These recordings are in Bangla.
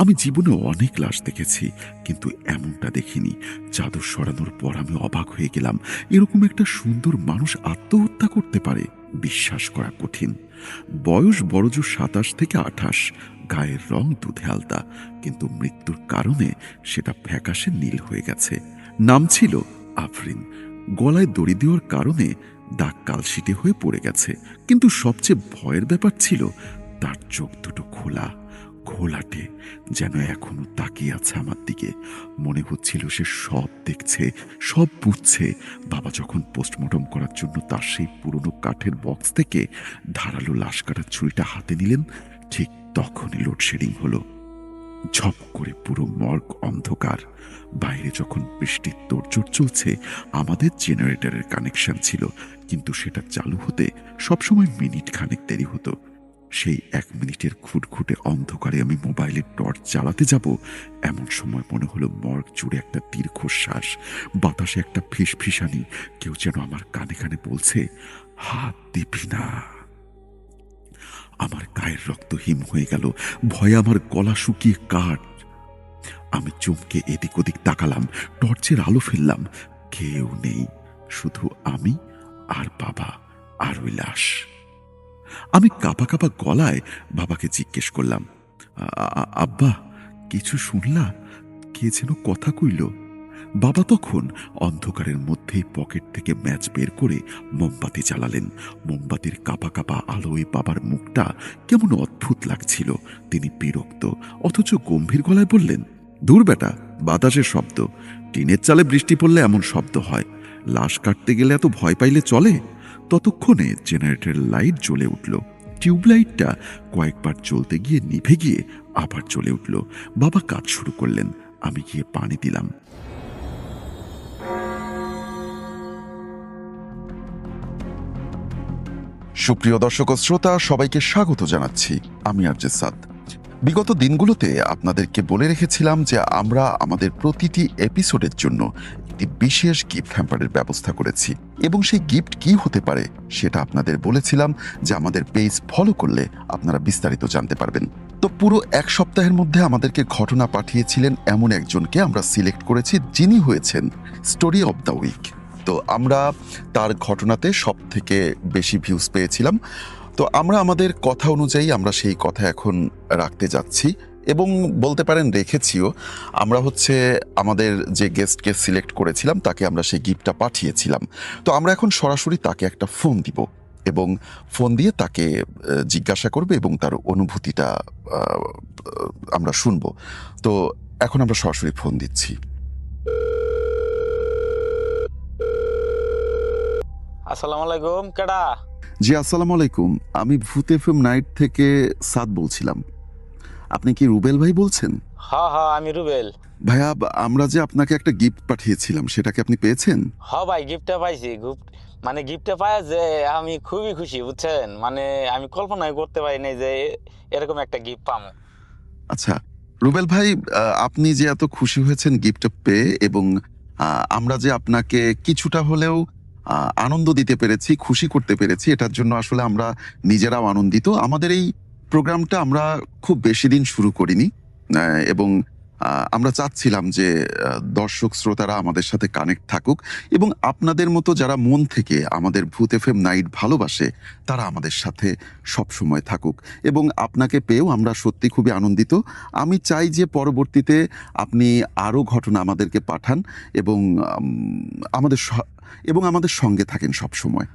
আমি জীবনে অনেক লাশ দেখেছি, কিন্তু এমনটা দেখিনি। চাদর সরানোর পর আমি অবাক হয়ে গেলাম। এরকম একটা সুন্দর মানুষ আত্মহত্যা করতে পারে, বিশ্বাস করা কঠিন। বয়স বড়জোর ২৭ থেকে ২৮, গায়ের রং দুধে আলতা, কিন্তু মৃত্যুর কারণে সেটা ফ্যাকাশে নীল হয়ে গেছে। নাম ছিল আফরিন। গলায় দড়ি দেওয়ার কারণে দাগ কালশিটে হয়ে পড়ে গেছে, কিন্তু সবচেয়ে ভয়ের ব্যাপার ছিল তার চোখ দুটো খোলা, ঘোলাটে, যেন এখনো তাকিয়ে আছে আমার দিকে। মনে হচ্ছিল সে সব দেখছে, সব বুঝছে। বাবা যখন পোস্টমর্টম করার জন্য তার সেই পুরনো কাঠের বক্স থেকে ধারালো লাশ কাটার ছুরিটা হাতে নিলেন, ঠিক তখনই লোডশেডিং হলো। ঝপ করে পুরো মর্গ অন্ধকার। বাইরে যখন বৃষ্টির তোড়জোড় চলছে, আমাদের জেনারেটরের কানেকশন ছিল, কিন্তু সেটা চালু হতে সবসময় মিনিট খানেক দেরি হতো। সেই ১ মিনিটের খুঁটখুটে অন্ধকারে আমি মোবাইলের টর্চ জ্বালাতে যাব, এমন সময় মনে হলো মর্গ জুড়ে একটা দীর্ঘশ্বাস, বাতাসে একটা ফিসফিসানি। কেউ যেন আমার কানে কানে বলছে, হাত দিবি না। আমার গায়ের রক্ত হিম হয়ে গেল, ভয়ে আমার গলা শুকিয়ে কাঠ। আমি চমকে এদিক ওদিক তাকালাম, টর্চের আলো ফেললাম। কেউ নেই, শুধু আমি আর বাবা আর ওই লাশ। আমি কাঁপা কাঁপা গলায় বাবাকে জিজ্ঞেস করলাম, আব্বা, কিছু শুনলা? কে যেন কথা কইল। বাবা তখন অন্ধকারের মধ্যেই পকেট থেকে ম্যাচ বের করে মোমবাতি জ্বালালেন। মোমবাতির কাঁপা কাঁপা আলোয় বাবার মুখটা কেমন অদ্ভুত লাগছিল। তিনি বিরক্ত অথচ গম্ভীর গলায় বললেন, দূর বেটা, বাতাসের শব্দ। টিনের চালে বৃষ্টি পড়লে এমন শব্দ হয়। লাশ কাটতে গেলে এত ভয় পাইলে চলে? ততক্ষণে জেনারেটরের লাইট জ্বলে উঠল। টিউবলাইটটা কয়েকবার জ্বলতে গিয়ে নিভে গিয়ে আবার জ্বলে উঠল। বাবা কাজ শুরু করলেন। আমি গিয়ে পানি দিলাম। সুপ্রিয় দর্শক ও শ্রোতা, সবাইকে স্বাগত জানাচ্ছি। আমি আরজে সাদ। বিগত দিনগুলোতে আপনাদেরকে বলে রেখেছিলাম যে আমরা আমাদের প্রতিটি এপিসোডের জন্য একটি বিশেষ গিফট হ্যাম্পারের ব্যবস্থা করেছি, এবং সেই গিফট কি হতে পারে সেটা আপনাদের বলেছিলাম যে আমাদের পেজ ফলো করলে আপনারা বিস্তারিত জানতে পারবেন। তো পুরো ১ সপ্তাহের মধ্যে আমাদেরকে ঘটনা পাঠিয়েছিলেন এমন একজনকে আমরা সিলেক্ট করেছি, যিনি হয়েছেন স্টোরি অব দ্য উইক। তো আমরা তার ঘটনাতে সব থেকে বেশি ভিউজ পেয়েছিলাম। তো আমরা আমাদের কথা অনুযায়ী আমরা সেই কথা এখন রাখতে যাচ্ছি, এবং বলতে পারেন রেখেছিও। আমরা আমাদের যে গেস্টকে সিলেক্ট করেছিলাম তাকে আমরা সেই গিফটটা পাঠিয়েছিলাম। তো আমরা এখন সরাসরি তাকে একটা ফোন দিব, এবং ফোন দিয়ে তাকে জিজ্ঞাসা করবে এবং তার অনুভূতিটা আমরা শুনবো। তো এখন আমরা সরাসরি ফোন দিচ্ছি। আসসালামু আলাইকুম। কেডা? জি, আসসালামু আলাইকুম। আমি ভূত এফএম নাইট থেকে সাদ বলছিলাম। আপনি কি রুবেল ভাই বলছেন? হ্যাঁ, আমি রুবেল। ভাইয়া, আমরা যে আপনাকে একটা গিফট পাঠিয়েছিলাম, সেটা কি আপনি পেয়েছেন? ভাই, গিফটটা পাইছি। গিফটটা পাই যে আমি খুবই খুশি, বুঝছেন? আমি কল্পনাই করতে পারি নাই যে এরকম একটা গিফট পাবো। আচ্ছা রুবেল ভাই, আপনি যে এত খুশি হয়েছেন গিফটটা পেয়ে, এবং আমরা যে আপনাকে কিছুটা হলেও আনন্দ দিতে পেরেছি, খুশি করতে পেরেছি, এটার জন্য আসলে আমরা নিজেরাও আনন্দিত। আমাদের এই প্রোগ্রামটা আমরা খুব বেশি দিন শুরু করিনি, এবং আমরা চাচ্ছিলাম যে দর্শক শ্রোতারা আমাদের সাথে কানেক্ট থাকুক, এবং আপনাদের মতো যারা মন থেকে আমাদের ভূত এফএম নাইট ভালোবাসে তারা আমাদের সাথে সব সময় থাকুক। এবং আপনাকে পেয়েও আমরা সত্যি খুবই আনন্দিত। আমি চাই যে পরবর্তীতে আপনি আরও ঘটনা আমাদেরকে পাঠান, এবং আমাদের সঙ্গে থাকেন সব সময়।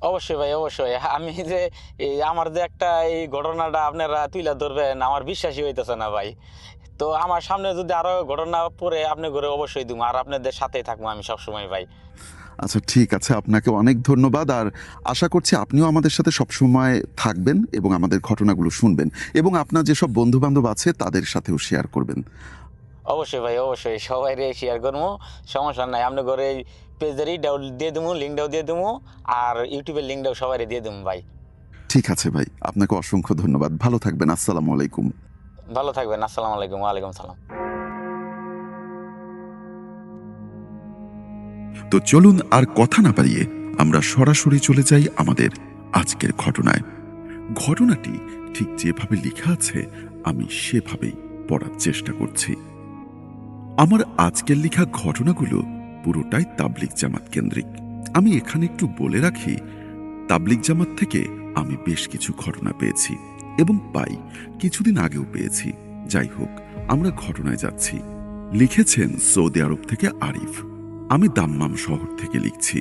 অবশ্যই ভাই, অবশ্যই। আমি যে আমার যে একটা এই ঘটনাটা আপনারা তুইলা ধরবেন, আমার বিশ্বাসই হইতেছে না ভাই। তো আমার সামনে যদি আরো ঘটনা পড়ে আপনি ঘরে অবশ্যই দিব, আর আপনাদের সাথেই থাকবো আমি সবসময় ভাই। আচ্ছা, ঠিক আছে, আপনাকে অনেক ধন্যবাদ। আর আশা করছি আপনিও আমাদের সাথে সবসময় থাকবেন এবং আমাদের ঘটনাগুলো শুনবেন, এবং আপনার যেসব বন্ধু বান্ধব আছে তাদের সাথেও শেয়ার করবেন। অবশ্যই ভাই, অবশ্যই সবাই শেয়ার করবো, সমস্যা নাই। আপনার ঘরে পেজেরই দিয়ে দেবো, লিঙ্কটাও দিয়ে দেবো, আর ইউটিউবের লিঙ্কটাও সবাই দিয়ে দেবো ভাই। ঠিক আছে ভাই, আপনাকে অসংখ্য ধন্যবাদ। ভালো থাকবেন। আসসালামু আলাইকুম। ভালো থাকবেন। আসসালামু আলাইকুম। ওয়ালাইকুম সালাম। তো চলুন আর কথা না বাড়িয়ে আমরা সরাসরি চলে যাই আমাদের আজকের ঘটনায়। ঘটনাটি ঠিক যেভাবে লেখা আছে আমি সেভাবেই পড়ার চেষ্টা করছি। আমার আজকের লেখা ঘটনাগুলো পুরোটাই তাবলিগ জামাত কেন্দ্রিক। আমি এখানে একটু বলে রাখি, তাবলিগ জামাত থেকে আমি বেশ কিছু ঘটনা পেয়েছি এবং পাই, কিছুদিন আগেও পেয়েছি। যাই হোক, আমরা ঘটনায় যাচ্ছি। লিখেছেন সৌদি আরব থেকে আরিফ। আমি দাম্মাম শহর থেকে লিখছি।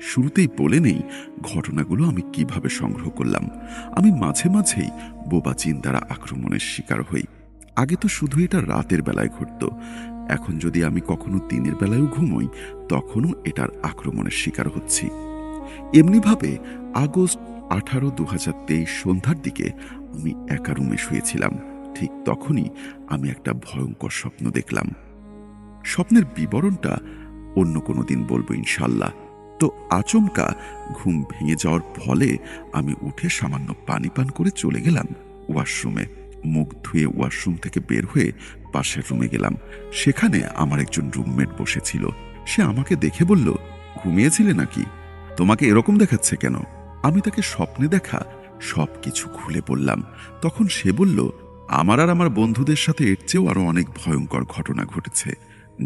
শুরুতেই বলে নেই ঘটনাগুলো আমি কিভাবে সংগ্রহ করলাম। আমি মাঝে মাঝেই বোবা জিন দ্বারা আক্রমণের শিকার হই। আগে তো শুধু এটা রাতের বেলায় ঘটত, এখন যদি আমি কখনো দিনের বেলায়ও ঘুমোই তখনও এটার আক্রমণের শিকার হচ্ছি। এমনিভাবে আগস্ট 18, 2023 সন্ধ্যার দিকে আমি একা রুমে শুয়েছিলাম। ঠিক তখনই আমি একটা ভয়ঙ্কর স্বপ্ন দেখলাম। স্বপ্নের বিবরণটা অন্য কোনো দিন বলবো ইনশাল্লাহ। তো আচমকা ঘুম ভেঙে যাওয়ার ফলে আমি উঠে সামান্য পানি পান করে চলে গেলাম ওয়াশরুমে। মুখ ধুয়ে ওয়াশরুম থেকে বের হয়ে পাশের রুমে গেলাম। সেখানে আমার একজন রুমমেট বসেছিল। সে আমাকে দেখে বলল, ঘুমিয়েছিলে নাকি? তোমাকে এরকম দেখাচ্ছে কেন? আমি তাকে স্বপ্নে দেখা সব কিছু খুলে বললাম। তখন সে বলল, আমার আর আমার বন্ধুদের সাথে এর চেয়েও আরো অনেক ভয়ঙ্কর ঘটনা ঘটেছে,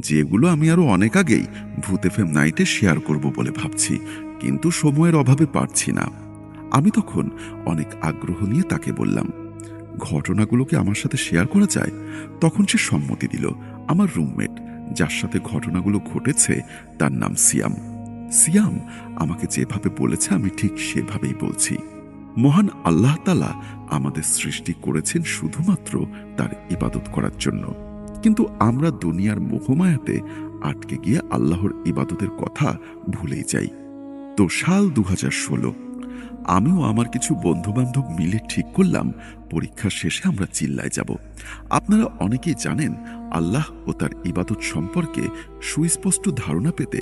যেগুলো আমি আরো অনেক আগেই ভূত এফএম নাইটে শেয়ার করব বলে ভাবছি, কিন্তু সময়ের অভাবে পারছি না। আমি তখন অনেক আগ্রহ নিয়ে তাকে বললাম, ঘটনাগুলোকে আমার সাথে শেয়ার করা যায়? তখন সে সম্মতি দিল। আমার রুমমেট যার সাথে ঘটনাগুলো ঘটেছে তার নাম সিয়াম। সিয়াম আমাকে যেভাবে বলেছে আমি ঠিক সেভাবেই বলছি। মহান আল্লাহ তাআলা আমাদের সৃষ্টি করেছেন শুধুমাত্র তার ইবাদত করার জন্য, কিন্তু আমরা দুনিয়ার মোহমায়াতে আটকে গিয়ে আল্লাহর ইবাদতের কথা ভুলেই যাই। তো সাল 2016, আমিও আমার কিছু বন্ধুবান্ধব মিলে ঠিক করলাম পরীক্ষা শেষে আমরা চিল্লায় যাব। আপনারা অনেকেই জানেন, আল্লাহ ও তার ইবাদত সম্পর্কে সুস্পষ্ট ধারণা পেতে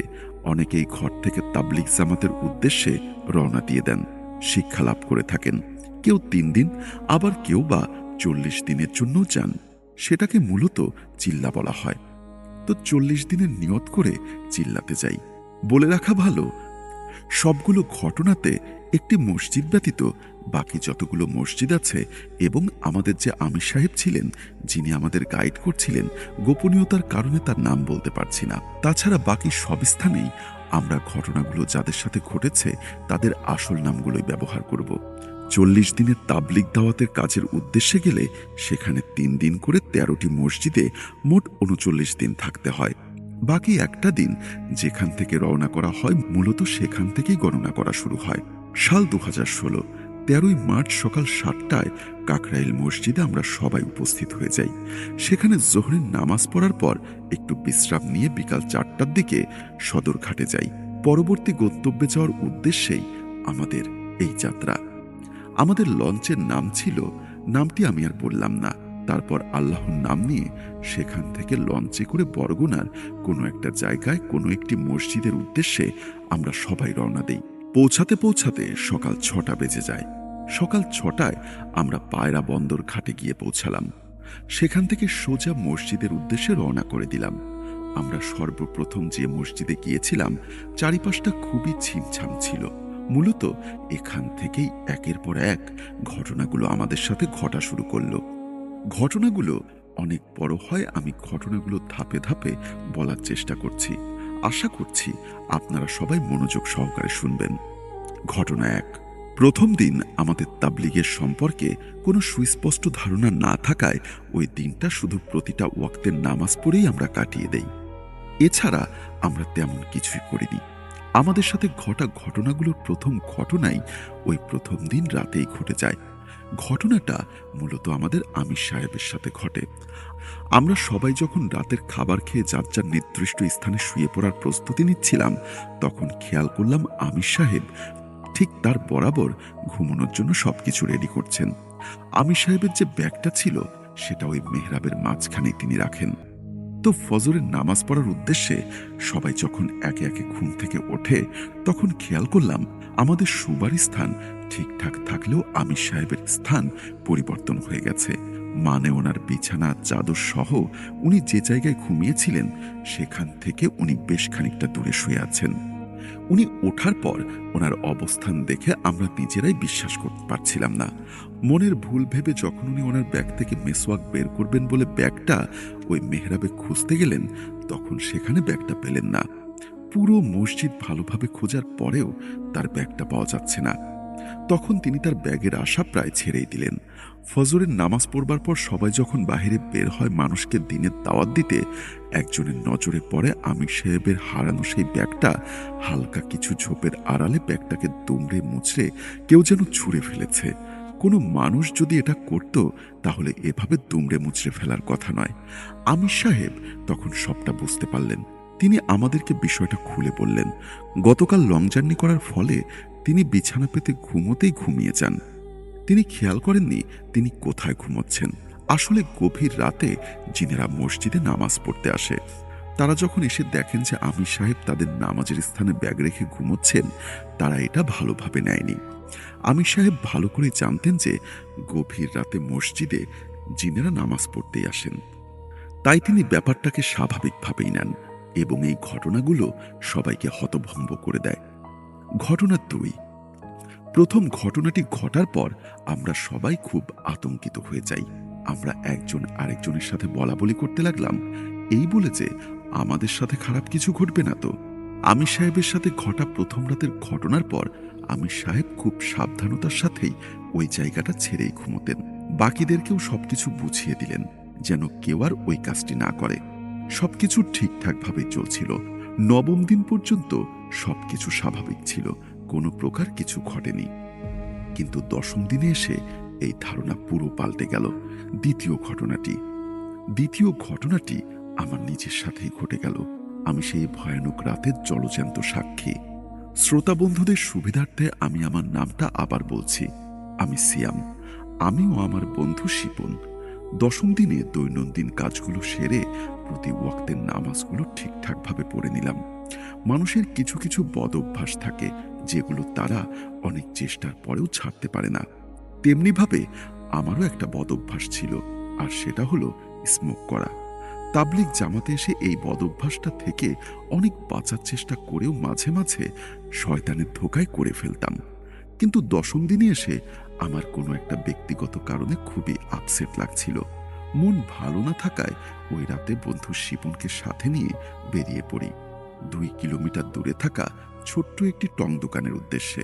অনেকেই ঘর থেকে তাবলিগ জামাতের উদ্দেশ্যে রওনা দিয়ে দেন, শিক্ষা লাভ করে থাকেন। কেউ 3 দিন, আবার কেউ বা 40 দিনের জন্য যান। সেটাকে মূলত চিল্লা বলা হয়। তো 40 দিনের নিয়ত করে চিল্লাতে যাই। বলে রাখা ভালো, সবগুলো ঘটনাতে একটি মসজিদ ব্যতীত বাকি যতগুলো মসজিদ আছে এবং আমাদের যে আমির সাহেব ছিলেন যিনি আমাদের গাইড করছিলেন, গোপনীয়তার কারণে তার নাম বলতে পারছি না, তাছাড়া বাকি সব স্থানেই আমরা ঘটনাগুলো যাদের সাথে ঘটেছে তাদের আসল নামগুলোই ব্যবহার করব। 40 দিনের তাবলিগ দাওয়াতের কাজের উদ্দেশ্যে গেলে সেখানে 3 দিন করে 13টি মসজিদে মোট 39 দিন থাকতে হয়। বাকি একটা দিন যেখান থেকে রওনা করা হয় মূলত সেখান থেকেই গণনা করা শুরু হয়। সাল 2016, 13ই মার্চ সকাল 7টায় কাকরাইল মসজিদে আমরা সবাই উপস্থিত হয়ে যাই। সেখানে জোহরের নামাজ পড়ার পর একটু বিশ্রাম নিয়ে বিকাল 4টার দিকে সদরঘাটে যাই। পরবর্তী গন্তব্যে যাওয়ার উদ্দেশ্যেই আমাদের এই যাত্রা। আমাদের লঞ্চের নাম ছিল, নামটি আমি আর বললাম না। তারপর আল্লাহর নাম নিয়ে সেখান থেকে লঞ্চে করে বরগুনার কোনো একটা জায়গায় কোনো একটি মসজিদের উদ্দেশ্যে আমরা সবাই রওনা দেই। পৌঁছাতে পৌঁছাতে সকাল 6টা বেজে যায়। সকাল 6টায় আমরা পায়রা বন্দর ঘাটে গিয়ে পৌঁছালাম। সেখান থেকে সোজা মসজিদের উদ্দেশ্যে রওনা করে দিলাম। আমরা সর্বপ্রথম যে মসজিদে গিয়েছিলাম চারিপাশটা খুবই ছিমছাম ছিল। মূলত এখান থেকেই একের পর এক ঘটনাগুলো আমাদের সাথে ঘটা শুরু করলো। ঘটনাগুলো অনেক বড় হয়, আমি ঘটনাগুলো ধাপে ধাপে বলার চেষ্টা করছি। আশা করছি আপনারা সবাই মনোযোগ সহকারে শুনবেন। ঘটনা 1। প্রথম দিন আমাদের তাবলিগের সম্পর্কে কোনো সুস্পষ্ট ধারণা না থাকায় ওই দিনটা শুধু প্রতিটা ওয়াক্তের নামাজ পড়েই আমরা কাটিয়ে দেই। এছাড়া আমরা তেমন কিছুই করিনি। আমাদের সাথে ঘটা ঘটনাগুলোর প্রথম ঘটনাই ওই প্রথম দিন রাতেই ঘটে যায়। ঘটনাটা মূলত আমাদের আমির সাহেবের সাথে ঘটে। আমরা সবাই যখন রাতের খাবার খেয়ে যার যার নির্দিষ্ট স্থানে শুয়ে পড়ার প্রস্তুতি নিচ্ছিলাম তখন খেয়াল করলাম আমির সাহেব ঠিক তার বরাবর ঘুমানোর জন্য সবকিছু রেডি করছেন। আমির সাহেবের যে ব্যাগটা ছিল সেটা ওই মেহরাবের মাঝখানে তিনি রাখেন। তো ফজরের নামাজ পড়ার উদ্দেশ্যে সবাই যখন একে একে ঘুম থেকে ওঠে তখন খেয়াল করলাম আমাদের শুবার স্থান ঠিকঠাক থাকলেও আমির সাহেবের স্থান পরিবর্তন হয়ে গেছে। মানে ওনার বিছানা চাদর সহ উনি যে জায়গায় ঘুমিয়েছিলেন সেখান থেকে উনি বেশ খানিকটা দূরে শুয়ে আছেন। উনি ওঠার পর ওনার অবস্থান দেখে আমরা নিজেরাই বিশ্বাস করতে পারছিলাম না। মনের ভুল ভেবে যখন উনি ওনার ব্যাগ থেকে মেসওয়াক বের করবেন বলে ব্যাগটা ওই মেহরাবে খুঁজতে গেলেন, তখন সেখানে ব্যাগটা পেলেন না। পুরো মসজিদ ভালোভাবে খোঁজার পরেও তার ব্যাগটা পাওয়া যাচ্ছে না। তখন তিনি তার ব্যাগের আশা প্রায় ছেড়েই দিলেন। ফজরের নামাজ পড়বার পর সবাই যখন বাহিরে বের হয় মানুষকে দিনের দাওয়াত দিতে, একজনের নজরে পড়ে আমির সাহেবের হারানো সেই ব্যাগটা। হালকা কিছু ঝোপের আড়ালে ব্যাগটাকে দুমড়ে মুচড়ে কেউ যেন ছুঁড়ে ফেলেছে। কোনো মানুষ যদি এটা করত তাহলে এভাবে দুমড়ে মুচড়ে ফেলার কথা নয়। আমির সাহেব তখন সবটা বুঝতে পারলেন। তিনি আমাদেরকে বিষয়টা খুলে বললেন। গতকাল লং জার্নি করার ফলে তিনি বিছানা পেতে ঘুমোতেই ঘুমিয়ে যান। তিনি খেয়াল করেননি তিনি কোথায় ঘুমোচ্ছেন। আসলে গভীর রাতে জিনেরা মসজিদে নামাজ পড়তে আসে। তারা যখন এসে দেখেন যে আমির সাহেব তাদের নামাজের স্থানে ব্যাগ রেখে ঘুমোচ্ছেন, তারা এটা ভালোভাবে নেয়নি। আমির সাহেব ভালো করে জানতেন যে গভীর রাতে মসজিদে জিনেরা নামাজ পড়তেই আসেন। তাই তিনি ব্যাপারটাকে স্বাভাবিকভাবেই নেন এবং এই ঘটনাগুলো সবাইকে হতভম্ব করে দেয়। ঘটনা 2। প্রথম ঘটনাটি ঘটার পর আমরা সবাই খুব আতঙ্কিত হয়ে যাই। আমরা একজন আরেকজনের সাথে বলাবলি করতে লাগলাম, এই বলে যে আমাদের সাথে খারাপ কিছু ঘটবে না তো। আমির সাহেবের সাথে ঘটা প্রথম রাতের ঘটনার পর আমির সাহেব খুব সাবধানতার সাথেই ওই জায়গাটা ছেড়েই ঘুমোতেন। বাকিদেরকেও সবকিছু বুঝিয়ে দিলেন যেন কেউ আর ওই কাজটি না করে। সবকিছু ঠিকঠাকভাবে চলছিল। নবম দিন পর্যন্ত সবকিছু স্বাভাবিক ছিল, কোনো প্রকার কিছু ঘটেনি। কিন্তু দশম দিনে এসে এই ধারণা পুরো পাল্টে গেল। দ্বিতীয় ঘটনাটি আমার নিজের সাথেই ঘটে গেল। আমি সেই ভয়ানক রাতের জলজ্যান্ত সাক্ষী। শ্রোতা বন্ধুদের সুবিধার্থে আমি আমার নামটা আবার বলছি। আমি সিয়াম। আমিও আমার বন্ধু শিপন। দশম দিনে দৈনন্দিন কাজগুলো সেরে প্রতি ওয়াক্তের নামাজগুলো ঠিকঠাকভাবে পড়ে নিলাম। মানুষের কিছু কিছু বদ অভ্যাস থাকে যেগুলো তারা অনেক চেষ্টার পরেও ছাড়তে পারে না। তেমনিভাবে আমারও একটা বদ অভ্যাস ছিল, আর সেটা হলো স্মোক করা। তাবলিগ জামাতে এসে এই বদ অভ্যাসটা থেকে অনেক বাঁচার চেষ্টা করেও মাঝে মাঝে শয়তানের ধোঁকায় করে ফেলতাম। কিন্তু দশম দিনে এসে আমার কোনো একটা ব্যক্তিগত কারণে খুবই আপসেট লাগছিল। মন ভালো না থাকায় ওই রাতে বন্ধু শিপনকে সাথে নিয়ে বেরিয়ে পড়ি 2 কিলোমিটার দূরে থাকা ছোট্ট একটি টং দোকানের উদ্দেশ্যে।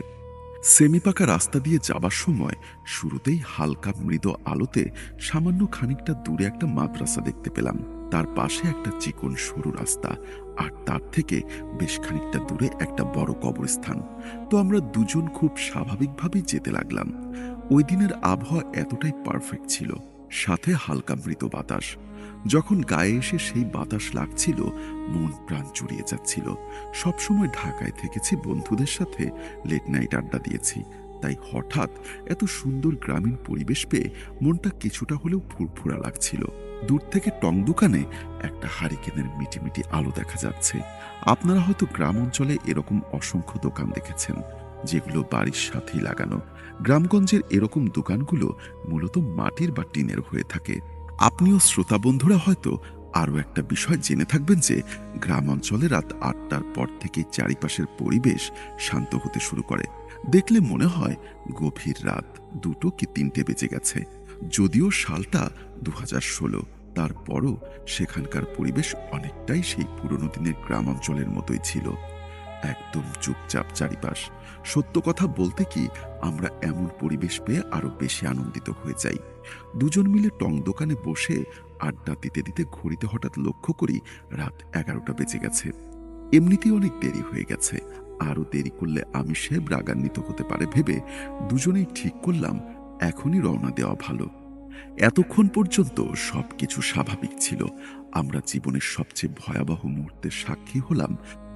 সেমিপাকা রাস্তা দিয়ে যাবার সময় শুরুতেই হালকা মৃদু আলোতে সামান্য খানিকটা দূরে একটা মাদ্রাসা দেখতে পেলাম। তার পাশে একটা চিকন সরু রাস্তা, আর তার থেকে বেশ খানিকটা দূরে একটা বড় কবরস্থান। তো আমরা দুজন খুব স্বাভাবিকভাবেই যেতে লাগলাম। ওই দিনের আবহাওয়া এতটাই পারফেক্ট ছিল, সাথে হালকা মৃত বাতাস। যখন গায়ে এসে সেই বাতাস লাগছিল, মন প্রাণ জুড়িয়ে যাচ্ছিল। সবসময় ঢাকায় থেকেছি, বন্ধুদের সাথে লেট নাইট আড্ডা দিয়েছি, তাই হঠাৎ এত সুন্দর গ্রামীণ পরিবেশ পেয়ে মনটা কিছুটা হলেও ফুরফুরা লাগছিল। দূর থেকে টং দোকানে একটা হারিকেনের মিটিমিটি আলো দেখা যাচ্ছে। আপনারা হয়তো গ্রাম অঞ্চলে এরকম অসংখ্য দোকান দেখেছেন যেগুলো বাড়ির সাথেই লাগানো। গ্রামগঞ্জের এরকম দোকানগুলো মূলত মাটির বা টিনের হয়ে থাকে। আপনিও শ্রোতা বন্ধুরা হয়তো আরও একটা বিষয় জেনে থাকবেন যে গ্রাম অঞ্চলে রাত 8টার পর থেকে চারিপাশের পরিবেশ শান্ত হতে শুরু করে। দেখলে মনে হয় গভীর রাত 2টো কি 3টে বেজে গেছে। যদিও সালটা 2016, তারপরও সেখানকার পরিবেশ অনেকটাই সেই পুরনো দিনের গ্রাম অঞ্চলের মতোই ছিল। একদম চুপচাপ চারিপাশ। সত্য কথা বলতে কি, আমরা এমন পরিবেশ পেয়ে আরো বেশি আনন্দিত হয়ে যাই। দুজন মিলে টং দোকানে বসে আড্ডা দিতে দিতে ঘড়িতে হঠাৎ লক্ষ্য করি রাত 11টা বেজে গেছে। এমনিতেই অনেক দেরি হয়ে গেছে, আরো দেরি করলে আমির সাহেব রাগান্বিত হতে পারে ভেবে দুজনেই ঠিক করলাম এখনই রওনা দেওয়া ভালো। এতক্ষণ পর্যন্ত সবকিছু স্বাভাবিক ছিল। আমরা জীবনের সবচেয়ে ভয়াবহ মুহূর্তের সাক্ষী হলাম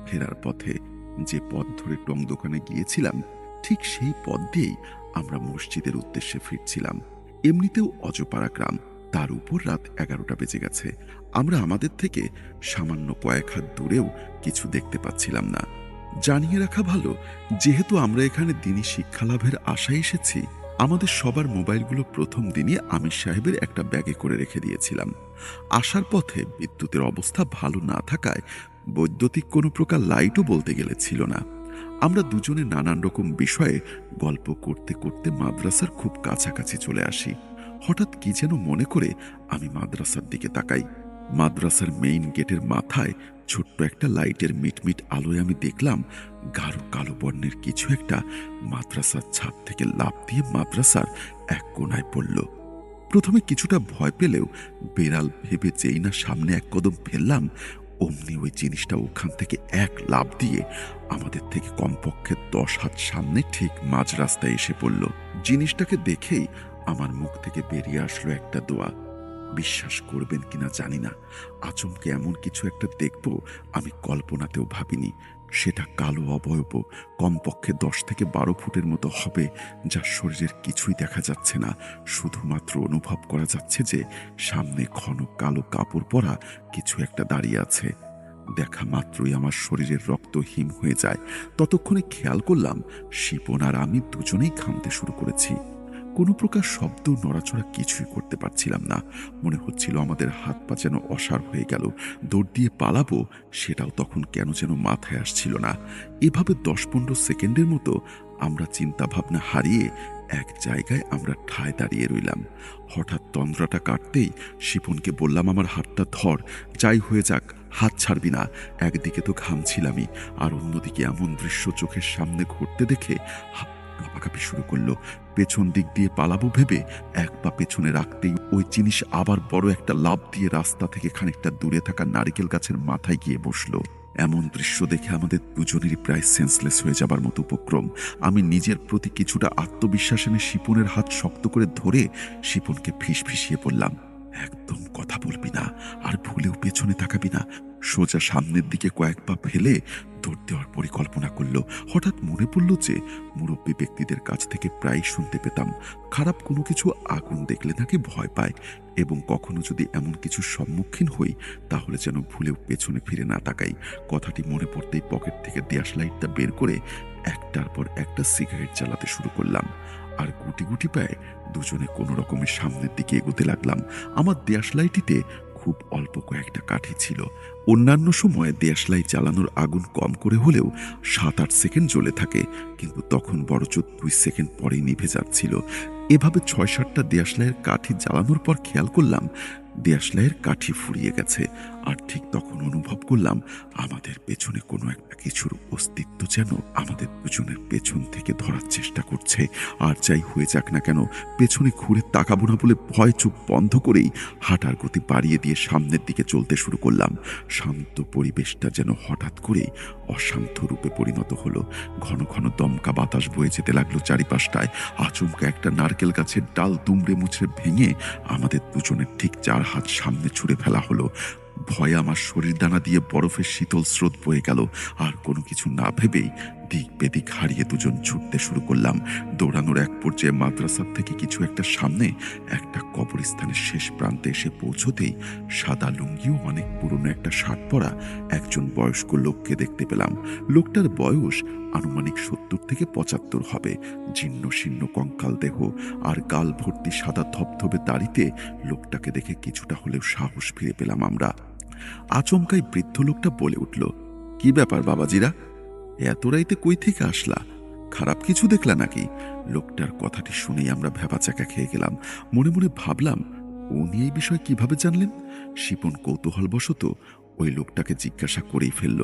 ফেরার পথে। যে পথ ধরে টং দোকানে গিয়েছিলাম, ঠিক সেই পথ দিয়েই আমরা মসজিদের উদ্দেশ্যে ফিরছিলাম। এমনিতেও অজপাড়া গ্রাম, তার উপর রাত 11টা বেজে গেছে। আমরা আমাদের থেকে সামান্য কয়েক হাত দূরেও কিছু দেখতে পাচ্ছিলাম না। জানিয়ে রাখা ভালো, যেহেতু আমরা এখানে দিনী শিক্ষা লাভের আশায় এসেছি, আমাদের সবার মোবাইলগুলো প্রথম দিনই আমির সাহেবের একটা ব্যাগে করে রেখে দিয়েছিলাম। আসার পথে বিদ্যুতের অবস্থা ভালো না থাকায় বৈদ্যুতিক কোনো প্রকার লাইটও বলতে গেলে ছিল না। আমরা দুজনে নানান রকম বিষয়ে গল্প করতে করতে মাদ্রাসার খুব কাছাকাছি চলে আসি। হঠাৎ কি যেন মনে করে আমি মাদ্রাসার দিকে তাকাই। মাদ্রাসার মেইন গেটের মাথায় ছোট্ট একটা লাইটের মিটমিট আলোয় আমি দেখলাম গাঢ় কালো বর্ণের কিছু একটা মাদ্রাসার ছাদ থেকে লাফ দিয়ে মাদ্রাসার এক কোণায় পড়ল। প্রথমে কিছুটা ভয় পেলেও বেড়াল ভেবে যেই না সামনে এক কদম ফেললাম, অমনি ওই জিনিসটা ওখান থেকে এক লাফ দিয়ে আমাদের থেকে কমপক্ষে 10 হাত সামনে ঠিক মাঝ রাস্তায় এসে পড়ল। জিনিসটাকে দেখেই আমার মুখ থেকে বেরিয়ে আসলো একটা দোয়া। বিশ্বাস করবেন কিনা জানি না, আচমকে এমন কিছু একটা দেখব আমি কল্পনাতেও ভাবিনি। সেটা কালো অবয়ব, কমপক্ষে 10 থেকে 12 ফুটের মতো হবে, যার শরীরের কিছুই দেখা যাচ্ছে না। শুধুমাত্র অনুভব করা যাচ্ছে যে সামনে ঘন কালো কাপড় পরা কিছু একটা দাঁড়িয়ে আছে। দেখা মাত্রই আমার শরীরের রক্ত হিম হয়ে যায়। ততক্ষণে খেয়াল করলাম শিপন আর আমি দুজনেই ঘামতে শুরু করেছি। কোনো প্রকার শব্দ, নড়াচড়া কিছুই করতে পারছিলাম না। মনে হচ্ছিল আমাদের হাত পা যেন অসাড় হয়ে গেল। দৌড় দিয়ে পালাবো সেটাও তখন কেন যেন মাথায় আসছিল না। এভাবে 10-15 সেকেন্ডের মতো আমরা চিন্তা ভাবনা হারিয়ে এক জায়গায় আমরা ঠায় দাঁড়িয়ে রইলাম। হঠাৎ তন্দ্রাটা কাটতেই শিপনকে বললাম, আমার হাতটা ধর, যাই হয়ে যাক হাত ছাড়বি না। একদিকে তো ঘামছিলামই, আর অন্যদিকে এমন দৃশ্য চোখের সামনে ঘটতে দেখে কাঁপাকাঁপি শুরু করলো। পেছন দিক দিয়ে পালাবো ভেবে এক পা পেছনে রাখতেই ওই জিনিস আবার বড় একটা লাফ দিয়ে রাস্তা থেকে খানিকটা দূরে থাকা নারিকেল গাছের মাথায় গিয়ে বসলো। এমন দৃশ্য দেখে আমাদের দুজনেরই প্রায় সেন্সলেস হয়ে যাবার মতো উপক্রম। আমি নিজের প্রতি কিছুটা আত্মবিশ্বাস এনে শিপনের হাত শক্ত করে ধরে শিপনকে ফিসফিসিয়ে বললাম, একদম কথা বলবি না, আর ভুলেও পেছনে তাকাবি না। সোজা সামনের দিকে কয়েক পা ফেলে দৌড় দেওয়ার পরিকল্পনা করলো। হঠাৎ মনে পড়ল যে মুরব্বী ব্যক্তিদের কাছ থেকে প্রায় শুনতে পেতাম খারাপ কোনো কিছু আগুন দেখলে নাকি ভয় পায়, এবং কখনো যদি এমন কিছুর সম্মুখীন হই তাহলে যেন ভুলেও পেছনে ফিরে না তাকাই। কথাটি মনে পড়তেই পকেট থেকে দেয়াস লাইটটা বের করে একটার পর একটা সিগারেট জ্বালাতে শুরু করলাম। আর গুটি গুটি পায়ে দুজনে কোনো রকমের সামনের দিকে এগোতে লাগলাম। আমার দেয়াশলাইটিতে খুব অল্প কয়েকটা কাঠি ছিল। অন্যান্য সময় দেয়াশলাই জ্বালানোর আগুন কম করে হলেও 7-8 সেকেন্ড জ্বলে থাকে, কিন্তু তখন বড়জোর 2 সেকেন্ড পরেই নিভে যাচ্ছিল। এভাবে 6-7টা দেয়াশলাইয়ের কাঠি জ্বালানোর পর খেয়াল করলাম দেয়াশলাইয়ের কাঠি ফুরিয়ে গেছে। আর ঠিক তখন অনুভব করলাম আমাদের পেছনে কোনো একটা কিছুর অস্তিত্ব যেন আমাদের দুজনের পেছন থেকে ধরার চেষ্টা করছে। আর যাই হয়ে যাক না কেন, পেছনে ঘুরে তাকাবো না বলে ভয় চোখ বন্ধ করেই হাঁটার গতি বাড়িয়ে দিয়ে সামনের দিকে চলতে শুরু করলাম। শান্ত পরিবেশটা যেন হঠাৎ করেই অশান্ত রূপে পরিণত হলো। ঘন ঘন দমকা বাতাস বয়ে যেতে লাগলো চারিপাশটায়। আচমকা একটা নারকেল গাছের ডাল দুমড়ে মুচড়ে ভেঙে আমাদের দুজনের ঠিক 4 হাত সামনে ছুঁড়ে ফেলা হলো। ভয়ে আমার শরীর দানা দিয়ে বরফের শীতল স্রোত বয়ে গেল। আর কোনো কিছু না ভেবেই দিক বেদিক হারিয়ে দুজন ছুটতে শুরু করলাম। দৌড়ানোর এক পর্যায়ে মাদ্রাসার থেকে কিছু একটা সামনে একটা কবরস্থানের শেষ প্রান্তে এসে পৌঁছতেই সাদা লুঙ্গিও অনেক পুরনো একটা শার্ট পরা একজন বয়স্ক লোককে দেখতে পেলাম। লোকটার বয়স আনুমানিক 70 থেকে 75 হবে। জীর্ণ শীর্ণ কঙ্কাল দেহ আর গাল ভর্তি সাদা ধবধবে দাড়িতে লোকটাকে দেখে কিছুটা হলেও সাহস ফিরে পেলাম আমরা। আচমকাই বৃদ্ধ লোকটা বলে উঠল, কি ব্যাপার বাবাজিরা, এত রাইতে কই থেকে আসলা? খারাপ কিছু দেখলা নাকি? লোকটার কথাটি শুনেই আমরা ভ্যাবাচাকা খেয়ে গেলাম। মনে মনে ভাবলাম, উনি এই বিষয় কিভাবে জানলেন? শিপন কৌতূহলবশত ওই লোকটাকে জিজ্ঞাসা করেই ফেলল,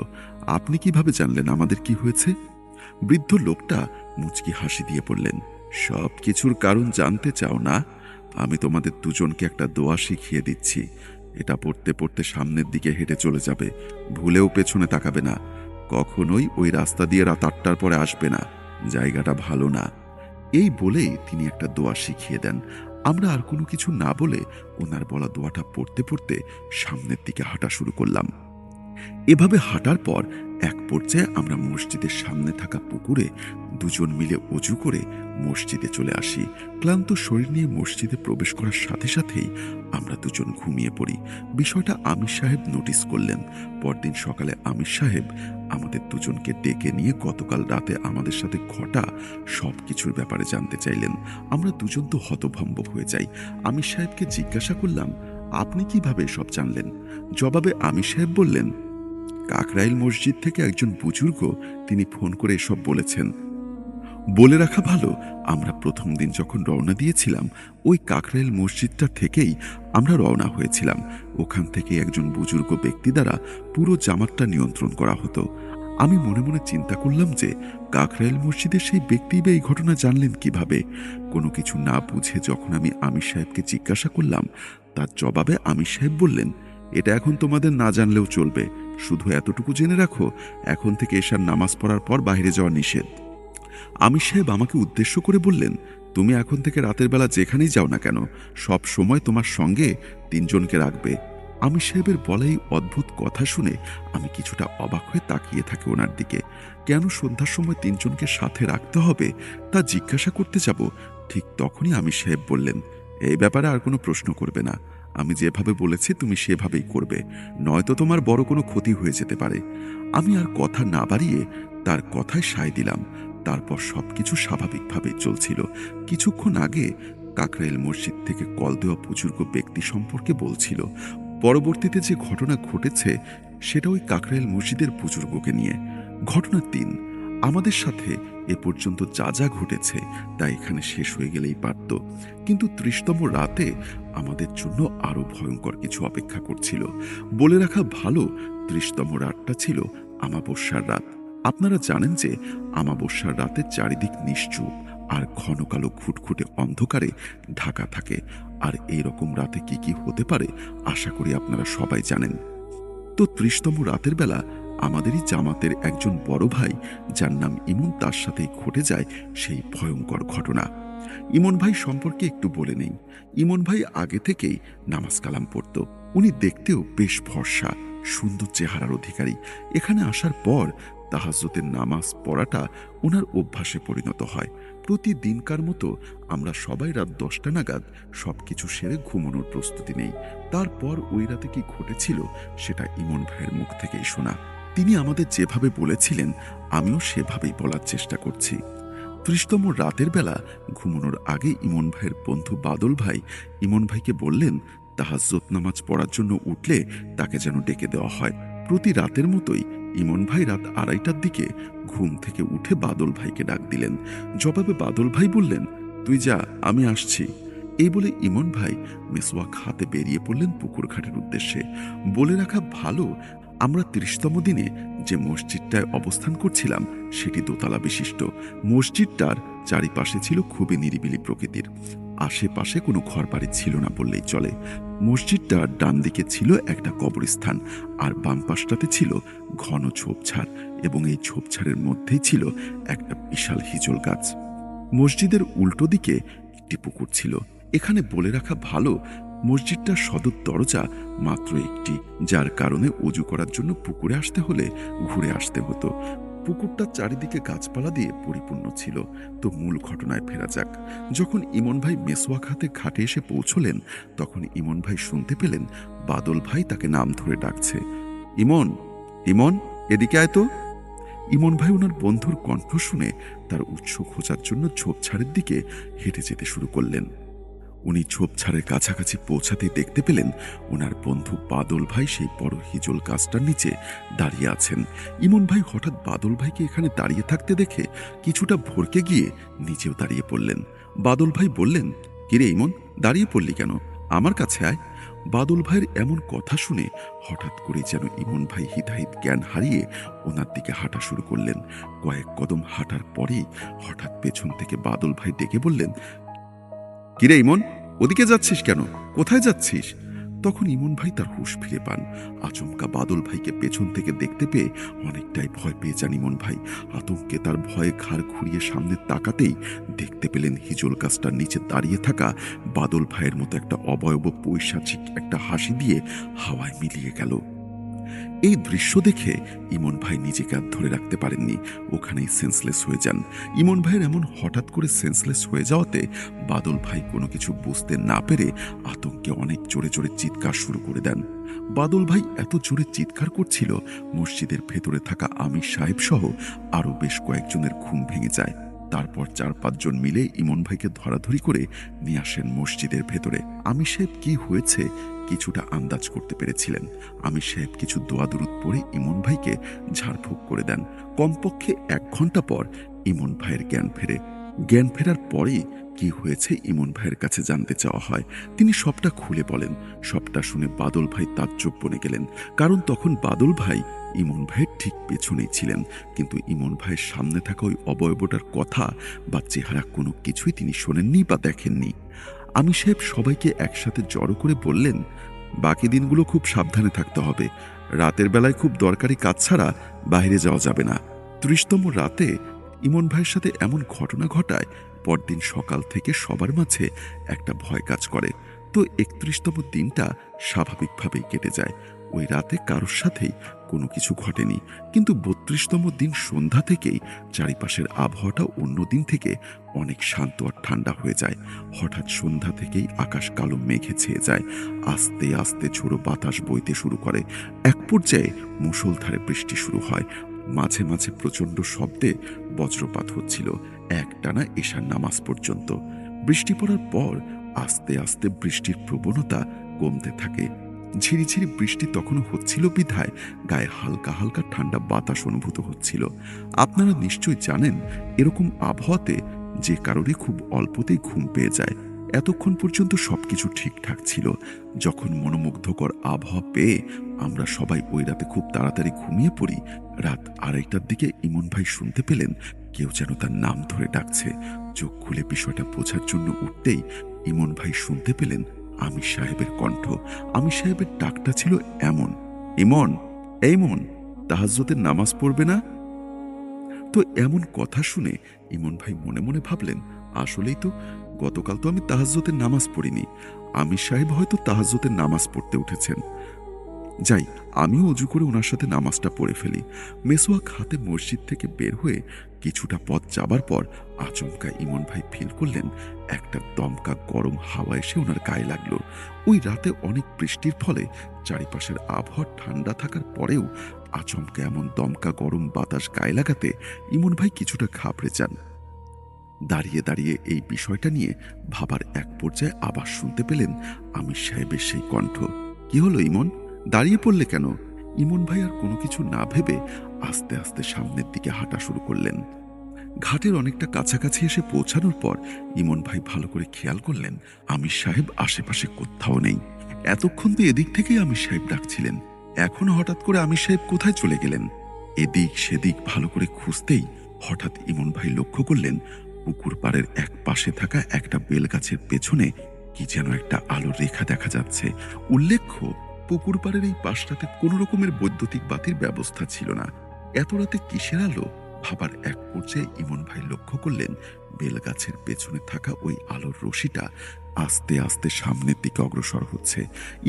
আপনি কিভাবে জানলেন আমাদের কি হয়েছে? বৃদ্ধ লোকটা মুচকি হাসি দিয়ে বললেন, সব কিছুর কারণ জানতে চাও না? আমি তোমাদের দুজনকে একটা দোয়া শিখিয়ে দিচ্ছি। এটা পড়তে পড়তে সামনের দিকে হেঁটে চলে যাবে, ভুলেও পেছনে তাকাবে না। কখনোই ওই রাস্তা দিয়ে রাত 8টার পরে আসবে না, জায়গাটা ভালো না। এই বলেই তিনি একটা দোয়া শিখিয়ে দেন। আমরা আর কোনো কিছু না বলে ওনার বলা দোয়াটা পড়তে পড়তে সামনের দিকে হাঁটা শুরু করলাম। এভাবে হাঁটার পর এক পর্যায়ে আমরা মসজিদের সামনে থাকা পুকুরে দুজন মিলে অজু করে মসজিদে চলে আসি। ক্লান্ত শরীর নিয়ে মসজিদে প্রবেশ করার সাথে সাথেই আমরা দুজন ঘুমিয়ে পড়ি। বিষয়টা আমির সাহেব নোটিস করলেন। পরদিন সকালে আমির সাহেব আমাদের দুজনকে ডেকে নিয়ে গতকাল রাতে আমাদের সাথে ঘটা সব কিছুর ব্যাপারে জানতে চাইলেন। আমরা দুজন তো হতভম্ব হয়ে যাই। আমির সাহেবকে জিজ্ঞাসা করলাম, আপনি কিভাবে সব জানলেন? জবাবে আমির সাহেব বললেন, কাকরাইল মসজিদ থেকে একজন বুজুর্গ তিনি ফোন করে এসব বলেছেন। বলে রাখা ভালো, আমরা প্রথম দিন যখন রওনা দিয়েছিলাম ওই কাকরাইল মসজিদটা থেকেই আমরা রওনা হয়েছিলাম। ওখান থেকে একজন বুজুর্গ ব্যক্তি দ্বারা পুরো জামাতটা নিয়ন্ত্রণ করা হতো। আমি মনে মনে চিন্তা করলাম যে কাকরাইল মসজিদের সেই ব্যক্তি বা এই ঘটনা জানলেন কিভাবে। কোনো কিছু না বুঝে যখন আমি আমির সাহেবকে জিজ্ঞাসা করলাম, তার জবাবে আমির সাহেব বললেন, এটা এখন তোমাদের না জানলেও চলবে, শুধু এতটুকু জেনে রাখো, এখন থেকে এশার নামাজ পড়ার পর বাইরে যাওয়া নিষেধ। আমির সাহেব আমাকে উদ্দেশ্য করে বললেন, তুমি এখন থেকে রাতের বেলা যেখানেই যাও না কেন, সব সময় তোমার সঙ্গে 3 জনকে রাখবে। আমির সাহেবের বলা এই অদ্ভুত কথা শুনে আমি কিছুটা অবাক হয়ে তাকিয়ে থাকি ওনার দিকে। কেন সন্ধ্যার সময় 3 জনকে সাথে রাখতে হবে তা জিজ্ঞাসা করতে যাব, ঠিক তখনই আমির সাহেব বললেন, এই ব্যাপারে আর কোনো প্রশ্ন করবে না, আমি যেভাবে বলেছি তুমি সেভাবেই করবে, নয়তো তোমার বড় কোনো ক্ষতি হয়ে যেতে পারে। আমি আর কথা না বাড়িয়ে তার কথায় সায় দিলাম। তারপর সবকিছু স্বাভাবিকভাবেই চলছিল। কিছুক্ষণ আগে কাকরাইল মসজিদ থেকে কল দেওয়া বুজুর্গ ব্যক্তি সম্পর্কে বলছিল। পরবর্তীতে যে ঘটনা ঘটেছে সেটা ওই কাকরাইল মসজিদের বুজুর্গকে নিয়ে। ঘটনা 3, আমাদের সাথে এ পর্যন্ত যা যা ঘটেছে তা এখানে শেষ হয়ে গেলেই পারত, কিন্তু 30তম রাতে আমাদের জন্য আরো ভয়ঙ্কর কিছু অপেক্ষা করছিল। বলে রাখা ভালো, 30তম রাতটা ছিল আমাবস্যার রাত। আপনারা জানেন যে আমাবস্যার রাতে চারিদিক নিশ্চুপ আর ঘন কালো ঘুটঘুটে অন্ধকারে ঢাকা থাকে। আর এইরকম রাতে কি কি হতে পারে আশা করি আপনারা সবাই জানেন। তো 30তম রাতের বেলা আমাদেরই জামাতের একজন বড় ভাই, যার নাম ইমন, তার সাথেই ঘটে যায় সেই ভয়ঙ্কর ঘটনা। ইমন ভাই সম্পর্কে একটু বলে নেই। ইমন ভাই আগে থেকেই নামাজ কালাম পড়ত। উনি দেখতেও বেশ ফর্সা, সুন্দর চেহারার অধিকারী। এখানে আসার পর তাহাজ্জুদের নামাজ পড়াটা ওনার অভ্যাসে পরিণত হয়। প্রতিদিনকার মতো আমরা সবাই রাত 10টা নাগাদ সবকিছু সেরে ঘুমানোর প্রস্তুতি নেই। তারপর ওই রাতে কি ঘটেছিল সেটা ইমন ভাইয়ের মুখ থেকেই শোনা। তিনি আমাদের যেভাবে বলেছিলেন আমিও সেভাবেই বলার চেষ্টা করছি। 30তম রাতের বেলা ঘুমানোর আগে ইমন ভাইয়ের বন্ধু বাদল ভাই ইমন ভাইকে বললেন, তাহাজ্জুদ নামাজ পড়ার জন্য উঠলে তাকে যেন ডেকে দেওয়া হয়। প্রতি রাতের মতোই ইমন ভাই রাত 2:30টার দিকে ঘুম থেকে উঠে বাদল ভাইকে ডাক দিলেন। জবাবে বাদল ভাই বললেন, তুই যা, আমি আসছি। এই বলে ইমন ভাই মেসওয়াক হাতে বেরিয়ে পড়লেন পুকুর ঘাটের উদ্দেশ্যে। বলে রাখা ভালো, আমরা 30তম দিনে যে মসজিদটায় অবস্থান করছিলাম সেটি দোতলা বিশিষ্ট। মসজিদটার চারিপাশে ছিল খুবই নিরিবিলি প্রকৃতির। আশেপাশে কোনো ঘরবাড়ি ছিল না বললেই চলে। মসজিদটার ডান দিকে ছিল একটা কবরস্থান, আর বাম পাশটাতে ছিল ঘন ঝোপঝাড়, এবং এই ঝোপঝাড়ের মধ্যেই ছিল একটা বিশাল হিজল গাছ। মসজিদের উল্টো দিকে একটি পুকুর ছিল। এখানে বলে রাখা ভালো, মসজিদটার সদর দরজা মাত্র একটি, যার কারণে অজু করার জন্য পুকুরে আসতে হলে ঘুরে আসতে হতো। পুকুরটা চারিদিকে গাছপালা দিয়ে পরিপূর্ণ ছিল। তো মূল ঘটনায় ফেরা যাক। যখন ইমন ভাই মেসওয়াক হাতে ঘাটে এসে পৌঁছলেন, তখন ইমন ভাই শুনতে পেলেন বাদল ভাই তাকে নাম ধরে ডাকছে, ইমন, ইমন, এদিকে আয় তো। ইমন ভাই ওনার বন্ধুর কণ্ঠ শুনে তার উৎস খোঁজার জন্য ঝোপঝাড়ের দিকে হেঁটে যেতে শুরু করলেন। উনি ঝোপঝাড়ের কাছাকাছি পৌঁছাতেই দেখতে পেলেন ওনার বন্ধু বাদল ভাই সেই বড় হিজল গাছটার নিচে দাঁড়িয়ে আছেন। ইমন ভাই হঠাৎ বাদল ভাইকে এখানে দাঁড়িয়ে থাকতে দেখে কিছুটা ভরকে গিয়ে নিচেও দাঁড়িয়ে পড়লেন। বাদল ভাই বললেন, কিরে ইমন, দাঁড়িয়ে পড়লি কেন? আমার কাছে আয়। বাদল ভাইয়ের এমন কথা শুনে হঠাৎ করে যেন ইমন ভাই হিতাহিত জ্ঞান হারিয়ে ওনার দিকে হাঁটা শুরু করলেন। কয়েক কদম হাঁটার পরেই হঠাৎ পেছন থেকে বাদল ভাই ডেকে বললেন, কিরে ইমন, ওদিকে যাচ্ছিস কেন? কোথায় যাচ্ছিস? তখন ইমন ভাই তার হুঁশ ফিরে পান। আচমকা বাদল ভাইকে পেছন থেকে দেখতে পেয়ে অনেকটাই ভয় পেয়ে যান ইমন ভাই। আতঙ্কে তার ভয়ে ঘাড় ঘুরিয়ে সামনে তাকাতেই দেখতে পেলেন হিজল গাছটার নিচে দাঁড়িয়ে থাকা বাদল ভাইয়ের মতো একটা অবয়ব পৈশাচিক একটা হাসি দিয়ে হাওয়ায় মিলিয়ে গেল। এই দৃশ্য দেখে ইমন ভাই নিজেকে আর ধরে রাখতে পারেননি, ওখানেই সেন্সলেস হয়ে যান। ইমন ভাইয়ের এমন হঠাৎ করে সেন্সলেস হয়ে যাওয়াতে বাদল ভাই কোনো কিছু বুঝতে না পেরে আতঙ্কে অনেক জোরে জোরে চিৎকার শুরু করে দেন। বাদল ভাই এত জোরে চিৎকার করছিল, মসজিদের ভেতরে থাকা আমির সাহেব সহ আরো বেশ কয়েকজনের ঘুম ভেঙে যায়। তারপর 4-5 জন মিলে ইমন ভাইকে ধরাধরি করে নিয়ে আসেন মসজিদের ভেতরে। আমির সাহেব কি হয়েছে কিছুটা আন্দাজ করতে পেরেছিলেন। আমির সাহেব কিছু দোয়া দরুদ পড়ে ইমন ভাইকে ঝাড়ফুঁক করে দেন। কমপক্ষে 1 ঘন্টা পর ইমন ভাইয়ের জ্ঞান ফেরে। জ্ঞান ফেরার পরেই কি হয়েছে ইমন ভাইয়ের কাছে জানতে চাওয়া হয়। তিনি সবটা খুলে বলেন। সবটা শুনে বাদল ভাই তাজ্জব বনে গেলেন, কারণ তখন বাদল ভাই ইমন ভাইয়ের ঠিক পেছনেই ছিলেন। কিন্তু ইমন ভাইয়ের সামনে থাকা ওই অবয়বটার কথা বা চেহারা কোনো কিছুই তিনি শোনেননি বা দেখেননি। আমির সাহেব সবাইকে একসাথে জড়ো করে বললেন, বাকি দিনগুলো খুব সাবধানে থাকতে হবে। রাতের বেলায় খুব দরকারি কাজ ছাড়া বাইরে যাওয়া যাবে না। ৩০তম রাতে ইমন ভাইয়ের সাথে এমন ঘটনা ঘটায় পরদিন সকাল থেকে সবার মাঝে একটা ভয় কাজ করে। তো ৩১তম দিনটা স্বাভাবিকভাবেই কেটে যায়। ওই রাতে কারোর সাথেই কোনো কিছু ঘটেনি। কিন্তু ৩২তম দিন সন্ধ্যা থেকেই চারিপাশের আবহাওয়াটা অন্য দিন থেকে অনেক শান্ত আর ঠান্ডা হয়ে যায়। হঠাৎ সন্ধ্যা থেকেই আকাশ কালো মেঘে ছেয়ে যায়। আস্তে আস্তে ঝোড়ো বাতাস বইতে শুরু করে। এক পর্যায়ে মুষলধারে বৃষ্টি শুরু হয়। মাঝে মাঝে প্রচণ্ড শব্দে বজ্রপাত হচ্ছিল, একটানা এশার নামাজ পর্যন্ত। বৃষ্টি পড়ার পর আস্তে আস্তে বৃষ্টির প্রবণতা কমতে থাকে। ঝিরিঝিরি বৃষ্টি তখনও হচ্ছিল বিধায় গায়ে হালকা হালকা ঠান্ডা বাতাস অনুভূত হচ্ছিল। আপনারা নিশ্চয়ই জানেন, এরকম আবহাওয়াতে যে কারোরই খুব অল্পতেই ঘুম পেয়ে যায়। এতক্ষণ পর্যন্ত সবকিছু ঠিকঠাক ছিল। যখন মনোমুগ্ধকর আবহাওয়া পেয়ে আমরা সবাই ওই রাতে খুব তাড়াতাড়ি ঘুমিয়ে পড়ি, রাত ২:৩০টার দিকে ইমন ভাই শুনতে পেলেন কেউ যেন তার নাম ধরে ডাকছে। চোখ খুলে বিষয়টা বোঝার জন্য উঠতেই ইমন ভাই শুনতে পেলেন আমির সাহেবের কণ্ঠ। আমির সাহেবের ডাকটা ছিল এমন, ইমন, এই মন, তাহাজ্জুদের নামাজ পড়বে না? তো এমন কথা শুনে ইমন ভাই মনে মনে ভাবলেন, আসলেই তো, গতকাল তো আমি তাহাজ্জুদের নামাজ পড়িনি। আমির সাহেব হয়তো তাহাজ্জুদের নামাজ পড়তে উঠেছেন। যাই, আমিও অজু করে ওনার সাথে নামাজটা পড়ে ফেলি। মেসোয়াক হাতে মসজিদ থেকে বের হয়ে কিছুটা পথ যাবার পর আচমকা ইমন ভাই ফিল করলেন একটা দমকা গরম হাওয়া এসে ওনার গায়ে লাগলো। ওই রাতে অনেক বৃষ্টির ফলে চারিপাশের আবহাওয়া ঠান্ডা থাকার পরেও আচমকা এমন দমকা গরম বাতাস গায়ে লাগাতে ইমন ভাই কিছুটা ঘাবড়ে যান। দাঁড়িয়ে দাঁড়িয়ে এই বিষয়টা নিয়ে ভাবার এক পর্যায়ে আবার শুনতে পেলেন আমির সাহেবের সেই কণ্ঠ, কি হলো ইমন, দাঁড়িয়ে পড়লে কেন? ইমন ভাই আর কোনো কিছু না ভেবে আস্তে আস্তে সামনের দিকে হাঁটা শুরু করলেন। ঘাটের অনেকটা কাছাকাছি এসে পৌঁছানোর পর ইমন ভাই ভালো করে খেয়াল করলেন আমির সাহেব আশেপাশে কোথাও নেই। এতক্ষণ তো এদিক থেকেই আমির সাহেব ডাকছিলেন, এখন হঠাৎ করে আমির সাহেব কোথায় চলে গেলেন? এদিক সেদিক ভালো করে খুঁজতেই হঠাৎ ইমন ভাই লক্ষ্য করলেন পুকুর পাড়ের এক পাশে থাকা একটা বেলগাছের পেছনে কি যেন একটা আলোর রেখা দেখা যাচ্ছে। উল্লেখ্য, পুকুর পাড়ের এই পাশটাতে কোনো রকমের বৈদ্যুতিক বাতির ব্যবস্থা ছিল না। এত রাতে কিসের আলো? ভাবার এক পর্যায়ে ইমন ভাই লক্ষ্য করলেন বেলগাছের পেছনে থাকা ওই আলোর রশিটা আস্তে আস্তে সামনের দিকে অগ্রসর হচ্ছে।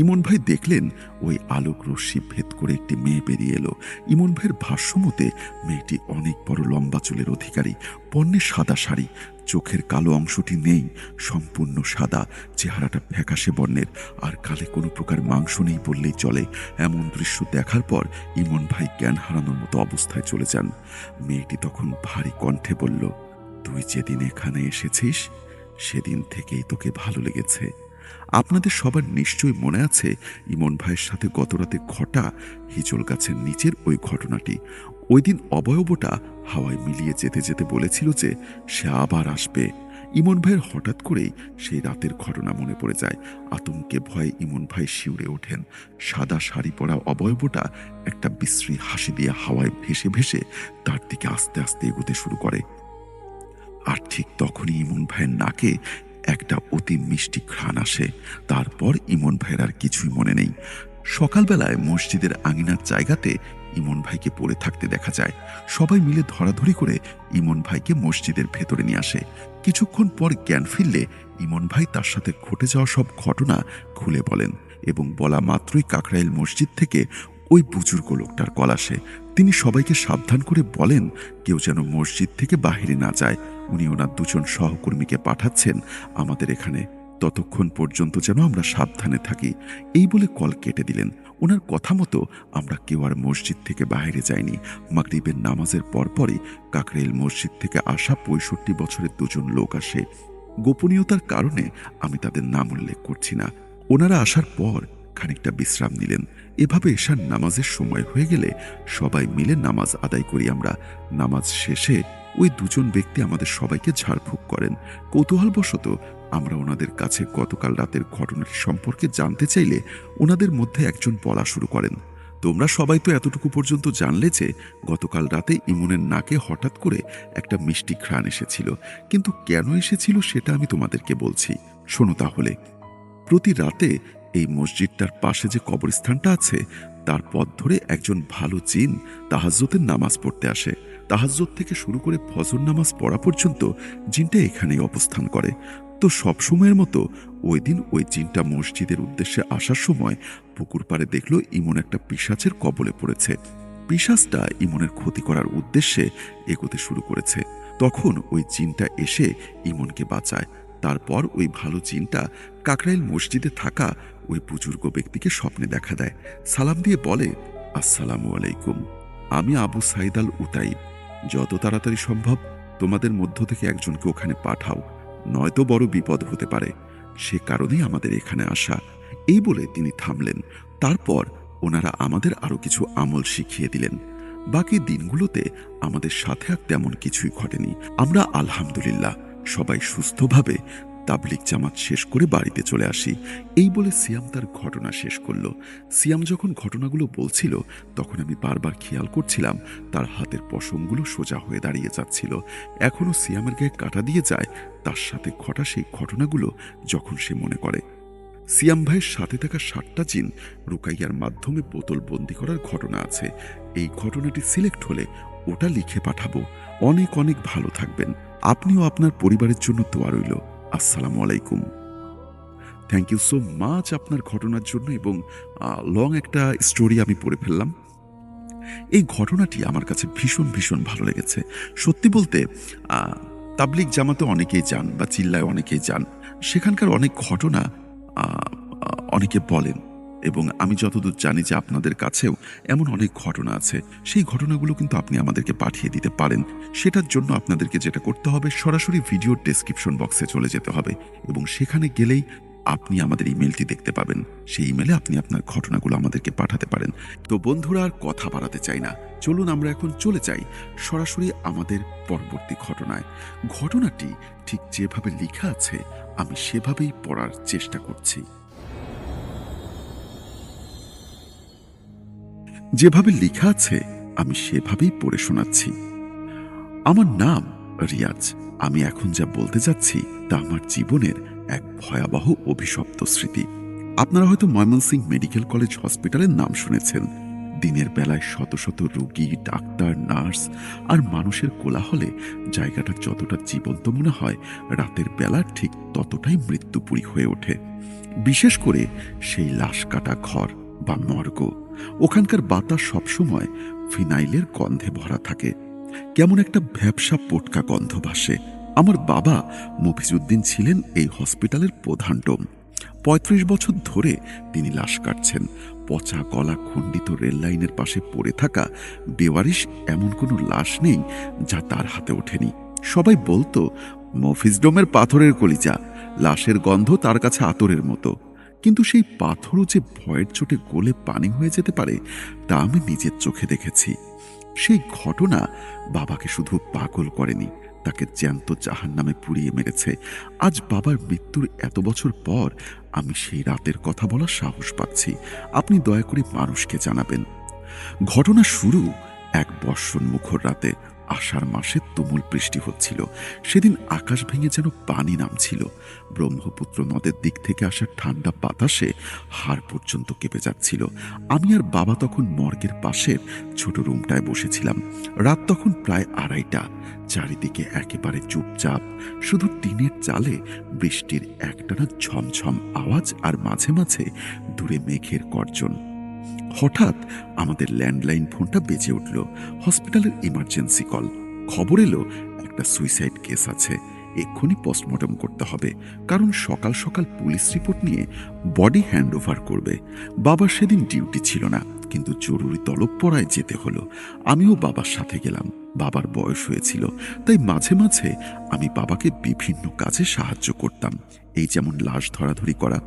ইমন ভাই দেখলেন ওই আলোক রশ্মি ভেদ করে একটি মেয়ে বেরিয়ে এলো। ইমন ভাইয়ের ভাষ্যমতে মেয়েটি অনেক বড় লম্বা চুলের অধিকারী, পরনে সাদা শাড়ি, চোখের কালো অংশটি নেই, সম্পূর্ণ সাদা, চেহারাটা ফ্যাকাশে বর্ণের, আর গালে কোনো প্রকার মাংস নেই বললেই চলে। এমন দৃশ্য দেখার পর ইমন ভাই জ্ঞান হারানোর মতো অবস্থায় চলে যান। মেয়েটি তখন ভারী কণ্ঠে বলল, তুই যেদিন এখানে এসেছিস সেদিন থেকেই তোকে ভালো লেগেছে। আপনাদের সবার নিশ্চয়ই মনে আছে ইমন ভাইয়ের সাথে গতরাতে ঘটা হিজল গাছের নিচের ওই ঘটনাটি। ওই দিন অবয়বটা হাওয়ায় মিলিয়ে যেতে যেতে বলেছিল যে সে আবার আসবে। ইমন ভাইয়ের হঠাৎ করেই সেই রাতের ঘটনা মনে পড়ে যায়। আতঙ্কে ভয়ে ইমন ভাই শিউরে ওঠেন। সাদা শাড়ি পরা অবয়বটা একটা বিশ্রী হাসি দিয়ে হাওয়ায় ভেসে ভেসে তার দিকে আস্তে আস্তে এগোতে শুরু করে। আর ঠিক তখনই ইমন ভাইয়ের নাকে একটা অতি মিষ্টি ঘ্রাণ আসে। তারপর ইমন ভাইয়ের আর কিছুই মনে নেই। সকালবেলায় মসজিদের আঙিনার জায়গাতে ইমন ভাইকে পড়ে থাকতে দেখা যায়। সবাই মিলে ধরাধরি করে ইমন ভাইকে মসজিদের ভেতরে নিয়ে আসে। কিছুক্ষণ পর জ্ঞান ফিরলে ইমন ভাই তার সাথে ঘটে যাওয়া সব ঘটনা খুলে বলেন এবং বলা মাত্রই কাকরাইল মসজিদ থেকে ওই বুজুর্গ লোকটার কল আসে। তিনি সবাইকে সাবধান করে বলেন কেউ যেন মসজিদ থেকে বাহিরে না যায়। উনি ওনার 2 জন সহকর্মীকে পাঠাচ্ছেন আমাদের এখানে, ততক্ষণ পর্যন্ত যেন আমরা সাবধানে থাকি। এই বলে কল কেটে দিলেন। ওনার কথা মতো আমরা কেউ আর মসজিদ থেকে বাইরে যাইনি। মাগরিবের নামাজের পরপরই কাকরাইল মসজিদ থেকে আসা 65 বছরের 2 জন লোক আসে। গোপনীয়তার কারণে আমি তাদের নাম উল্লেখ করছি না। ওনারা আসার পর খানিকটা বিশ্রাম নিলেন। এভাবে এশার নামাজের সময় হয়ে গেলে সবাই মিলে নামাজ আদায় করি আমরা। নামাজ শেষে ওই দুজন ব্যক্তি আমাদের সবাইকে ঝাড়ফুঁক করেন। কৌতূহলবশত আমরা ওনাদের কাছে গতকাল রাতের ঘটনাটি সম্পর্কে জানতে চাইলে ওনাদের মধ্যে একজন বলা শুরু করেন, তোমরা সবাই তো এতটুকু পর্যন্ত জানলে যে গতকাল রাতে ইমনের নাকে হঠাৎ করে একটা মিষ্টি ঘ্রাণ এসেছিল, কিন্তু কেন এসেছিল সেটা আমি তোমাদেরকে বলছি, শোনো তাহলে। প্রতি রাতে এই মসজিদটার পাশে যে কবরস্থানটা আছে তার পথ ধরে একজন ভালো জিন তাহাজ্জুদের নামাজ পড়তে আসে। তাহাজ্জুদ থেকে শুরু করে ফজর নামাজ পড়া পর্যন্ত জিনটা এখানেই অবস্থান করে। তো সব সময়ের মতো ওই দিন ওই জিনটা মসজিদের উদ্দেশ্যে আসার সময় পুকুর পাড়ে দেখল ইমন একটা পিশাচের কবলে পড়েছে। পিশাচটা ইমনের ক্ষতি করার উদ্দেশ্যে এগোতে শুরু করেছে। তখন ওই জিনটা এসে ইমনকে বাঁচায়। তারপর ওই ভালো জিনটা কাকরাইল মসজিদে থাকা ওই বুজুর্গ ব্যক্তিকে স্বপ্নে দেখা দেয়। সালাম দিয়ে বলে, আসসালামু আলাইকুম, আমি আবু সাইদ আল উতাইব। যত তাড়াতাড়ি সম্ভব তোমাদের মধ্য থেকে একজনকে ওখানে পাঠাও, নয়তো বড় বিপদ হতে পারে, সে কারণেই আমাদের এখানে আসা। এই বলে তিনি থামলেন। তারপর ওনারা আমাদের আরো কিছু আমল শিখিয়ে দিলেন। বাকি দিনগুলোতে আমাদের সাথে আর তেমন কিছুই ঘটেনি। আমরা আলহামদুলিল্লাহ সবাই সুস্থভাবে তাবলিগ জামাত শেষ করে বাড়িতে চলে আসি। এই বলে সিয়াম তার ঘটনা শেষ করল। সিয়াম যখন ঘটনাগুলো বলছিল তখন আমি বারবার খেয়াল করছিলাম তার হাতের পশমগুলো সোজা হয়ে দাঁড়িয়ে যাচ্ছিল। এখনো সিয়ামের গায়ে কাটা দিয়ে যায় তার সাথে ঘটা সেই ঘটনাগুলো যখন সে মনে করে। সিয়াম ভাইয়ের সাথে থাকা 7টা জিন রুকাইয়ার মাধ্যমে বোতল বন্দি করার ঘটনা আছে। এই ঘটনাটি সিলেক্ট হলে ওটা লিখে পাঠাবো। অনেক অনেক ভালো থাকবেন। আপনিও আপনার পরিবারের জন্য দোয়া রইল। আসসালামু আলাইকুম। থ্যাংক ইউ সো মাচ আপনার ঘটনার জন্য, এবং লং একটা স্টোরি আমি পড়ে ফেললাম। এই ঘটনাটি আমার কাছে ভীষণ ভীষণ ভালো লেগেছে। সত্যি বলতে তাবলিগ জামাতে অনেকেই যান বা চিল্লায় অনেকেই যান, সেখানকার অনেক ঘটনা অনেকে বলেন, এবং আমি যতদূর জানি যে আপনাদের কাছেও এমন অনেক ঘটনা আছে। সেই ঘটনাগুলো কিন্তু আপনি আমাদেরকে পাঠিয়ে দিতে পারেন। সেটার জন্য আপনাদেরকে যেটা করতে হবে, সরাসরি ভিডিওর ডেসক্রিপশন বক্সে চলে যেতে হবে, এবং সেখানে গেলেই আপনি আমাদের ইমেলটি দেখতে পাবেন। সেই ইমেলে আপনি আপনার ঘটনাগুলো আমাদেরকে পাঠাতে পারেন। তো বন্ধুরা, আর কথা বাড়াতে চাই না, চলুন আমরা এখন চলে যাই সরাসরি আমাদের পরবর্তী ঘটনায়। ঘটনাটি ঠিক যেভাবে লেখা আছে আমি সেভাবেই পড়ার চেষ্টা করছি। যেভাবে লেখা আছে আমি সেভাবেই পড়ে শোনাচ্ছি। আমার নাম রিয়াজ। আমি এখন যা বলতে যাচ্ছি তা আমার জীবনের এক ভয়াবহ অভিশপ্ত স্মৃতি। আপনারা হয়তো ময়মনসিংহ মেডিকেল কলেজ হসপিটালের নাম শুনেছেন। দিনের বেলায় শত শত রোগী, ডাক্তার, নার্স আর মানুষের কোলাহলে জায়গাটা যতটা জীবন্ত মনে হয়, রাতের বেলা ঠিক ততটাই মৃত্যুপুরী হয়ে ওঠে। বিশেষ করে সেই লাশ কাটা ঘর বা মর্গ। ওখানকার বাতাস সবসময় ফিনাইলের গন্ধে ভরা থাকে। কেমন একটা ভ্যাপসা পোটকা গন্ধ ভাসে। আমার বাবা মফিজউদ্দিন ছিলেন এই হসপিটালের প্রধান ডোম। ৩৫ বছর ধরে তিনি লাশ কাটছেন। পচা গলা খণ্ডিত রেল লাইনের পাশে পড়ে থাকা বেওয়ারিশ এমন কোনো লাশ নেই যা তার হাতে ওঠেনি। সবাই বলতো, মফিজডোমের পাথরের কলিজা, লাশের গন্ধ তার কাছে আতরের মতো। কিন্তু সেই পাথরও যে ভয়ের চোটে গলে পানি হয়ে যেতে পারে তা আমি নিজের চোখে দেখেছি। সেই ঘটনা বাবাকে শুধু পাগল করেনি, তাকে জ্যান্ত জাহান্নামে পুড়িয়ে মেরেছে। আজ বাবার মৃত্যুর এত বছর পর আমি সেই রাতের কথা বলার সাহস পাচ্ছি। আপনি দয়া করে মানুষকে জানাবেন। ঘটনা শুরু এক বর্ষণ মুখর রাতে। আষাঢ় মাসে তুমুল বৃষ্টি হচ্ছিল। সেদিন আকাশ ভেঙে যেন পানি নামছিল। ব্রহ্মপুত্র নদের দিক থেকে আসা ঠান্ডা বাতাসে হাড় পর্যন্ত কেঁপে যাচ্ছিল। আমি আর বাবা তখন মর্গের পাশের ছোট রুমটায় বসেছিলাম। রাত তখন প্রায় 2:30। চারিদিকে একেবারে চুপচাপ, শুধু টিনের চালে বৃষ্টির একটানা ঝমঝম আওয়াজ আর মাঝে মাঝে দূরে মেঘের গর্জন। হঠাৎ আমাদের ল্যান্ডলাইন ফোনটা বেজে উঠল। হসপিটালের ইমার্জেন্সি কল। খবর এলো একটা সুইসাইড কেস আছে, এক্ষুনি পোস্টমর্টম করতে হবে, কারণ সকাল সকাল পুলিশ রিপোর্ট নিয়ে বডি হ্যান্ড ওভার করবে। বাবার সেদিন ডিউটি ছিল না, কিন্তু জরুরি তলব পড়ায় যেতে হলো। আমিও বাবার সাথে গেলাম। বাবার বয়স হয়েছিল, তাই মাঝে মাঝে আমি বাবাকে বিভিন্ন কাজে সাহায্য করতাম। এই যেমন লাশ ধরাধরি করা,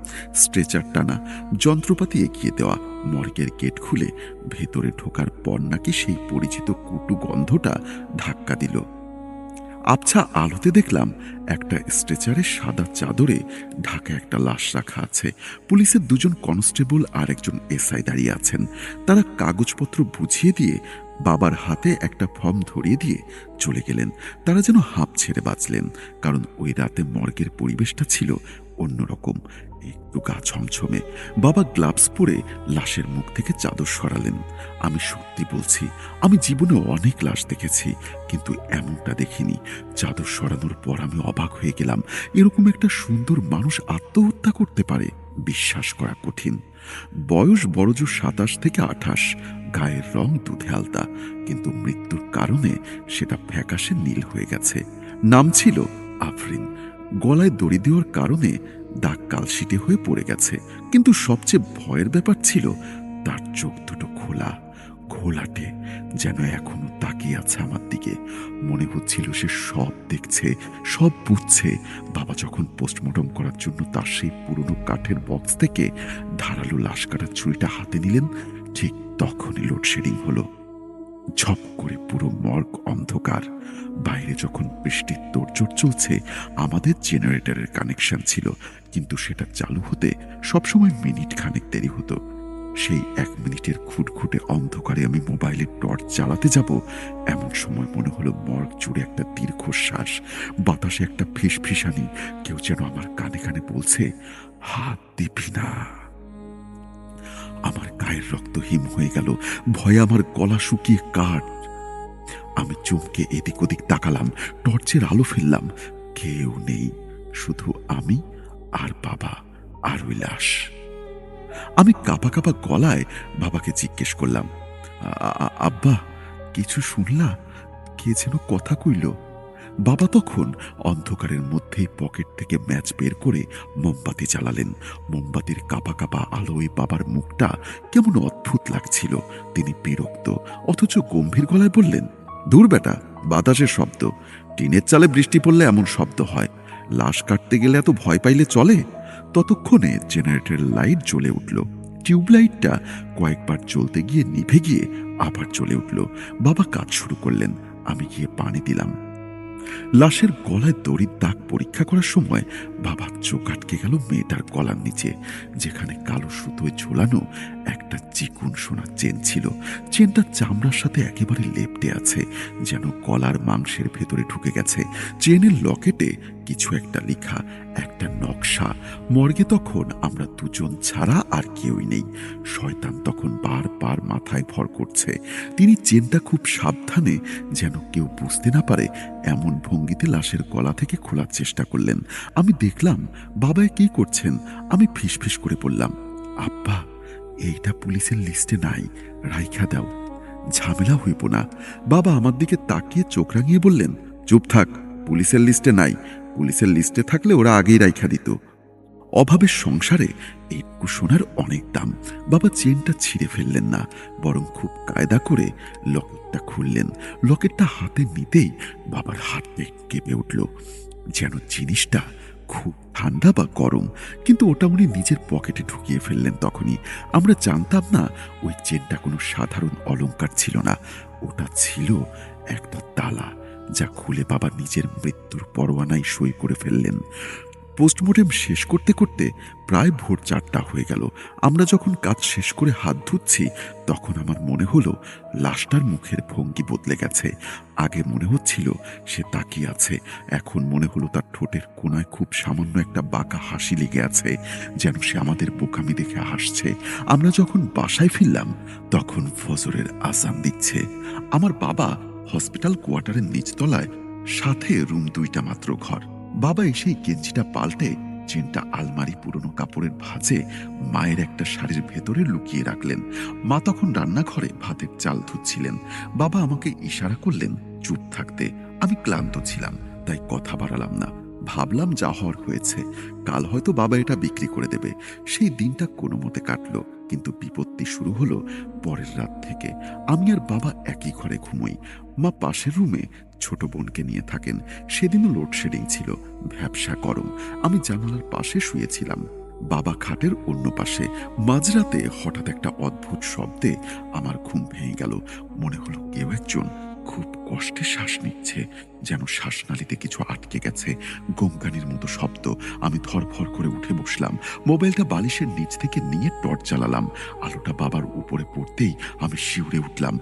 স্ট্রেচার টানা, যন্ত্রপাতি এগিয়ে দেওয়া। মর্গের গেট খুলে ভেতরে ঢোকার পর নাকি সেই পরিচিত কুটু গন্ধটা ধাক্কা দিল। আবছা আলোতে দেখলাম একটা স্ট্রেচারে সাদা চাদরে ঢাকা একটা লাশ রাখা আছে। পুলিশের দুজন কনস্টেবল আর একজন এসআই দাঁড়িয়ে আছেন। তারা কাগজপত্র বুঝিয়ে দিয়ে বাবার হাতে একটা ফর্ম ধরিয়ে দিয়ে চলে গেলেন। তারা যেন হাঁপ ছেড়ে বাঁচলেন, কারণ ওই রাতে মর্গের পরিবেশটা ছিল অন্যরকম, একটু গা ছমছমে। বাবা গ্লাভস পরে লাশের মুখ থেকে চাদর সরালেন। আমি সত্যি বলছি, আমি জীবনে অনেক লাশ দেখেছি, কিন্তু এমনটা দেখিনি। চাদর সরানোর পর আমি অবাক হয়ে গেলাম। এরকম একটা সুন্দর মানুষ আত্মহত্যা করতে পারে, বিশ্বাস করা কঠিন। বয়স বড়জোর 27 থেকে 28, গায়ের রং দুধে আলতা, কিন্তু মৃত্যুর কারণে সেটা ফ্যাকাশে নীল হয়ে গেছে। নাম ছিল আফরিন। গলায় দড়ি দেওয়ার কারণে দাগ কালশিটে হয়ে পড়ে গেছে, কিন্তু সবচেয়ে ভয়ের ব্যাপার ছিল তার চোখ দুটো খোলা, ঘোলাটে, যেন এখনো তাকিয়ে আছে আমার দিকে। মনে হচ্ছিল সে সব দেখছে, সব বুঝছে। বাবা যখন পোস্টমর্টম করার জন্য তার সেই পুরনো কাঠের বক্স থেকে ধারালো লাশ কাটার ছুরিটা হাতে নিলেন, ঠিক তখনই লোডশেডিং হলো। ঝপ করে পুরো মর্গ অন্ধকার। বাইরে যখন বৃষ্টির তোড়জোড় চলছে, আমাদের জেনারেটরের কানেকশন ছিল, কিন্তু সেটা চালু হতে সবসময় মিনিট খানেক দেরি হতো। সেই 1 মিনিটের খুঁটখুটে অন্ধকারে আমি মোবাইলের টর্চ চালাতে যাব, এমন সময় মনে হলো মর্গ জুড়ে একটা দীর্ঘশ্বাস, বাতাসে একটা ফিসফিসানি। কেউ যেন আমার কানে কানে বলছে, হাত দিবি না। আমার গায়ের রক্ত হিম হয়ে গেল, ভয়ে আমার গলা শুকিয়ে কাঠ। আমি চমকে এদিক ওদিক তাকালাম, টর্চের আলো ফেললাম। কেউ নেই, শুধু আমি আর বাবা আর ওই লাশ। আমি কাঁপা কাঁপা গলায় বাবাকে জিজ্ঞেস করলাম, আব্বা, কিছু শুনলা? কে যেন কথা কইল। বাবা তখন অন্ধকারের মধ্যেই পকেট থেকে ম্যাচ বের করে মোমবাতি জ্বালালেন। মোমবাতির কাঁপা কাঁপা আলোয় বাবার মুখটা কেমন অদ্ভুত লাগছিল। তিনি বিরক্ত অথচ গম্ভীর গলায় বললেন, দূর বেটা, বাতাসের শব্দ। টিনের চালে বৃষ্টি পড়লে এমন শব্দ হয়। লাশ কাটতে গেলে এত ভয় পাইলে চলে? ততক্ষণে জেনারেটরের লাইট জ্বলে উঠল। টিউবলাইটটা কয়েকবার জ্বলতে গিয়ে নিভে গিয়ে আবার জ্বলে উঠল। বাবা কাজ শুরু করলেন। আমি গিয়ে পানি দিলাম। লাশের গলায় দড়ির দাগ পরীক্ষা করার সময় বাবার চোখ আটকে গেল মেয়েটার গলার নিচে, যেখানে কালো সুতোয় ঝোলানো একটা চিকুন সোনার চেন ছিল। চেনটা চামড়ার সাথে একেবারে লেপ্টে আছে, যেন গলার মাংসের ভেতরে ঢুকে গেছে। চেনের লকেটে কিছু একটা লেখা, একটা নকশা। মর্গে তখন আমরা দুজন ছাড়া আর কেউই নেই। শয়তান তখন বারবার মাথায় ভর করছে। তিনি চেনটা খুব সাবধানে, যেন কেউ বুঝতে না পারে এমন ভঙ্গিতে লাশের গলা থেকে খোলার চেষ্টা করলেন। আমি দেখলাম বাবা কি করছেন। আমি ফিসফিস করে বললাম, আব্বা, এইটা পুলিশের লিস্টে নাই, রাইখা দাও, ঝামেলা হইব না। বাবা আমার দিকে তাকিয়ে চোখ রাঙিয়ে বললেন, চুপ থাক, পুলিশের লিস্টে নাই। পুলিশের লিস্টে থাকলে ওরা আগেই রাইখা দিত। অভাবের সংসারে এইটুকু সোনার অনেক দাম। বাবা চেনটা ছিঁড়ে ফেললেন না, বরং খুব কায়দা করে লকেটটা খুললেন। লকেটটা হাতে নিতেই বাবার হাত কেঁপে উঠল, যেন জিনিসটা খুব ঠান্ডা বা গরম। কিন্তু ওটা উনি নিজের পকেটে ঢুকিয়ে ফেললেন তখনই। আমরা জানতাম না ওই চেনটা কোনো সাধারণ অলংকার ছিল না, ওটা ছিল একটা তালা, যা খুলে বাবা নিজের মৃত্যুর পরোয়ানায় সই করে ফেললেন। পোস্টমর্টেম শেষ করতে করতে প্রায় ভোর 4টা হয়ে গেল। আমরা যখন কাজ শেষ করে হাত ধুচ্ছি, তখন আমার মনে হলো লাশটার মুখের ভঙ্গি বদলে গেছে। আগে মনে হচ্ছিল সে তাকিয়ে আছে, এখন মনে হলো তার ঠোঁটের কোনায় খুব সামান্য একটা বাঁকা হাসি লেগে আছে, যেন সে আমাদের বোকামি দেখে হাসছে। আমরা যখন বাসায় ফিরলাম, তখন ফজরের আজান দিচ্ছে। আমার বাবা হসপিটাল কোয়ার্টারের নিচতলায়, সাথে রুম 2টা মাত্র ঘর। বাবা এসেই গেঞ্জিটা পাল্টে চেনটা আলমারি পুরনো কাপড়ের ভাঁজে মায়ের একটা শাড়ির ভেতরে লুকিয়ে রাখলেন। মা তখন রান্নাঘরে ভাতের চাল ধুচ্ছিলেন। বাবা আমাকে ইশারা করলেন চুপ থাকতে। আমি ক্লান্ত ছিলাম, তাই কথা বাড়ালাম না। ভাবলাম যা হওয়ার হয়েছে, কাল হয়তো বাবা এটা বিক্রি করে দেবে। সেই দিনটা কোনো মতে কাটলো, কিন্তু বিপত্তি শুরু হলো পরের রাত থেকে। আমি আর বাবা একই ঘরে ঘুমোই। মা পাশের রুমে ছোট বোনকে নিয়ে থাকেন। সেদিনও লোডশেডিং ছিল, ভ্যাপসা গরম। আমি জানালার পাশে শুয়েছিলাম, বাবা খাটের অন্য পাশে। মাঝরাতে হঠাৎ একটা অদ্ভুত শব্দে আমার ঘুম ভেঙে গেল। মনে হলো কেউ একজন খুব কষ্টে শ্বাস নিচ্ছে, যেন শ্বাসনালীতে কিছু আটকে গেছে। গঙ্গানির মতো শব্দ। আমি ধরফর করে উঠে বসলাম। মোবাইলটা বালিশের নিচ থেকে নিয়ে টর্চ জ্বালালাম। আলোটা বাবার উপরে পড়তেই আমি শিউরে উঠলাম।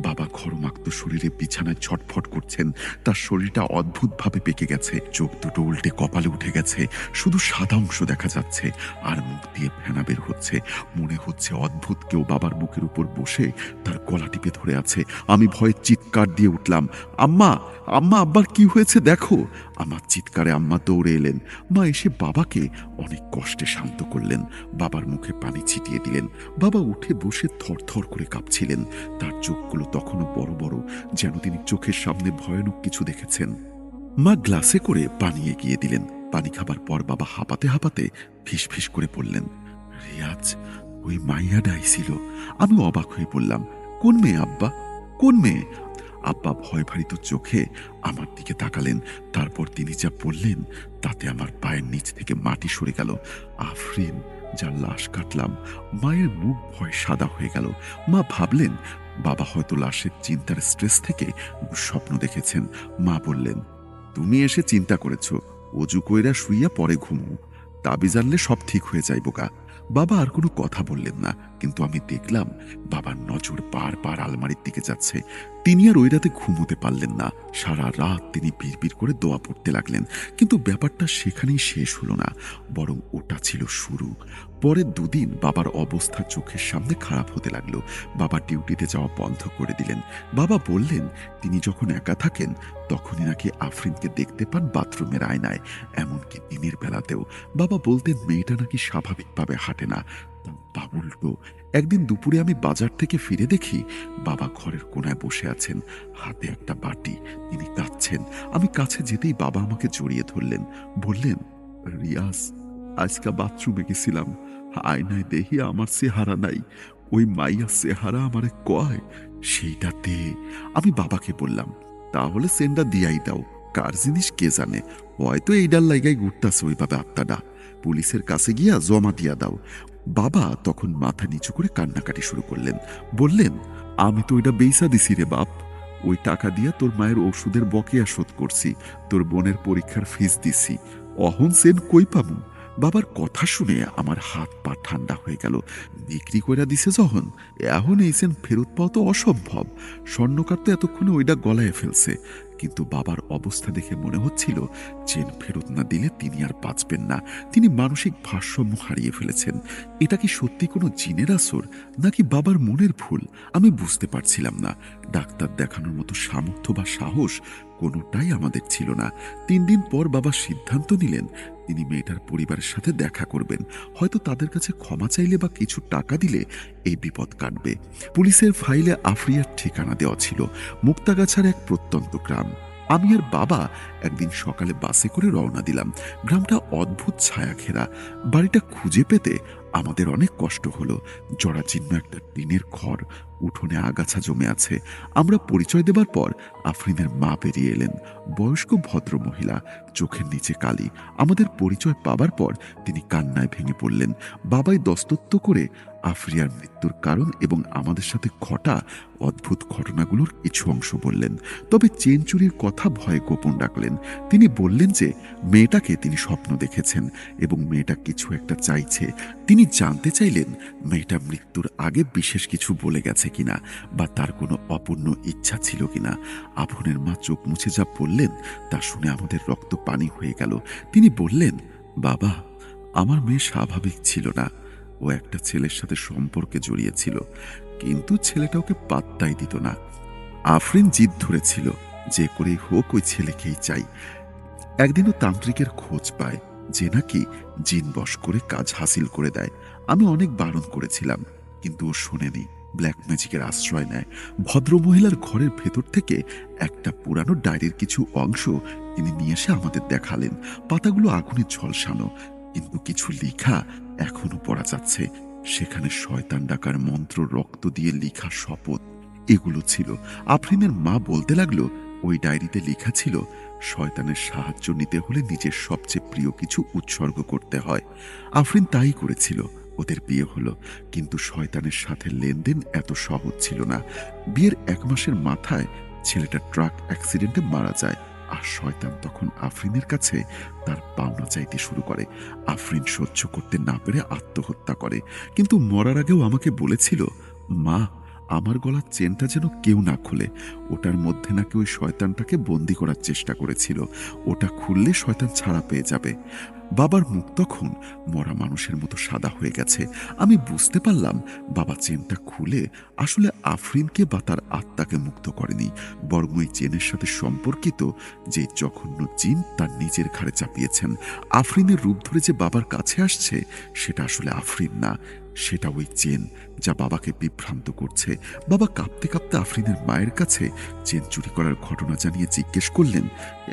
বাবা খরমাক্ত শরীরে বিছানায় ছটফট করছেন। তার শরীরটা অদ্ভুতভাবে পেকে গেছে, চোখ দুটো উল্টে কপালে উঠে গেছে, শুধু সাদা অংশ দেখা যাচ্ছে, আর মুখ দিয়ে ফেনা বের হচ্ছে। মনে হচ্ছে অদ্ভুত কেউ বাবার বুকের উপর বসে তার গলা টিপে ধরে আছে। আমি ভয়ে চিৎকার দিয়ে উঠলাম, আম্মা, আম্মা, আব্বার কি হয়েছে দেখো। আমার চিৎকারে আম্মা দৌড়ে এলেন। মা এসে বাবাকে অনেক কষ্টে শান্ত করলেন, বাবার মুখে পানি ছিটিয়ে দিলেন। বাবা উঠে বসে থরথর করে কাঁপছিলেন। তার চোখগুলো তখনও বড় বড়, যেন তিনি চোখের সামনে ভয়ানক কিছু দেখেছেন। মা গ্লাসে করে পানি এগিয়ে দিলেন। পানি খাবার পর বাবা হাঁপাতে হাঁপাতে ফিস ফিস করে বললেন, রিয়াজ, ওই মাইয়াডা আইছিল। আমি অবাক হয়ে বললাম, কোন মেয়ে আব্বা, কোন মেয়ে? আব্বা ভয়ভারিত চোখে আমার দিকে তাকালেন। তারপর তিনি যা বললেন তাতে আমার পায়ের নিচ থেকে মাটি সরে গেল। আফরিন, যার লাশ কাটলাম। মায়ের মুখ ভয় সাদা হয়ে গেল। মা ভাবলেন বাবা হয়তো লাশের চিন্তার স্ট্রেস থেকে স্বপ্ন দেখেছেন। মা বললেন, তুমি এসে চিন্তা করেছ, অজু কইরা শুইয়া পরে ঘুমো, তাবিজ আনলে সব ঠিক হয়ে যাইব গা। বাবা আর কোনো কথা বললেন না, কিন্তু আমি দেখলাম বাবার নজর বারবার আলমারির দিকে যাচ্ছে। তিনি আর ওই রাতে ঘুমোতে পারলেন না। সারা রাত তিনি বিড়বিড় করে দোয়া পড়তে লাগলেন। কিন্তু ব্যাপারটা সেখানেই শেষ হলো না, বরং ওটা ছিল শুরু। পরের দুদিন বাবার অবস্থা চোখের সামনে খারাপ হতে লাগলো। বাবা ডিউটিতে যাওয়া বন্ধ করে দিলেন। বাবা বললেন তিনি যখন একা থাকেন তখনই নাকি আফরিনকে দেখতে পান বাথরুমের আয়নায়, এমনকি দিনের বেলাতেও। বাবা বলতেন মেয়েটা নাকি স্বাভাবিকভাবে হাঁটে না, তা উল্টো। একদিন দুপুরে আমি বাজার থেকে ফিরে দেখি বাবা ঘরের কোনায় বসে আছেন, হাতে একটা বাটি। তিনি কাঁদছেন। আমি কাছে যেতেই বাবা আমাকে জড়িয়ে ধরলেন, বললেন, রিয়াজ, আজকা বাথরুমে গেছিলাম, আয়নায় দেখি আমার চেহারা নাই, ওই মাইয়া চেহারা আমারে কয় সেইটাতে। আমি বাবাকে বললাম, তাহলে সেন্ডা দিয়াই দাও, কার জিনিস কে জানে, হয়তো এইডার লাইগাই ঘুরতাছে ওইভাবে আত্মাটা, পুলিশের কাছে গিয়া জমা দিয়া দাও। বাবা তখন মাথা নিচু করে কান্নাকাটি শুরু করলেন। বললেন, আমি তো ওইটা বেইসা দিছি রে বাপ, ওই টাকা দিয়া তোর মায়ের ওষুধের বকেয়া শোধ করছি, তোর বোনের পরীক্ষার ফিস দিছি, অহন সেন কই পামু? বাবার কথা শুনে আমার হাত পা ঠান্ডা হয়ে গেল। বিক্রি কইরা দিছে যখন, এখন এই সেন ফেরত পাওয়া তো অসম্ভব। স্বর্ণকার তো এতক্ষণে ওইটা গলায় ফেলছে। কিন্তু বাবার অবস্থা দেখে মনে হচ্ছিল চেন ফেরত না দিলে তিনি আর বাঁচবেন না। তিনি মানসিক ভারসাম্য হারিয়ে ফেলেছেন। এটা কি সত্যি কোনো জিনের আসর, নাকি বাবার মনের ভুল? আমি বুঝতে পারছিলাম না। ডাক্তার দেখানোর মতো সামর্থ্য বা সাহস কোনোটাই আমাদের ছিল না। 3 দিন পর বাবা সিদ্ধান্ত নিলেন তিনি মেয়েটার পরিবারের সাথে দেখা করবেন। হয়তো তাদের কাছে ক্ষমা চাইলে বা কিছু টাকা দিলে এই বিপদ কাটবে। পুলিশের ফাইলে আফরিয়ার ঠিকানা দেওয়া ছিল, মুক্তাগাছার এক প্রত্যন্ত গ্রাম। আমি আর বাবা একদিন সকালে বাসে করে রওনা দিলাম। গ্রামটা অদ্ভুত ছায়া ঘেরা। বাড়িটা খুঁজে পেতে আমাদের অনেক কষ্ট হলো। জরাজীর্ণ একটা টিনের ঘর, উঠোনে আগাছা জমে আছে। আমরা পরিচয় দেবার পর আফরিনের মা বেরিয়ে এলেন, বয়স্ক ভদ্র মহিলা, চোখের নিচে কালি। আমাদের পরিচয় পাবার পর তিনি কান্নায় ভেঙে পড়লেন। বাবাই দস্তত্ব করে আফরিয়ার মৃত্যুর কারণ এবং আমাদের সাথে ঘটা অদ্ভুত ঘটনাগুলোর কিছু অংশ বললেন। তবে চেন চুরির কথা ভয়ে গোপন রাখলেন। তিনি বললেন যে মেয়েটাকে তিনি স্বপ্ন দেখেছেন এবং মেয়েটা কিছু একটা চাইছে। তিনি জানতে চাইলেন মেয়েটা মৃত্যুর আগে বিশেষ কিছু বলে গেছে কিনা, বা তার কোনো অপূর্ণ ইচ্ছা ছিল কিনা। আফনের মা চোখ মুছে যা বললেন তা শুনে আমাদের রক্ত পানি হয়ে গেল। তিনি বললেন, বাবা, আমার মেয়ে স্বাভাবিক ছিল না, ও একটা ছেলের সাথে সম্পর্কে জড়িয়েছিল, কিন্তু ছেলেটা ওকে পাত্তাই দিত না। আফরিন জিদ ধরেছিল যে করেই হোক ওই ছেলেকেই চাই। একদিনও তান্ত্রিকের খোঁজ পায় যে নাকি জিন বশ করে কাজ হাসিল করে দেয়। আমি অনেক বারণ করেছিলাম, কিন্তু ও শোনেনি। ব্ল্যাক ম্যাজিকের আশ্রয় নেয়। ভদ্রমহিলার ঘরের ভেতর থেকে একটা পুরানো ডায়েরির কিছু অংশ তিনি নিয়ে এসে আমাদের দেখালেন। পাতাগুলো আগুনে ঝলসানো, কিন্তু কিছু লেখা এখনো পড়া যাচ্ছে। সেখানে শয়তান ডাকার মন্ত্র, রক্ত দিয়ে লেখা শপথ, এগুলো ছিল। আফরিনের মা বলতে লাগলো, ওই ডায়েরিতে লেখা ছিল, শয়তানের সাহায্য নিতে হলে নিজের সবচেয়ে প্রিয় কিছু উৎসর্গ করতে হয়। আফরিন তাই করেছিল। ওদের বিয়ে হলো, কিন্তু শয়তানের সাথে লেনদেন এত সহজ ছিল না। বিয়ের 1 মাসের মাথায় ছেলেটা ট্রাক অ্যাক্সিডেন্টে মারা যায়। আর শয়তান তখন আফরিনের কাছে তার পাওনা চাইতে শুরু করে। আফরিন সহ্য করতে না পেরে আত্মহত্যা করে, কিন্তু মরার আগেও আমাকে বলেছিল, মা, আমার গলার চেনটা যেন কেউ না খুলে। ওটার মধ্যে নাকি ওই শয়তানটাকে বন্দি করার চেষ্টা করেছিল। ওটা খুললে শয়তান ছাড়া পেয়ে যাবে। বাবার মুখ তখন মরা মানুষের মতো সাদা হয়ে গেছে। আমি বুঝতে পারলাম বাবা চেনটা খুলে আসলে আফরিনকে বা তার আত্মাকে মুক্ত করেনি, বরং ওই চেনের সাথে সম্পর্কিত যে জঘন্য জিন তার নিজের ঘাড়ে চাপিয়েছেন। আফরিনের রূপ ধরে যে বাবার কাছে আসছে সেটা আসলে আফরিন না, সেটা ওই চেন যা বাবাকে বিভ্রান্ত করছে। বাবা কাঁপতে কাঁপতে আফরিনের মায়ের কাছে চেন চুরি করার ঘটনা জানিয়ে জিজ্ঞেস করলেন,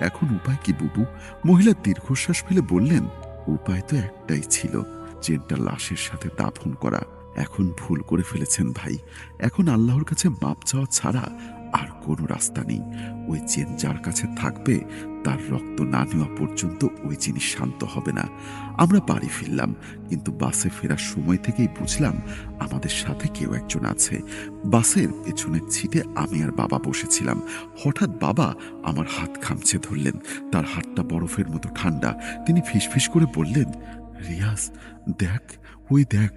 এখন উপায় কি বুবু? মহিলা দীর্ঘশ্বাস ফেলে বললেন, উপায় তো একটাই ছিল, চেনটা লাশের সাথে দাফন করা। এখন ভুল করে ফেলেছেন ভাই। এখন আল্লাহর কাছে মাপ চাওয়া ছাড়া আর কোনো রাস্তা নেই। ওই চেন যার কাছে থাকবে তার রক্ত না নেওয়া পর্যন্ত ওই জিনিস শান্ত হবে না। আমরা বাড়ি ফিরলাম, কিন্তু বাসে ফেরার সময় থেকেই বুঝলাম আমাদের সাথে কেউ একজন আছে। বাসের পেছনের সিটে আমি আর বাবা বসেছিলাম। হঠাৎ বাবা আমার হাত খামচে ধরলেন। তার হাতটা বরফের মতো ঠান্ডা। তিনি ফিসফিস করে বললেন, রিয়াজ, দেখ, ওই দেখ।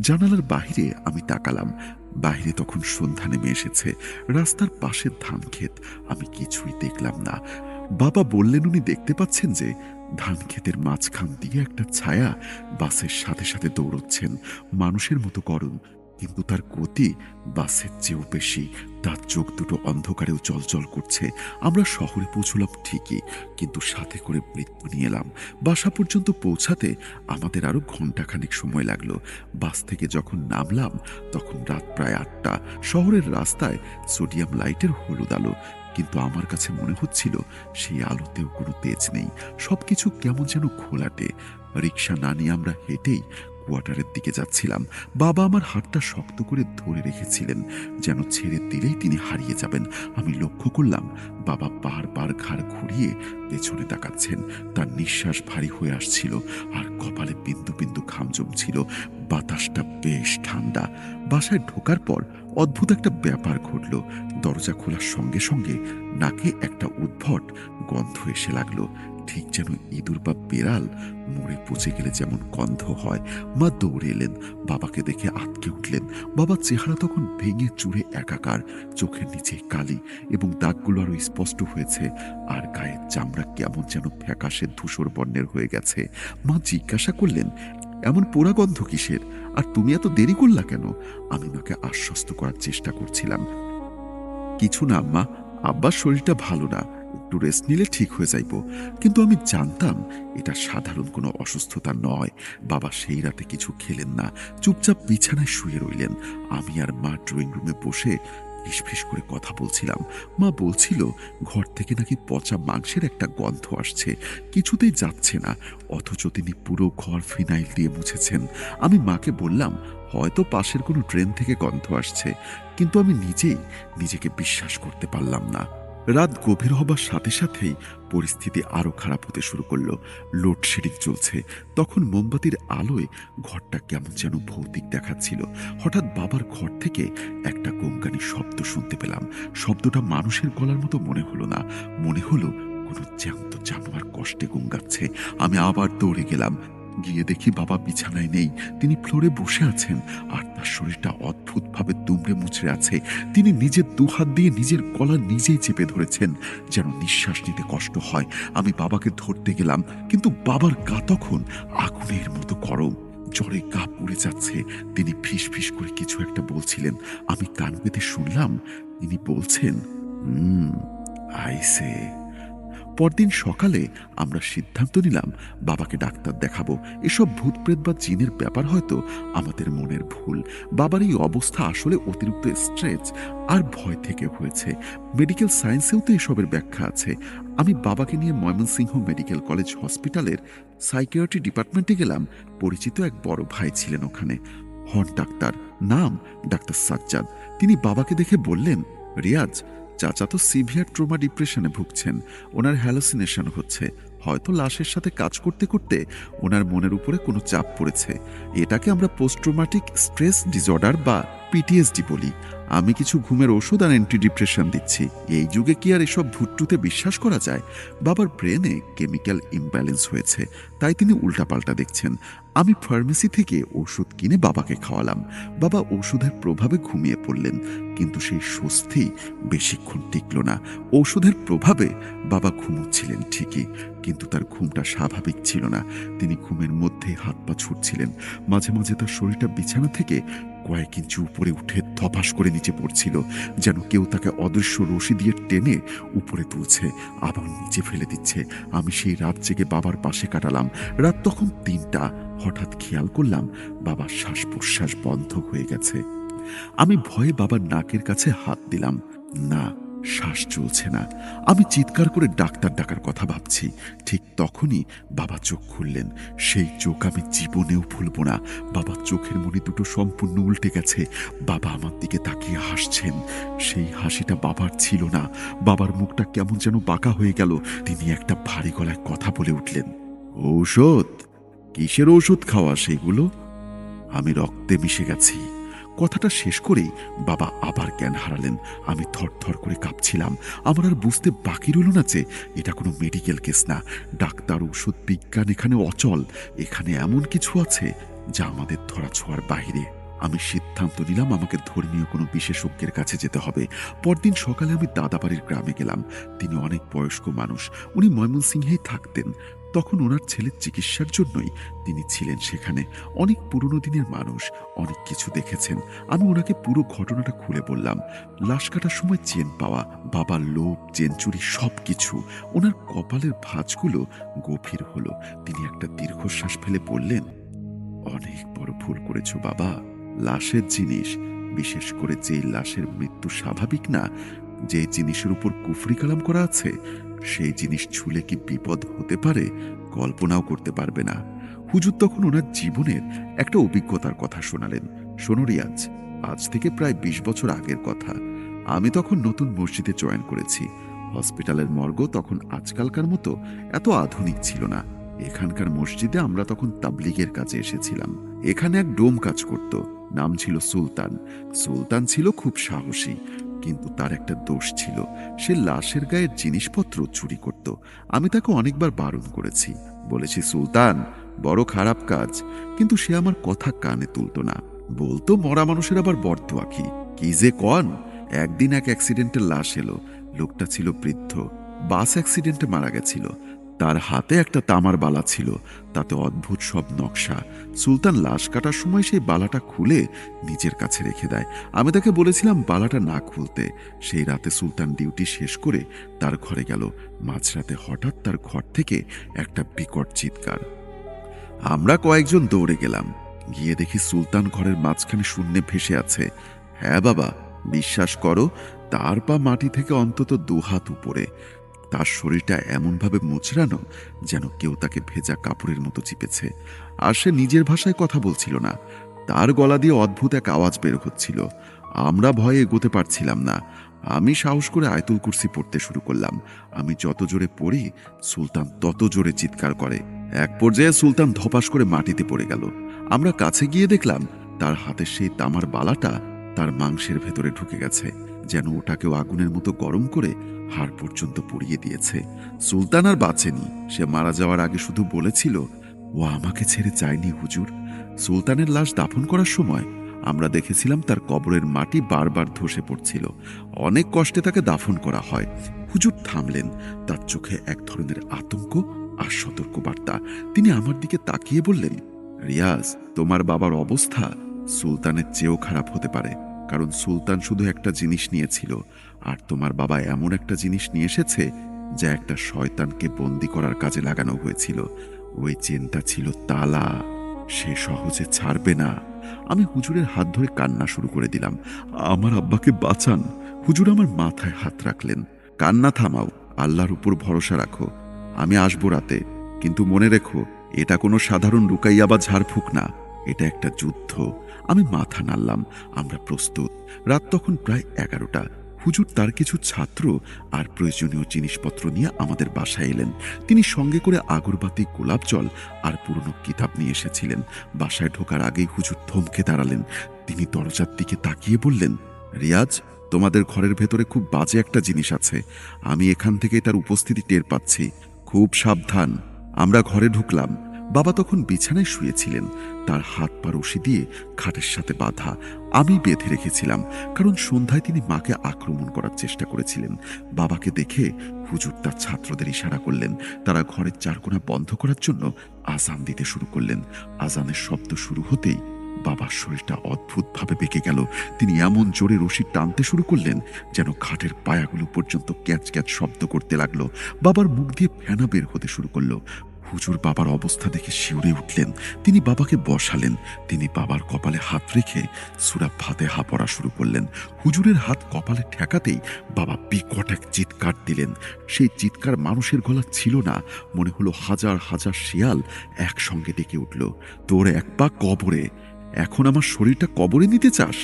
জানালার বাহিরে আমি তাকালাম। বাইরে তখন সন্ধ্যা নেমে এসেছে। রাস্তার পাশের ধান ক্ষেত। আমি কিছুই দেখলাম না। বাবা বললেন উনি দেখতে পাচ্ছেন যে ধান ক্ষেতের মাঝখান দিয়ে একটা ছায়া বাসের সাথে সাথে দৌড়চ্ছেন, মানুষের মতো গরম, কিন্তু তার গতি বাসের চেয়েও বেশি। তার চোখ দুটো অন্ধকারেও চলচল করছে। আমরা শহরে পৌঁছলাম ঠিকই, কিন্তু সাথে করে মৃত্যু নিয়ে এলাম। বাসা পর্যন্ত পৌঁছাতে আমাদের আরো ঘন্টাখানেক সময় লাগলো। বাস থেকে যখন নামলাম তখন রাত প্রায় 8টা। শহরের রাস্তায় সোডিয়াম লাইটের হলুদ আলো, কিন্তু আমার কাছে মনে হচ্ছিল সেই আলোতেও কোনো তেজ নেই। সবকিছু কেমন যেন ঘোলাটে। রিক্সা না নিয়ে আমরা হেঁটেই কোয়ার্টারের দিকে যাচ্ছিলাম। বাবা আমার হাতটা শক্ত করে ধরে রেখেছিলেন, যেন ছেড়ে দিলেই তিনি হারিয়ে যাবেন। আমি লক্ষ্য করলাম বাবা বারবার ঘাড় ঘুরিয়ে পেছনে তাকাচ্ছেন। তার নিঃশ্বাস ভারী হয়ে আসছিল, আর কপালে বিন্দু বিন্দু ঘাম জমছিল। বাতাসটা বেশ ঠান্ডা। বাসায় ঢোকার পর অদ্ভুত একটা ব্যাপার ঘটল। দরজা খোলার সঙ্গে সঙ্গে নাকে একটা উদ্ভট গন্ধ এসে লাগলো, ঠিক যেন ইঁদুর বা বেড়াল মরে পচে গেলে যেমন গন্ধ হয়। মা দৌড়ে এলেন, বাবাকে দেখে আঁতকে উঠলেন। বাবার চেহারা তখন ভেঙে চুরে একাকার, চোখের নিচে কালি এবং দাগগুলো আরো স্পষ্ট হয়েছে, আর গায়ের চামড়া কেমন যেন ফ্যাকাশে ধূসর বর্ণের হয়ে গেছে। মা জিজ্ঞাসা করলেন, এমন পোড়া গন্ধ কিসের, আর তুমি এত দেরি করলা কেন? আমি মাকে আশ্বস্ত করার চেষ্টা করছিলাম, কিছু না আম্মা, আব্বার শরীরটা ভালো না, একটু রেস্ট নিলে ঠিক হয়ে যাইব। কিন্তু আমি জানতাম এটা সাধারণ কোনো অসুস্থতা নয়। বাবা সেই রাতে কিছু খেলেন না, চুপচাপ বিছানায় শুয়ে রইলেন। আমি আর মা ড্রয়িং রুমে বসে ফিসফিস করে কথা বলছিলাম। মা বলছিল ঘর থেকে নাকি পচা মাংসের একটা গন্ধ আসছে, কিছুতেই যাচ্ছে না, অথচ তিনি পুরো ঘর ফিনাইল দিয়ে মুছেছেন। আমি মাকে বললাম, হয়তো পাশের কোনো ড্রেন থেকে গন্ধ আসছে, কিন্তু আমি নিজেই নিজেকে বিশ্বাস করতে পারলাম না। রাত গভীর হবার সাথে সাথেই পরিস্থিতি আরো খারাপ হতে শুরু করলো। লোডশেডিং চলছে। তখন মোমবাতির আলোয় ঘরটা কেমন যেন ভৌতিক দেখাচ্ছিল। হঠাৎ বাবার ঘর থেকে একটা গঙ্গানি শব্দ শুনতে পেলাম। শব্দটা মানুষের গলার মতো মনে হলো না, মনে হলো কোনো জ্যান্ত জানোয়ার কষ্টে গঙ্গাচ্ছে। আমি আবার দৌড়ে গেলাম। গিয়ে দেখি বাবা বিছানায় নেই, তিনি ফ্লোরে বসে আছেন, আর তার শরীরটা অদ্ভুতভাবে দুমড়ে মুচড়ে আছে। তিনি নিজের দুহাত দিয়ে নিজের গলা নিজেই চেপে ধরেছেন, যেন নিঃশ্বাস নিতে কষ্ট হয়। আমি বাবাকে ধরতে গেলাম, কিন্তু বাবার গা তখন আগুনের মতো গরম, জ্বরে গা পুড়ে যাচ্ছে। তিনি ফিস ফিস করে কিছু একটা বলছিলেন। আমি কান পেতে শুনলাম তিনি বলছেন, আইসে। পরদিন সকালে আমরা সিদ্ধান্ত নিলাম বাবাকে ডাক্তার দেখাবো। এসব ভূতপ্রেত বা জিনের ব্যাপার হয়তো আমাদের মনের ভুল। বাবার এই অবস্থা আসলে অতিরিক্ত স্ট্রেস আর ভয় থেকে হয়েছে। মেডিকেল সায়েন্সেও তো এসবের ব্যাখ্যা আছে। আমি বাবাকে নিয়ে ময়মনসিংহ মেডিকেল কলেজ হসপিটালের সাইকিয়াট্রি ডিপার্টমেন্টে গেলাম। পরিচিত এক বড় ভাই ছিলেন ওখানে, হন ডাক্তার, নাম ডাক্তার সাজ্জাদ। তিনি বাবাকে দেখে বললেন, রিয়াজ, চাচা তো সিভিয়ার ট্রমা ডিপ্রেশনে ভুগছেন। ওনার হ্যালোসিনেশন হচ্ছে, হয়তো লাশের সাথে কাজ করতে করতে ওনার মনের উপরে কোনো চাপ পড়েছে। এটাকে আমরা পোস্ট ট্রমাটিক স্ট্রেস ডিসঅর্ডার বা পিটিএসডি বলি। আমি কিছু ঘুমের ওষুধ আর অ্যান্টি ডিপ্রেশন দিচ্ছি। এই যুগে কি আর এসব ভুট্টুতে বিশ্বাস করা যায়? বাবার ব্রেনে কেমিক্যাল ইমব্যালেন্স হয়েছে, তাই তিনি উল্টাপাল্টা দেখছেন। আমি ফার্মেসি থেকে ওষুধ কিনে বাবাকে খাওয়ালাম। বাবা ওষুধের প্রভাবে ঘুমিয়ে পড়লেন, কিন্তু সেই স্বস্তি বেশিক্ষণ টিকল না। ওষুধের প্রভাবে বাবা ঘুমোচ্ছিলেন ঠিকই, কিন্তু তার ঘুমটা স্বাভাবিক ছিল না। তিনি ঘুমের মধ্যে হাত পা ছুটছিলেন। মাঝে মাঝে তার শরীরটা বিছানা থেকে কয়েক ইঞ্চি উপরে উঠে ধপাস করে নিচে পড়ছিল, যেন কেউ তাকে অদৃশ্য রশি দিয়ে টেনে উপরে তুলছে, আবার নিচে ফেলে দিচ্ছে। আমি সেই রাত জেগে বাবার পাশে কাটালাম। রাত তখন ৩টা। হঠাৎ খেয়াল করলাম বাবার শ্বাস প্রশ্বাস বন্ধ হয়ে গেছে। আমি ভয়ে বাবার নাকের কাছে হাত দিলাম। না, শ্বাস চলছে না। আমি চিৎকার করে ডাক্তার ডাকার কথা ভাবছি, ঠিক তখনই বাবা চোখ খুললেন। সেই চোখ আমি জীবনেও ভুলব না। বাবার চোখের মণি দুটো সম্পূর্ণ উল্টে গেছে। বাবা আমার দিকে তাকিয়ে হাসছেন। সেই হাসিটা বাবার ছিল না। বাবার মুখটা কেমন যেন বাঁকা হয়ে গেল। তিনি একটা ভারী গলায় কথা বলে উঠলেন, ঔষধ? কিসের ঔষধ খাওয়া সেগুলো? আমি রক্তে মিশে গেছি। কথাটা শেষ করেই বাবা আবার জ্ঞান হারালেন। আমি থরথর করে কাঁপছিলাম। আমার আর বুঝতে বাকি রইল না যে এটা কোনো মেডিকেল কেস না। ডাক্তার, ঔষধ, বিজ্ঞান এখানে অচল। এখানে এমন কিছু আছে যা আমাদের ধরাছোঁয়ার বাইরে। আমি সিদ্ধান্ত নিলাম আমাকে ধর্মীয় কোনো বিশেষজ্ঞের কাছে যেতে হবে। পরদিন সকালে আমি দাদাবাড়ির গ্রামে গেলাম। তিনি অনেক বয়স্ক মানুষ। উনি ময়মনসিংহেই থাকতেন। তখন ওনার ছেলের চিকিৎসার জন্যই তিনি ছিলেন সেখানে। অনেক পুরনো দিনের মানুষ, অনেক কিছু দেখেছেন। আমি ওনাকে পুরো ঘটনাটা খুলে বললাম। লাশ কাটার সময় চেন পাওয়া, বাবার লোভ, চেন চুরি, সব কিছু। ওনার কপালের ভাঁজগুলো গভীর হলো। তিনি একটা দীর্ঘশ্বাস ফেলে বললেন, অনেক বড় ভুল করেছো বাবা। লাশের জিনিস, বিশেষ করে যেই লাশের মৃত্যু স্বাভাবিক না, যে জিনিসের উপর কুফরি কালাম করা আছে, সেই জিনিস ছুলে কি বিপদ হতে পারে কল্পনাও করতে পারবে না। হুজুর তখন ওনার জীবনের একটা অভিজ্ঞতার কথা শোনালেন। শোনো রিয়াজ, আজ থেকে প্রায় ২০ বছর আগের কথা। আমি তখন নতুন মসজিদে জয়েন করেছি। হসপিটালের মর্গ তখন আজকালকার মতো এত আধুনিক ছিল না। এখানকার মসজিদে আমরা তখন তাবলিগের কাজে এসেছিলাম। এখানে এক ডোম কাজ করত, নাম ছিল সুলতান। সুলতান ছিল খুব সাহসী, কিন্তু তার একটা দোষ ছিল, সে লাশের গায়ের জিনিসপত্র চুরি করত। আমি তাকে অনেকবার বারণ করেছি, বলেছি সুলতান, বড় খারাপ কাজ, কিন্তু সে আমার কথা কানে তুলত না। বলতো মরা মানুষের আবার বরদোয়া কি কি যে কন। একদিন এক অ্যাক্সিডেন্টে লাশ এলো। লোকটা ছিল বৃদ্ধ, বাস অ্যাক্সিডেন্টে মারা গেছিল। তার হাতে একটা তামার বালা ছিল, তাতে অদ্ভুত সব নকশা। সুলতান লাশ কাটার সময় সেই বালাটা খুলে নিজের কাছে রেখে দেয়। আমি তাকে বলেছিলাম বালাটা না খুলতে। সেই রাতে সুলতান ডিউটি শেষ করে তার ঘরে গেল। মাঝরাতে হঠাৎ তার ঘর থেকে একটা বিকট চিৎকার। আমরা কয়েকজন দৌড়ে গেলাম। গিয়ে দেখি সুলতান ঘরের মাঝখানে শূন্যে ভেসে আছে। হ্যাঁ বাবা, বিশ্বাস করো, তার পা মাটি থেকে অন্তত ২ হাত উপরে। তার শরীরটা এমনভাবে মোচড়ানো যেন কেউ তাকে ভেজা কাপড়ের মতো চিপেছে। আর সে নিজের ভাষায় কথা বলছিল না, তার গলা দিয়ে অদ্ভুত এক আওয়াজ বের হচ্ছিল। আমরা ভয়ে এগোতে পারছিলাম না। আমি সাহস করে আয়াতুল কুরসি পড়তে শুরু করলাম। আমি যত জোরে পড়ি, সুলতান তত জোরে চিৎকার করে। এক পর্যায়ে সুলতান ধপাস করে মাটিতে পড়ে গেল। আমরা কাছে গিয়ে দেখলাম তার হাতের সেই তামার বালাটা তার মাংসের ভেতরে ঢুকে গেছে, যেন ওটাকেও আগুনের মতো গরম করে হাড় পর্যন্ত পুড়িয়ে দিয়েছে। সুলতান আর বাঁচেনি। সে মারা যাওয়ার আগে শুধু বলেছিল, ও আমাকে ছেড়ে যায়নি হুজুর। সুলতানের লাশ দাফন করার সময় আমরা দেখেছিলাম তার কবরের মাটি বারবার ধসে পড়ছিল। অনেক কষ্টে তাকে দাফন করা হয়। হুজুর থামলেন। তার চোখে এক ধরনের আতঙ্ক আর সতর্কবার্তা। তিনি আমার দিকে তাকিয়ে বললেন, রিয়াজ, তোমার বাবার অবস্থা সুলতানের চেয়েও খারাপ হতে পারে, কারণ সুলতান শুধু একটা জিনিস নিয়েছিল, আর তোমার বাবা এমন একটা জিনিস নিয়ে এসেছে যা একটা শয়তানকে বন্দি করার কাজে লাগানো হয়েছিল। ওই চেনটা ছিল তালা, সে সহজে ছাড়বে না। আমি হুজুরের হাত ধরে কান্না শুরু করে দিলাম, আমার আব্বাকে বাঁচান। হুজুর আমার মাথায় হাত রাখলেন। কান্না থামাও, আল্লাহর উপর ভরসা রাখো, আমি আসবো রাতে, কিন্তু মনে রেখো এটা কোনো সাধারণ রুকাইয়া বা ঝাড়ফুঁক না, এটা একটা যুদ্ধ। আমি মাথা নাড়লাম, আমরা প্রস্তুত। রাত তখন প্রায় 11টা। হুজুর তার কিছু ছাত্র আর প্রয়োজনীয় জিনিসপত্র নিয়ে আমাদের বাসায় এলেন। তিনি সঙ্গে করে আগরবাতি, গোলাপ জল আর পুরনো কিতাব নিয়ে এসেছিলেন। বাসায় ঢোকার আগেই হুজুর থমকে দাঁড়ালেন। তিনি দরজার দিকে তাকিয়ে বললেন, রিয়াজ, তোমাদের ঘরের ভেতরে খুব বাজে একটা জিনিস আছে। আমি এখান থেকে তার উপস্থিতি টের পাচ্ছি, খুব সাবধান। আমরা ঘরে ঢুকলাম। বাবা তখন বিছানায় শুয়েছিলেন, তার হাত পা রশি দিয়ে খাটের সাথে বাঁধা। আমি বেঁধে রেখেছিলাম, কারণ সন্ধ্যায় তিনি মাকে আক্রমণ করার চেষ্টা করেছিলেন। বাবাকে দেখে হুজুর তার ছাত্রদের ইশারা করলেন। তারা ঘরের চারকোনা বন্ধ করার জন্য আজান দিতে শুরু করলেন। আজানের শব্দ শুরু হতেই বাবার শরীরটা অদ্ভুতভাবে বেঁকে গেল। তিনি এমন জোরে রশি টানতে শুরু করলেন যেন খাটের পায়াগুলো পর্যন্ত ক্যাচ ক্যাচ শব্দ করতে লাগলো। বাবার মুখ দিয়ে ফেনা বের হতে শুরু করলো। হুজুর বাবার অবস্থা দেখে শিউরে উঠলেন। তিনি বাবাকে বসালেন। তিনি বাবার কপালে হাত রেখে সূরা ফাতিহা পড়া শুরু করলেন। হুজুরের হাত কপালে ঠেকাতেই বাবা বিকট এক চিৎকার দিলেন। সেই চিৎকার মানুষের গলা ছিল না, মনে হলো হাজার হাজার শিয়াল একসঙ্গে ডেকে উঠল, তোর এক পা কবরে, এখন আমার শরীরটা কবরে নিতে চাস?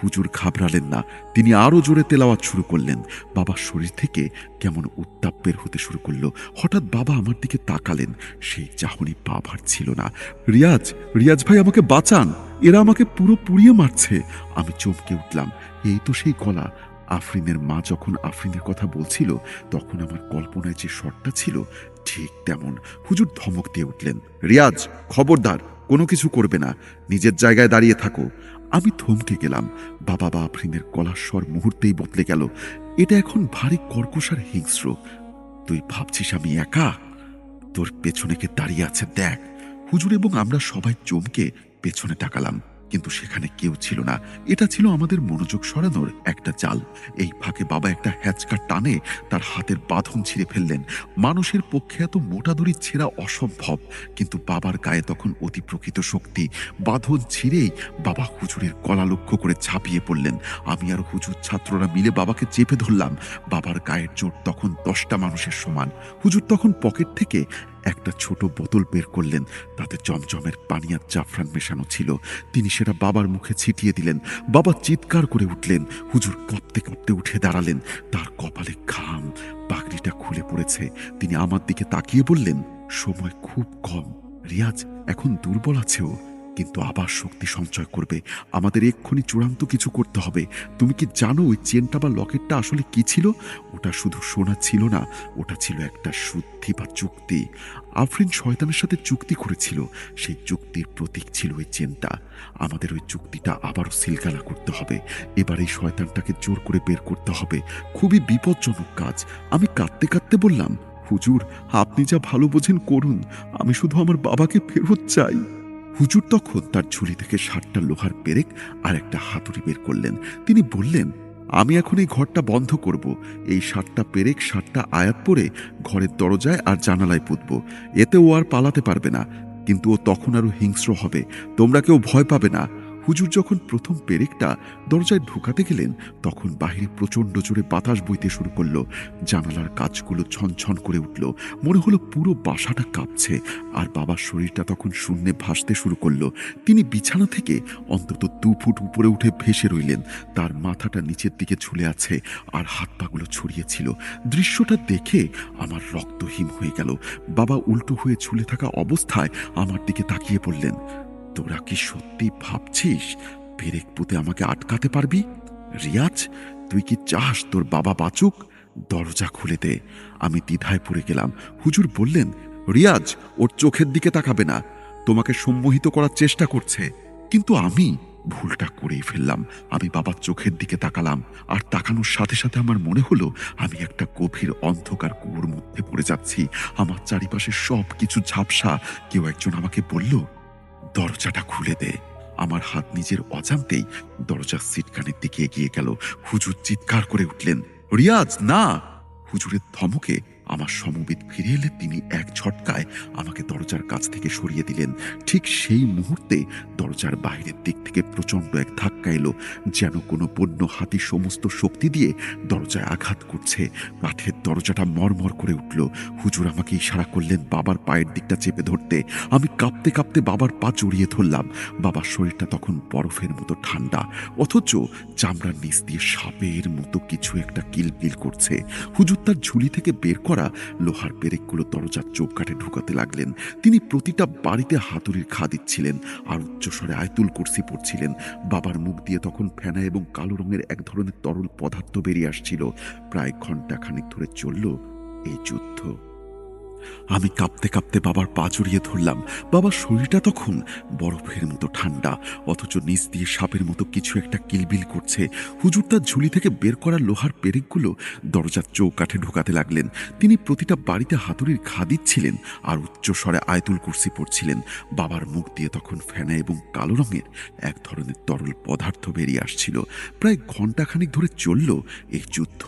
হুজুর ঘাবড়ালেন না, তিনি আরো জোরে তেলাওয়াত শুরু করলেন। বাবার শরীর থেকে কেমন উত্তাপ বের হতে শুরু করলো। হঠাৎ বাবা আমার দিকে তাকালেন। সেই চাহনি বাবার ছিল না। রিয়াজ, রিয়াজ ভাই, আমাকে বাঁচান, এরা আমাকে পুরো পুড়িয়ে মারছে। আমি চমকে উঠলাম, এই তো সেই গলা। আফরিনের মা যখন আফরিনের কথা বলছিল, তখন আমার কল্পনায় যে শটটা ছিল ঠিক তেমন। হুজুর ধমক দিয়ে উঠলেন, রিয়াজ, খবরদার, কোনো কিছু করবে না, নিজের জায়গায় দাঁড়িয়ে থাকো। আমি থমকে গেলাম। বাবা বা আফরিনের গলার স্বর মুহূর্তেই বদলে গেল। এটা এখন ভারী কর্কশ আর হিংস্র। তুই ভাবছিস আমি একা? তোর পেছনে কে দাঁড়িয়ে আছে দেখ। হুজুর এবং আমরা সবাই চমকে পেছনে তাকালাম, কিন্তু সেখানে কেউ ছিল না। এটা ছিল আমাদের মনোযোগ সরানোর একটা জাল। এই ফাঁকে বাবা একটা হ্যাচকা টানে তার হাতের বাঁধন ছিঁড়ে ফেললেন। মানুষের পক্ষে এত মোটা দড়ি ছেঁড়া অসম্ভব, কিন্তু বাবার গায়ে তখন অতি প্রকৃত শক্তি। বাঁধন ছিঁড়েই বাবা হুজুরের গলা লক্ষ্য করে ঝাঁপিয়ে পড়লেন। আমি আর হুজুর ছাত্ররা মিলে বাবাকে চেপে ধরলাম। বাবার গায়ের জোর তখন 10টা মানুষের সমান। হুজুর তখন পকেট থেকে একটা ছোট বোতল বের করলেন, তাতে জমজমের পানি আর জাফরান মেশানো ছিল। তিনি সেটা বাবার মুখে ছিটিয়ে দিলেন। বাবা চিৎকার করে উঠলেন। হুজুর কাঁপতে কাঁপতে উঠে দাঁড়ালেন। তার কপালে ঘাম, পাগড়িটা খুলে পড়েছে। তিনি আমার দিকে তাকিয়ে বললেন, সময় খুব কম, রিয়াজ এখন দুর্বল আছে ও, কিন্তু আবার শক্তি সঞ্চয় করবে। আমাদের এক্ষুনি চূড়ান্ত কিছু করতে হবে। তুমি কি জানো ওই চেনটা বা লকেটটা আসলে কি ছিল? ওটা শুধু সোনা ছিল না, ওটা ছিল একটা শুদ্ধি বা চুক্তি। আফরিন শয়তানের সাথে চুক্তি করেছিল, সেই চুক্তির প্রতীক ছিল ওই চেনটা। আমাদের ওই চুক্তিটা আবারও সিলগালা করতে হবে। এবার এই শয়তানটাকে জোর করে বের করতে হবে। খুবই বিপজ্জনক কাজ। আমি কাঁদতে কাঁদতে বললাম, হুজুর, আপনি যা ভালো বোঝেন করুন, আমি শুধু আমার বাবাকে ফেরত চাই। হুজুর তখন তার ঝুলি থেকে 7টা লোহার পেরেক আর একটা হাতুড়ি বের করলেন। তিনি বললেন, আমি এখন এই ঘরটা বন্ধ করব। এই 7টা পেরেক 7টা আয়াত পড়ে ঘরের দরজায় আর জানালায় পুঁতব। এতে ও আর পালাতে পারবে না, কিন্তু ও তখন আরো হিংস্র হবে। তোমরা কেউ ভয় পাবে না। হুজুর যখন প্রথম পেরেকটা দরজায় ঢুকাতে গেলেন, তখন বাহিরে প্রচণ্ড জোরে বাতাস বইতে শুরু করলো। জানালার কাঁচগুলো ছনছন করে উঠল। মনে হলো পুরো বাসাটা কাঁপছে। আর বাবার শরীরটা তখন শূন্যে ভাসতে শুরু করলো। তিনি বিছানা থেকে অন্তত 2 ফুট উপরে উঠে ভেসে রইলেন। তার মাথাটা নিচের দিকে ঝুলে আছে আর হাত পাগুলো ছড়িয়েছিল। দৃশ্যটা দেখে আমার রক্ত হিম হয়ে গেল। বাবা উল্টো হয়ে ঝুলে থাকা অবস্থায় আমার দিকে তাকিয়ে বললেন, তোরা কি সত্যি ভাবছিস পেরেক পুঁতে আমাকে আটকাতে পারবি? রিয়াজ, তুই কি চাস তোর বাবা বাঁচুক? দরজা খুলে দে। আমি দ্বিধায় পড়ে গেলাম। হুজুর বললেন, রিয়াজ, ওর চোখের দিকে তাকাবে না, তোমাকে সম্মোহিত করার চেষ্টা করছে। কিন্তু আমি ভুলটা করেই ফেললাম। আমি বাবার চোখের দিকে তাকালাম, আর তাকানোর সাথে সাথে আমার মনে হলো আমি একটা গভীর অন্ধকার কুয়োর মধ্যে পড়ে যাচ্ছি। আমার চারিপাশে সব কিছু ঝাপসা। কেউ একজন আমাকে বলল, দরজাটা খুলে দে। আমার হাত নিজের অজান্তেই দরজার সিটকানের দিকে এগিয়ে গেল। হুজুর চিৎকার করে উঠলেন, রিয়াজ, না! হুজুরের ধমকে আমার সমবেত ফিরে এলে তিনি এক ঝটকায় আমাকে দরজার কাছ থেকে সরিয়ে দিলেন। ঠিক সেই মুহূর্তে দরজার বাইরের দিক থেকে প্রচণ্ড এক ধাক্কা এলো, যেন কোনো বন্য হাতি সমস্ত শক্তি দিয়ে দরজায় আঘাত করছে। কাঠের দরজাটা মরমর করে উঠল। হুজুর আমাকে ইশারা করলেন বাবার পায়ের দিকটা চেপে ধরতে। আমি কাঁপতে কাঁপতে বাবার পা জড়িয়ে ধরলাম। বাবার শরীরটা তখন বরফের মতো ঠান্ডা, অথচ চামড়ার নিচ দিয়ে সাপের মতো কিছু একটা কিলবিল করছে। হুজুর তার ঝুলি থেকে বের করা লোহার পেরেকগুলো দরজার চৌকাঠে ঢুকাতে লাগলেন। তিনি প্রতিটা বাড়িতে হাতুড়ির ঘা দিচ্ছিলেন আর উচ্চস্বরে আয়তুল কুরসি পড়ছিলেন। বাবার মুখ দিয়ে তখন ফেনা এবং কালো রঙের এক ধরনের তরল পদার্থ বেরিয়ে আসছিল। প্রায় ঘণ্টাখানেক ধরে চলল এই যুদ্ধ। আমি কাঁপতে কাঁপতে বাবার পা জড়িয়ে ধরলাম। বাবার শরীরটা তখন বরফের মতো ঠান্ডা, অথচ নিচ দিয়ে সাপের মতো কিছু একটা কিলবিল করছে। হুজুর তার ঝুলি থেকে বের করা লোহার পেরেকগুলো দরজার চৌকাঠে ঢোকাতে লাগলেন। তিনি প্রতিটা বাড়িতে হাতুড়ির ঘা দিচ্ছিলেন আর উচ্চস্বরে আয়তুল কুরসি পড়ছিলেন। বাবার মুখ দিয়ে তখন ফেনা এবং কালো রঙের এক ধরনের তরল পদার্থ বেরিয়ে আসছিল। প্রায় ঘণ্টাখানেক ধরে চলল এই যুদ্ধ।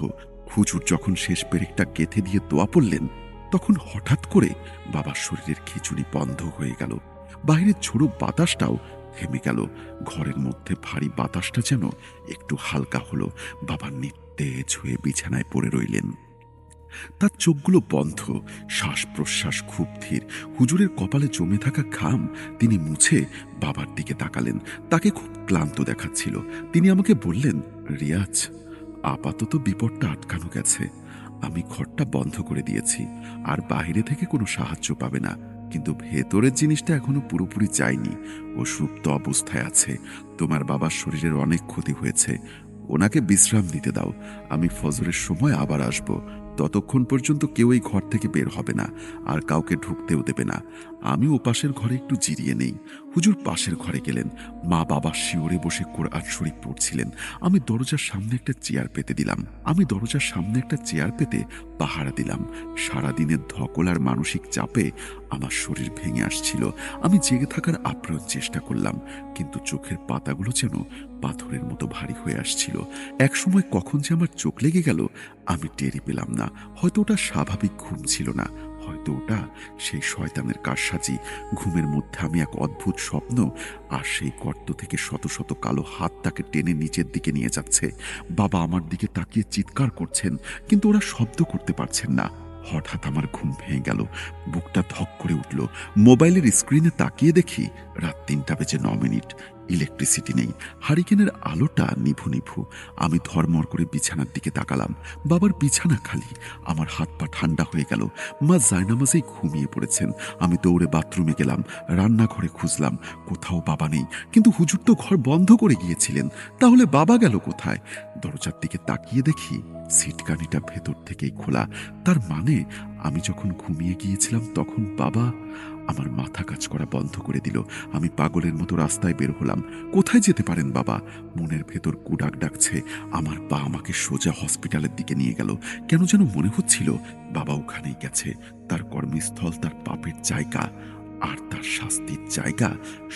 হুজুর যখন শেষ পেরেকটা গেঁথে দিয়ে দোয়া পড়লেন, তখন হঠাৎ করে বাবার শরীরের খিচুড়ি বন্ধ হয়ে গেল। বাইরের ঝোড়ো বাতাসটাও থেমে গেল। ঘরের মধ্যে ভারী বাতাসটা যেন একটু হালকা হলো। বাবা নিস্তেজ হয়ে বিছানায় পড়ে রইলেন। তার চোখগুলো বন্ধ, শ্বাস প্রশ্বাস খুব ধীর। হুজুরের কপালে জমে থাকা ঘাম তিনি মুছে বাবার দিকে তাকালেন। তাকে খুব ক্লান্ত দেখাচ্ছিল। তিনি আমাকে বললেন, রিয়াজ, আপাতত বিপদটা আটকানো গেছে। আমি ঘরটা বন্ধ করে দিয়েছি, আর বাইরে থেকে কোনো সাহায্য পাবে না। কিন্তু ভেতরের জিনিসটা এখনো পুরোপুরি যায়নি। ও সুপ্ত অবস্থায় আছে। তোমার বাবার শরীরের অনেক ক্ষতি হয়েছে। ওনাকে বিশ্রাম নিতে দাও। আমি ফজরের সময় আবার আসব। ততক্ষণ পর্যন্ত কেউ এই ঘর থেকে বের হবে না, আর কাউকে ঢুকতেও দেবে না। আমি ও পাশের ঘরে একটু জিরিয়ে নেই। হুজুর পাশের ঘরে গেলেন। মা বাবা শিওরে বসে কোরআন শরীফ পড়ছিলেন। আমি দরজার সামনে একটা চেয়ার পেতে পাহারা দিলাম। সারাদিনের ধকল আর মানসিক চাপে আমার শরীর ভেঙে আসছিল। আমি জেগে থাকার আপ্রাণ চেষ্টা করলাম, কিন্তু চোখের পাতাগুলো যেন পাথরের মতো ভারী হয়ে আসছিল। একসময় কখন যে আমার চোখ লেগে গেল আমি টেরই পেলাম না। হয়তো ওটা স্বাভাবিক ঘুম ছিল না, হয়তো ওটা সেই শয়তানের কারসাজি। ঘুমের মধ্যে আমি এক অদ্ভুত স্বপ্ন, আর সেই গর্ত থেকে শত শত কালো হাত তাকে টেনে নিচের দিকে নিয়ে যাচ্ছে। বাবা আমার দিকে তাকিয়ে চিৎকার করছেন, কিন্তু ওরা শব্দ করতে পারছেন না। হঠাৎ আমার ঘুম ভেঙে গেল। বুকটা ধক করে উঠল। মোবাইলের স্ক্রিনে তাকিয়ে দেখি রাত ৩:০৯। ইলেকট্রিসিটি নেই। হারিকেনের আলোটা নিভু নিভু। আমি ধর্মর করে বিছানার দিকে তাকালাম। বাবার বিছানা খালি। আমার হাত পা ঠান্ডা হয়ে গেল। মা জায়নামাজেই ঘুমিয়ে পড়েছেন। আমি দৌড়ে বাথরুমে গেলাম, রান্নাঘরে খুঁজলাম, কোথাও বাবা নেই। কিন্তু হুজুর তো ঘর বন্ধ করে গিয়েছিলেন। তাহলে বাবা গেল কোথায়? দরজার দিকে তাকিয়ে দেখি সিটকানিটা ভেতর থেকেই খোলা। তার মানে আমি যখন ঘুমিয়ে গিয়েছিলাম তখন বাবা। আমার মাথা কাজ করা বন্ধ করে দিল। আমি পাগলের মতো রাস্তায় বের হলাম। কোথায় যেতে পারেন বাবা? মনের ভেতর কুডাক ডাকছে। আমার পা আমাকে সোজা হসপিটালের দিকে নিয়ে গেল। কেন যেন মনে হচ্ছিল বাবা ওখানেই গেছে। তার কর্মস্থল, তার পাপের জায়গা, আর তার শাস্তির জায়গা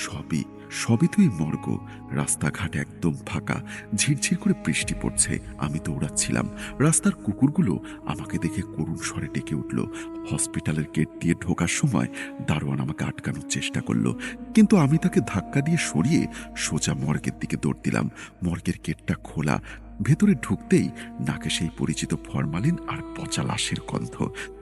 সবই সবই তো এই মর্গ। রাস্তাঘাট একদম ফাঁকা। ঝিরঝির করে বৃষ্টি পড়ছে। আমি দৌড়াচ্ছিলাম। রাস্তার কুকুরগুলো আমাকে দেখে করুণ স্বরে ডেকে উঠল। হসপিটালের গেট দিয়ে ঢোকার সময় দারোয়ান আমাকে আটকানোর চেষ্টা করলো, কিন্তু আমি তাকে ধাক্কা দিয়ে সরিয়ে সোজা মর্গের দিকে দৌড় দিলাম। মর্গের গেটটা খোলা। ভেতরে ঢুকতেই নাকে সেই পরিচিত ফরমালিন আর পচা লাশের গন্ধ।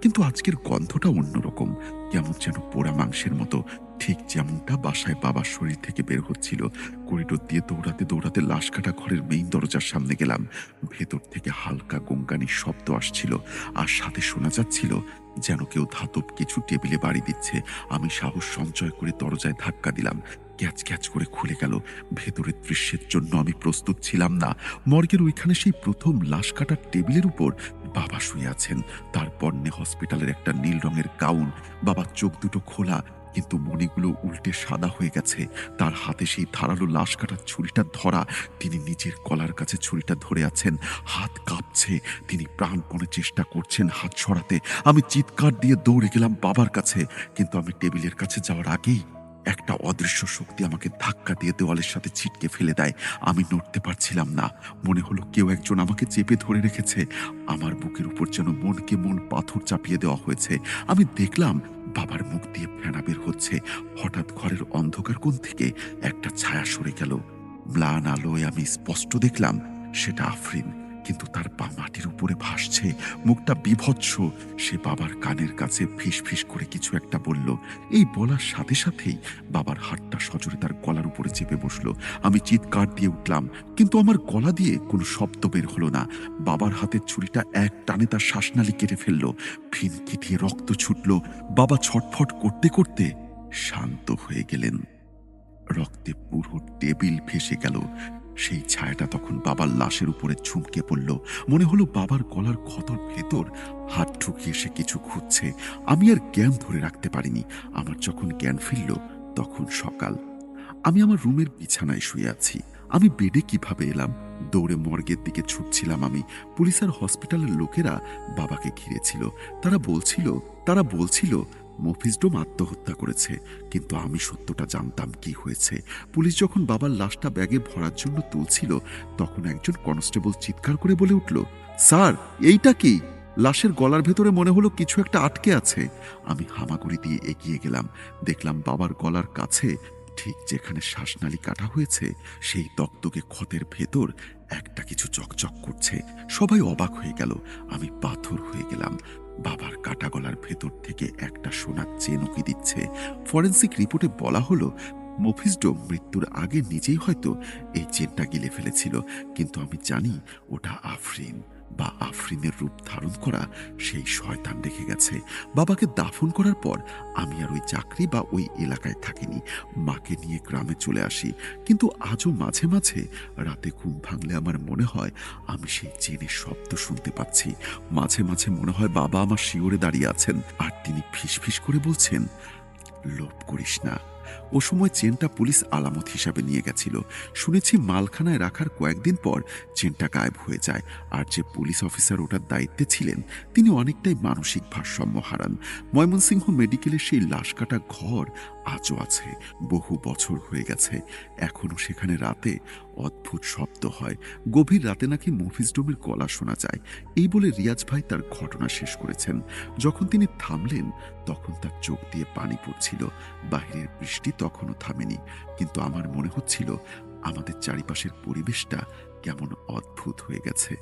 কিন্তু আজকের গন্ধটা অন্যরকম, কেমন যেন পোড়া মাংসের মতো, ঠিক যেমনটা বাসায় বাবার শরীর থেকে বের হচ্ছিল। করিডোর দিয়ে দৌড়াতে দৌড়াতে লাশ কাটা ঘরের মেইন দরজার সামনে গেলাম। ভেতর থেকে হালকা গঙ্গানির শব্দ আসছিল, আর সাথে শোনা যাচ্ছিল যেন কেউ ধাতব কিছু টেবিলে বাড়ি দিচ্ছে। আমি সাহস সঞ্চয় করে দরজায় ধাক্কা দিলাম। ক্যাচ ক্যাচ করে খুলে গেল। ভেতরের দৃশ্যের জন্য আমি প্রস্তুত ছিলাম না। মর্গের ওইখানে সেই প্রথম লাশ কাটার টেবিলের উপর বাবা শুয়ে আছেন। তার পরনে হসপিটালের একটা নীল রঙের গাউন। বাবার চোখ দুটো খোলা, কিন্তু মণিগুলো উল্টে সাদা হয়ে গেছে। তার হাতে সেই ধারালো লাশ কাটার ছুরিটা ধরা। তিনি নিজের গলার কাছে ছুরিটা ধরে আছেন। হাত কাঁপছে। তিনি প্রাণপণে চেষ্টা করছেন হাত সরাতে। আমি চিৎকার দিয়ে দৌড়ে গেলাম বাবার কাছে, কিন্তু আমি টেবিলের কাছে যাওয়ার আগেই একটা অদৃশ্য শক্তি আমাকে ধাক্কা দিয়ে দেওয়ালের সাথে ছিটকে ফেলে দেয়। আমি নড়তে পারছিলাম না। মনে হলো কেউ একজন আমাকে চেপে ধরে রেখেছে। আমার বুকের উপর যেন মনকে মন পাথর চাপিয়ে দেওয়া হয়েছে। আমি দেখলাম বাবার মুখ দিয়ে ফেনা বের হচ্ছে। হঠাৎ ঘরের অন্ধকার কোণ থেকে একটা ছায়া সরে গেল। ম্লান আলোয় আমি স্পষ্ট দেখলাম সেটা আফরিন, কিন্তু তার পা মাটির উপরে ভাসছে, মুখটা বিভৎস। সে বাবার কানের কাছে ফিস ফিস করে কিছু একটা বলল। এই বলার সাথে সাথেই বাবার হাতটা সজোরে তার গলার উপরে চেপে বসলো। আমি চিৎকার দিয়ে উঠলাম, কিন্তু আমার গলা দিয়ে কোনো শব্দ বের হলো না। বাবার হাতের ছুরিটা এক টানে তার শ্বাসনালী কেটে ফেললো। ফিনকি দিয়ে রক্ত ছুটলো। বাবা ছটফট করতে করতে শান্ত হয়ে গেলেন। রক্তে পুরো টেবিল ভেসে গেল। সেই ছায়াটা তখন বাবার লাশের উপরে ঝুমকে পড়ল। মনে হলো বাবার গলার ক্ষতর ভেতর হাত ঢুকিয়ে সে কিছু খুঁজছে। আমি আর জ্ঞান ধরে রাখতে পারিনি। আমার যখন জ্ঞান ফিরল তখন সকাল। আমি আমার রুমের বিছানায় শুয়ে আছি। আমি বেডে কিভাবে এলাম? দৌড়ে মর্গের দিকে ছুটছিলাম আমি। পুলিশ আর হসপিটালের লোকেরা বাবাকে ঘিরেছিল। তারা বলছিল মফিজডোম আত্মহত্যা করেছে, কিন্তু আমি সত্যটা জানতাম কি হয়েছে। পুলিশ যখন বাবার লাশটা ব্যাগে ভরার জন্য তুলছিল, তখন একজন কনস্টেবল চিৎকার করে বলে উঠল, স্যার, এইটা কি? লাশের গলার ভেতরে মনে হলো কিছু একটা আটকে আছে। আমি হামাগুড়ি দিয়ে এগিয়ে গেলাম। দেখলাম বাবার গলার কাছে, ঠিক যেখানে শ্বাসনালী কাটা হয়েছে, সেই তক্তকে ক্ষতের ভেতর একটা কিছু চকচক করছে। সবাই অবাক হয়ে গেল। আমি পাথর হয়ে গেলাম। বাবার কাটা গলার ভেতর থেকে একটা সোনার চেন উকি দিচ্ছে। ফরেন্সিক রিপোর্টে বলা হলো মফিজডোম মৃত্যুর আগে নিজেই হয়তো এই চেনটা গিলে ফেলেছিল, কিন্তু আমি জানি ওটা আফরিন বা আফরিনের রূপ ধারণ করা সেই শয়তান রেখে গেছে। বাবাকে দাফন করার পর আমি আর ওই চাকরি বা ওই এলাকায় থাকিনি। মাকে নিয়ে গ্রামে চলে আসি, কিন্তু আজও মাঝে মাঝে রাতে ঘুম ভাঙলে আমার মনে হয় আমি সেই চেনের শব্দ শুনতে পাচ্ছি। মাঝে মাঝে মনে হয় বাবা আমার শিওরে দাঁড়িয়ে আছেন, আর তিনি ফিসফিস করে বলছেন, লোভ করিস না। ও সময় চেনটা পুলিশ আলামত হিসাবে নিয়ে গেছিল। শুনেছি মালখানায় রাখার কয়েকদিন পর চেনটা গায়েব হয়ে যায়। আর যে পুলিশ অফিসার ওটার দায়িত্বে ছিলেন, তিনি অনেকটাই মানসিক ভারসাম্য হারান। ময়মনসিংহ মেডিকেলের সেই লাশ কাটা ঘর আজও আছে। বহু বছর হয়ে গেছে। এখনো সেখানে রাতে অদ্ভুত শব্দ হয়। গভীর রাতে নাকি মফিজডোমের গলা শোনা যায়। এই বলে রিয়াজ ভাই তার ঘটনা শেষ করেছেন। যখন তিনি থামলেন, তখন তার চোখ দিয়ে পানি পড়ছিল। বাহিরের বৃষ্টি তখনও থামেনি, কিন্তু আমার মনে হচ্ছিল আমাদের চারিপাশের পরিবেশটা কেমন অদ্ভুত হয়ে গেছে।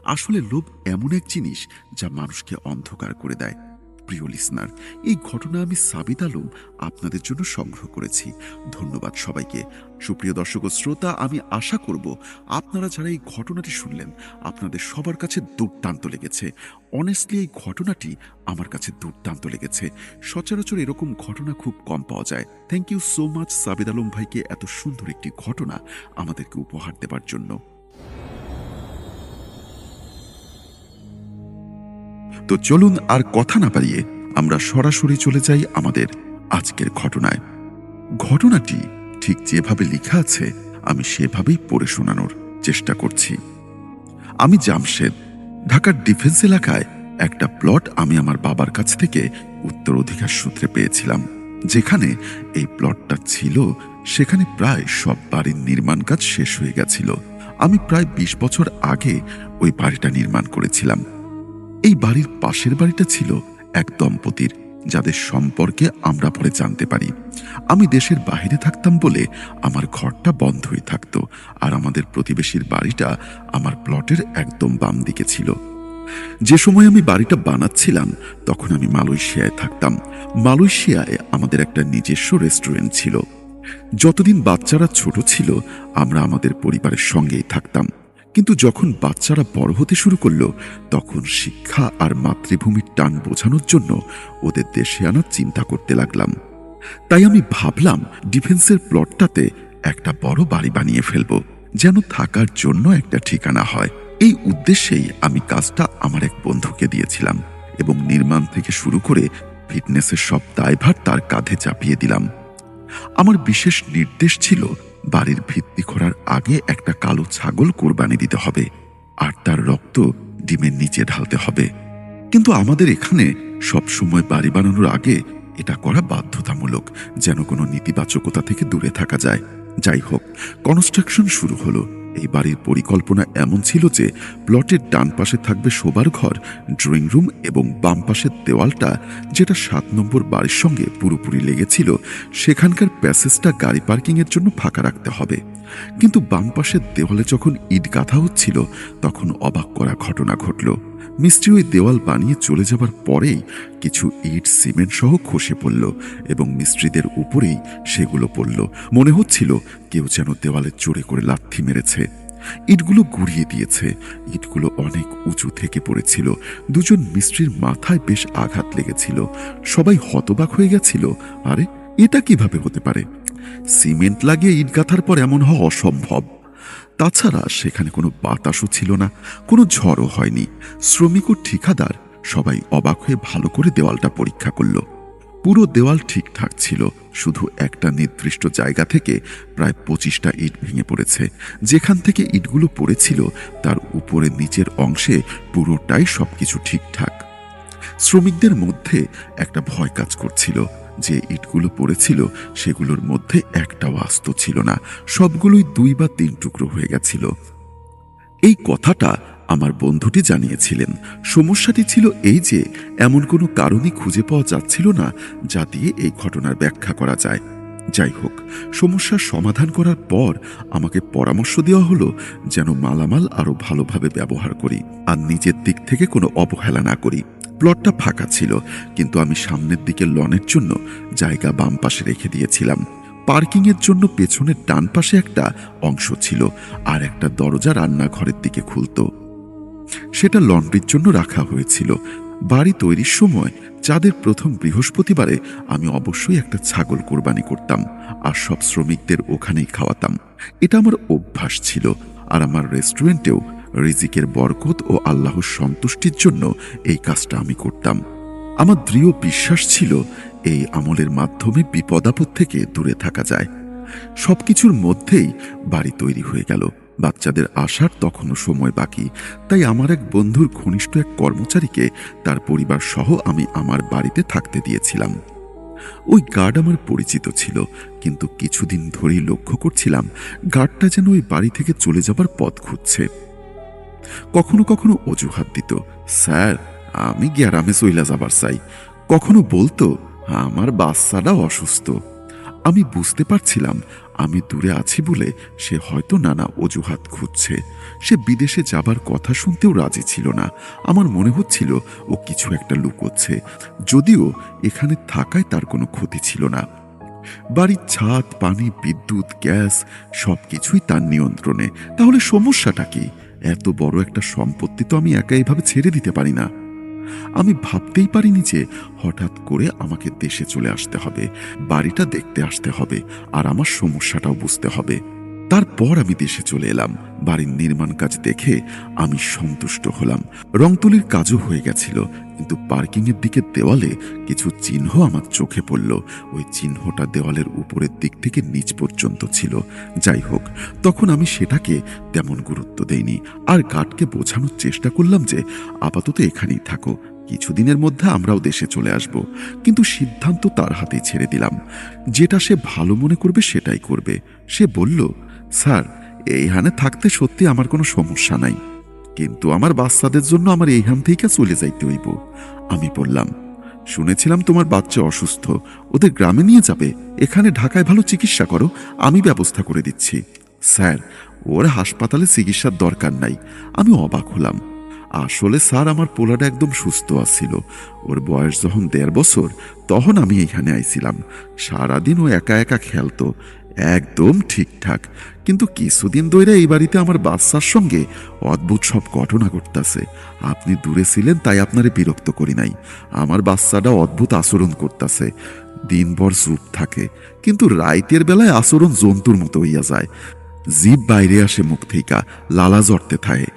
আসলে লোভ এমন এক জিনিস যা মানুষকে অন্ধকার করে দেয়। প্রিয় লিসনার, এই ঘটনা আমি সাবিত আলম আপনাদের জন্য সংগ্রহ করেছি। ধন্যবাদ সবাইকে। সুপ্রিয় দর্শক ও শ্রোতা, আমি আশা করব আপনারা যারা এই ঘটনাটি শুনলেন, আপনাদের সবার কাছে দুর্দান্ত লেগেছে। অনেস্টলি এই ঘটনাটি আমার কাছে দুর্দান্ত লেগেছে। সচরাচর এরকম ঘটনা খুব কম পাওয়া যায়। থ্যাংক ইউ সো মাচ সাবিত আলম ভাইকে এত সুন্দর একটি ঘটনা আমাদেরকে উপহার দেবার জন্য। তো চলুন আর কথা না বাড়িয়ে আমরা সরাসরি চলে যাই আমাদের আজকের ঘটনায়। ঘটনাটি ঠিক যেভাবে লেখা আছে আমি সেভাবেই পড়ে শোনানোর চেষ্টা করছি। আমি জামশেদ, ঢাকার ডিফেন্স এলাকায় একটা প্লট আমি আমার বাবার কাছ থেকে উত্তরাধিকার সূত্রে পেয়েছিলাম। যেখানে এই প্লটটা ছিল, সেখানে প্রায় সব বাড়ির নির্মাণ কাজ শেষ হয়ে গেছিল। আমি প্রায় 20 বছর আগে ওই বাড়িটা নির্মাণ করেছিলাম। এই বাড়ির পাশের বাড়িটা ছিল এক দম্পতির, যাদের সম্পর্কে আমরা পরে জানতে পারি। আমি দেশের বাইরে থাকতাম বলে আমার ঘরটা বন্ধই থাকতো, আর আমাদের প্রতিবেশীর বাড়িটা আমার প্লটের একদম বাম দিকে ছিল। যে সময় আমি বাড়িটা বানাচ্ছিলাম, তখন আমি মালয়েশিয়ায় থাকতাম। মালয়েশিয়ায় আমাদের একটা নিজস্ব রেস্টুরেন্ট ছিল। যতদিন বাচ্চারা ছোট ছিল, আমরা আমাদের পরিবারের সঙ্গেই থাকতাম। কিন্তু যখন বাচ্চারা বড় হতে শুরু করলো, তখন শিক্ষা আর মাতৃভূমির টান বোঝানোর জন্য ওদের দেশে আনার চিন্তা করতে লাগলাম। তাই আমি ভাবলাম ডিফেন্সের প্লটটাতে একটা বড় বাড়ি বানিয়ে ফেলবো, যেন থাকার জন্য একটা ঠিকানা হয়। এই উদ্দেশ্যেই আমি কাজটা আমার এক বন্ধুকে দিয়েছিলাম, এবং নির্মাণ থেকে শুরু করে ফিটনেসের সব দায়ভার তার কাঁধে চাপিয়ে দিলাম। আমার বিশেষ নির্দেশ ছিল, বাড়ির ভিত্তি করার আগে একটা কালো ছাগল কোরবানি দিতে হবে, আর তার রক্ত ডিমের নিচে ঢালতে হবে। কিন্তু আমাদের এখানে সব সময় বাড়ি বানানোর আগে এটা করা বাধ্যতামূলক, যেন কোনো নেতিবাচকতা থেকে দূরে থাকা যায়। যাই হোক, কনস্ট্রাকশন শুরু হলো। এই বাড়ির পরিকল্পনা এমন ছিল যে প্লটের ডান পাশে থাকবে শোবার ঘর, ড্রয়িং রুম এবং বাম পাশের দেওয়ালটা, যেটা 7 নম্বর বাড়ির সঙ্গে পুরোপুরি লেগেছিল, সেখানকার প্যাসেজটা গাড়ি পার্কিংয়ের জন্য ফাঁকা রাখতে হবে। কিন্তু বাম পাশের দেওয়ালে যখন ইট গাঁথা হচ্ছিল, তখন অবাক করা ঘটনা ঘটল। মিস্ত্রি ওই দেওয়াল বানিয়ে চলে যাবার পরেই কিছু ইট সিমেন্ট সহ খসে পড়ল এবং মিস্ত্রিদের উপরেই সেগুলো পড়ল। মনে হচ্ছিল কেউ যেন দেওয়ালে জোরে করে লাথি মেরেছে। ইটগুলো গুড়িয়ে দিয়েছে। ইটগুলো অনেক উঁচু থেকে পড়েছিল। দুজন মিস্ত্রির মাথায় বেশ আঘাত লেগেছিল। সবাই হতবাক হয়ে গেছিল, আরে এটা কিভাবে হতে পারে? সিমেন্ট লাগিয়ে ইট গাঁথার পর এমন হওয়া অসম্ভব। তাছাড়া সেখানে কোনো বাতাসও ছিল না, কোনো ঝড়ও হয়নি। শ্রমিক ও ঠিকাদার সবাই অবাক হয়ে ভালো করে দেওয়ালটা পরীক্ষা করল। পুরো দেওয়াল ঠিকঠাক ছিল, শুধু একটা নির্দিষ্ট জায়গা থেকে প্রায় 25টা ইট ভেঙে পড়েছে। যেখান থেকে ইটগুলো পড়েছিল তার উপরে নিচের অংশে পুরোটাই সবকিছু ঠিকঠাক। শ্রমিকদের মধ্যে একটা ভয় কাজ করছিল। যে ইটগুলো পড়েছিল সেগুলোর মধ্যে একটাও আস্ত ছিল না, সবগুলোই 2 বা 3 টুকরো হয়ে গেছিল। এই কথাটা আমার বন্ধুটি জানিয়েছিলেন। সমস্যাটি ছিল এই যে এমন কোনো কারণই খুঁজে পাওয়া যাচ্ছিল না যা দিয়ে এই ঘটনার ব্যাখ্যা করা যায়। যাই হোক, সমস্যার সমাধান করার পর আমাকে পরামর্শ দেওয়া হলো যেন মালামাল আরো ভালোভাবে ব্যবহার করি আর নিজের দিক থেকে কোনো অবহেলা না করি। প্লটটা ফাঁকা ছিল, কিন্তু আমি সামনের দিকে লনের জন্য জায়গা বাম পাশে রেখে দিয়েছিলাম। পার্কিংয়ের জন্য পেছনের ডান পাশে একটা অংশ ছিল, আর একটা দরজা রান্নাঘরের দিকে খুলত। সেটা লন্ড্রির জন্য রাখা হয়েছিল। বাড়ি তৈরির সময় চাঁদের প্রথম বৃহস্পতিবারে আমি অবশ্যই একটা ছাগল কোরবানি করতাম আর সব শ্রমিকদের ওখানেই খাওয়াতাম। এটা আমার অভ্যাস ছিল, আর আমার রেস্টুরেন্টেও রিজিকের বরকত ও আল্লাহর সন্তুষ্টির জন্য এই কাজটা আমি করতাম। আমার দৃঢ় বিশ্বাস ছিল এই আমলের মাধ্যমে বিপদ আপদ থেকে দূরে থাকা যায়। সবকিছুর মধ্যেই বাড়ি তৈরি হয়ে গেল। বাচ্চাদের আসার তখনও সময় বাকি, তাই আমার এক বন্ধুর ঘনিষ্ঠ এক কর্মচারীকে তার পরিবার সহ আমি আমার বাড়িতে থাকতে দিয়েছিলাম। ওই গার্ড আমার পরিচিত ছিল, কিন্তু কিছুদিন ধরেই লক্ষ্য করছিলাম গার্ডটা যেন ওই বাড়ি থেকে চলে যাবার পথ খুঁজছে। কখনো কখনো অজুহাত দিত, স্যার আমি গ্যারামে চইলা যাবার চাই। কখনো বলতো আমার বাচ্চাটা অসুস্থ। আমি বুঝতে পারছিলাম আমি দূরে আছি বলে সে হয়তো নানা অজুহাত খুঁজছে। সে বিদেশে যাবার কথা শুনতেও রাজি ছিল না। আমার মনে হচ্ছিল ও কিছু একটা লুকোচ্ছে, যদিও এখানে থাকায় তার কোনো ক্ষতি ছিল না। বাড়ির ছাদ, পানি, বিদ্যুৎ, গ্যাস সবকিছুই তার নিয়ন্ত্রণে। তাহলে সমস্যাটা কি? এত বড় একটা সম্পত্তি তো আমি একা এভাবে ছেড়ে দিতে পারি না। আমি ভাবতেই পারিনি যে হঠাৎ করে আমাকে দেশে চলে আসতে হবে, বাড়িটা দেখতে আসতে হবে, আর আমার সমস্যাটাও বুঝতে হবে। তারপর আমি দেশে চলে এলাম। বাড়ির নির্মাণ কাজ দেখে আমি সন্তুষ্ট হলাম। রংতুলির কাজও হয়ে গেছিল, কিন্তু পার্কিংয়ের দিকের দেওয়ালে কিছু চিহ্ন আমার চোখে পড়ল। ওই চিহ্নটা দেওয়ালের উপরের দিক থেকে নিচ পর্যন্ত ছিল। যাই হোক, তখন আমি সেটাকে তেমন গুরুত্ব দেইনি, আর গার্ডকে বোঝানোর চেষ্টা করলাম যে আপাতত এখানেই থাকো, কিছুদিনের মধ্যে আমরাও দেশে চলে আসব। কিন্তু সিদ্ধান্ত তার হাতেই ছেড়ে দিলাম। যেটা সে ভালো মনে করবে সেটাই করবে। সে বলল, স্যার এইখানে থাকতে সত্যি আমার কোনো সমস্যা নাই, কিন্তু আমার বাচ্চাদের জন্য আমার এইখান থেকে চলে যাইতে হইব। আমি বললাম, শুনেছিলাম তোমার বাচ্চা অসুস্থ, ওদের গ্রামে নিয়ে যাবে। এখানে ঢাকায় ভালো চিকিৎসা করো, আমি ব্যবস্থা করে দিচ্ছি। স্যার ওর হাসপাতালে চিকিৎসার দরকার নাই। আমি অবাক হলাম। আসলে স্যার আমার পোলাটা একদম সুস্থ আছিল। ওর বয়স যখন 1.5 বছর, তখন আমি এখানে আইছিলাম। সারাদিন ও একা একা খেলতো, একদম ঠিকঠাক। কিন্তু কিছুদিন ধরে এই বাড়িতে আমার বাচ্চার সঙ্গে অদ্ভুত সব ঘটনা ঘটতেছে। আপনি দূরে ছিলেন তাই আপনারে বিরক্ত করি নাই। আমার বাচ্চাটা অদ্ভুত আচরণ করতেছে, দিনভর চুপ থাকে, কিন্তু রাইতের বেলায় আচরণ জন্তুর মতো হইয়া যায়। জিভ বাইরে আসে মুখ থেকে, লালা জড়তে থাকে।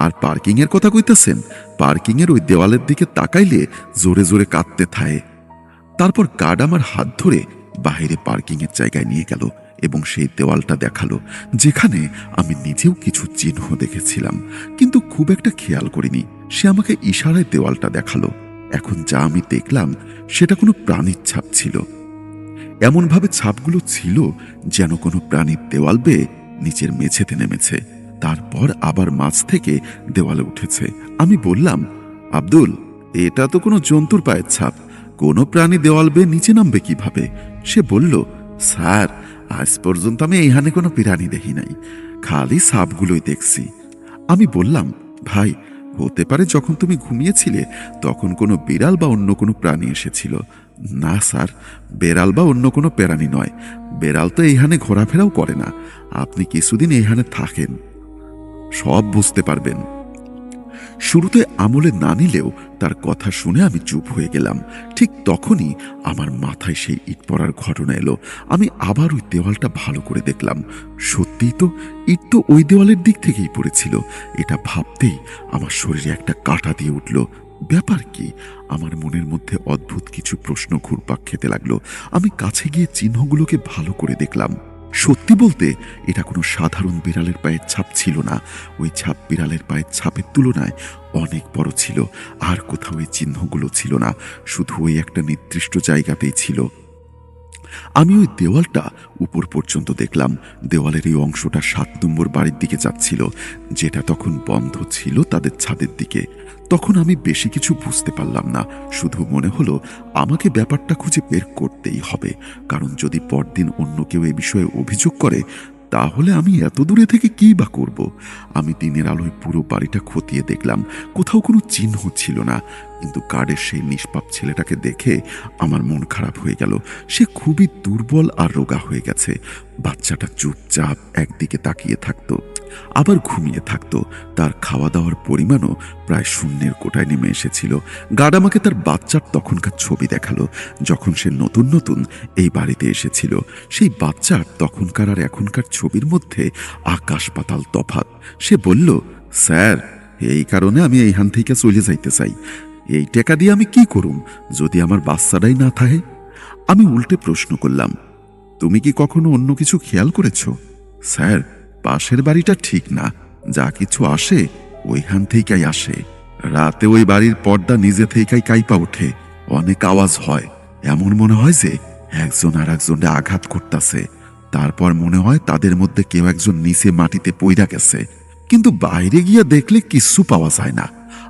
আর পার্কিং এর কথা কইতেছেন, পার্কিং এর ওই দেওয়ালের দিকে তাকাইলে জোরে জোরে কাঁদতে থাকে। তারপর গার্ড আমার হাত ধরে বাইরে পার্কিং এর জায়গায় নিয়ে গেল এবং সেই দেওয়ালটা দেখালো, যেখানে আমি নিজেও কিছু চিহ্ন দেখেছিলাম, কিন্তু খুব একটা খেয়াল করিনি। সে আমাকে ইশারায় দেওয়ালটা দেখালো। এখন যা আমি দেখলাম সেটা কোনো প্রাণীর ছাপ ছিল। এমনভাবে ছাপগুলো ছিল যেন কোনো প্রাণীর দেওয়াল বেয়ে নিচের মেঝেতে নেমেছে, তারপর আবার মাছ থেকে দেওয়ালে উঠেছে। আমি বললাম, আব্দুল, এটা তো কোনো জন্তুর পায়ের ছাপ, কোনো প্রাণী দেওয়াল বেয়ে নিচে নামবে কিভাবে? সে বলল, স্যার, আজ পর্যন্ত আমি এইখানে কোনো প্রাণী দেখি নাই, খালি ছাপগুলোই দেখছি। আমি বললাম, ভাই, হতে পারে যখন তুমি ঘুমিয়েছিলে তখন কোনো বিড়াল বা অন্য কোনো প্রাণী এসেছিল। না স্যার, বেড়াল বা অন্য কোনো প্রাণী নয়, বেড়াল তো এইখানে ঘোরাফেরাও করে না। আপনি কিছুদিন এইখানে থাকেন, সব বুঝতে পারবেন। শুরুতে আমলে না নিলেও তার কথা শুনে আমি চুপ হয়ে গেলাম। ঠিক তখনই আমার মাথায় সেই ইট পড়ার ঘটনা এলো। আমি আবার ওই দেওয়ালটা ভালো করে দেখলাম। সত্যিই তো ইট তো ওই দেওয়ালের দিক থেকেই পড়েছিল। এটা ভাবতেই আমার শরীরে একটা কাঁটা দিয়ে উঠল। ব্যাপার কি? আমার মনের মধ্যে অদ্ভুত কিছু প্রশ্ন ঘুরপাক খেতে লাগলো। আমি কাছে গিয়ে চিহ্নগুলোকে ভালো করে দেখলাম। সত্যি বলতে এটা কোনো সাধারণ বিড়ালের পায়ের ছাপ ছিল না। ওই ছাপ বিড়ালের পায়ের ছাপের তুলনায় অনেক বড় ছিল। আর কোথাও এই চিহ্নগুলো ছিল না, শুধু ওই একটা নির্দিষ্ট জায়গাতেই ছিল। আমি ওই দেওয়ালটা উপর পর্যন্ত দেখলাম। দেওয়ালের এই অংশটা 7 নম্বর বাড়ির দিকে যাচ্ছিল, যেটা তখন বন্ধ ছিল তাদের ছাদের দিকে। তখন আমি বেশি কিছু বুঝতে পারলাম না, শুধু মনে হলো আমাকে ব্যাপারটা খুঁজে বের করতেই হবে, কারণ যদি পরদিন অন্য কেউ এ বিষয়ে অভিযোগ করে তাহলে আমি এত দূরে থেকে কী বা করব। আমি দিনের আলোয় পুরো বাড়িটা খতিয়ে দেখলাম, কোথাও কোনো চিহ্ন ছিল না। কিন্তু কার্ডের সেই নিষ্পাপ ছেলেটাকে দেখে আমার মন খারাপ হয়ে গেল। সে খুবই দুর্বল আর রোগা হয়ে গেছে। বাচ্চাটা চুপচাপ একদিকে তাকিয়ে থাকতো, আবার ঘুমিয়ে থাকতো। তার খাওয়া দাওয়ার পরিমাণও প্রায় শূন্যের কোটায় নেমে এসেছিল। গার্ড আমাকে তার বাচ্চার তখনকার ছবি দেখালো, যখন সে নতুন নতুন এই বাড়িতে এসেছিল। সেই বাচ্চার তখনকার আর এখনকার ছবির মধ্যে আকাশ পাতাল তফাৎ। সে বলল, স্যার, এই কারণে আমি এইখান থেকে চলে যাইতে চাই। এই টাকা দিয়ে আমি কি করুম যদি আমার বাচ্চাটাই না থাকে? আমি উল্টে প্রশ্ন করলাম, তুমি কি কখনো অন্য কিছু খেয়াল করেছ? স্যার, পাশের বাড়িটা ঠিক না, যা কিছু আসে ওইখান থেকেই আসে। রাতে ওই বাড়ির পর্দা নিজে থেকেই কাইপা ওঠে, অনেক আওয়াজ হয়। এমন মনে হয় যে একজন আর একজনে আঘাত করতেছে। তারপর মনে হয় তাদের মধ্যে কেউ একজন নিচে মাটিতে পইড়া গেছে, কিন্তু বাইরে গিয়ে দেখলে কিচ্ছু পাওয়া যায় না।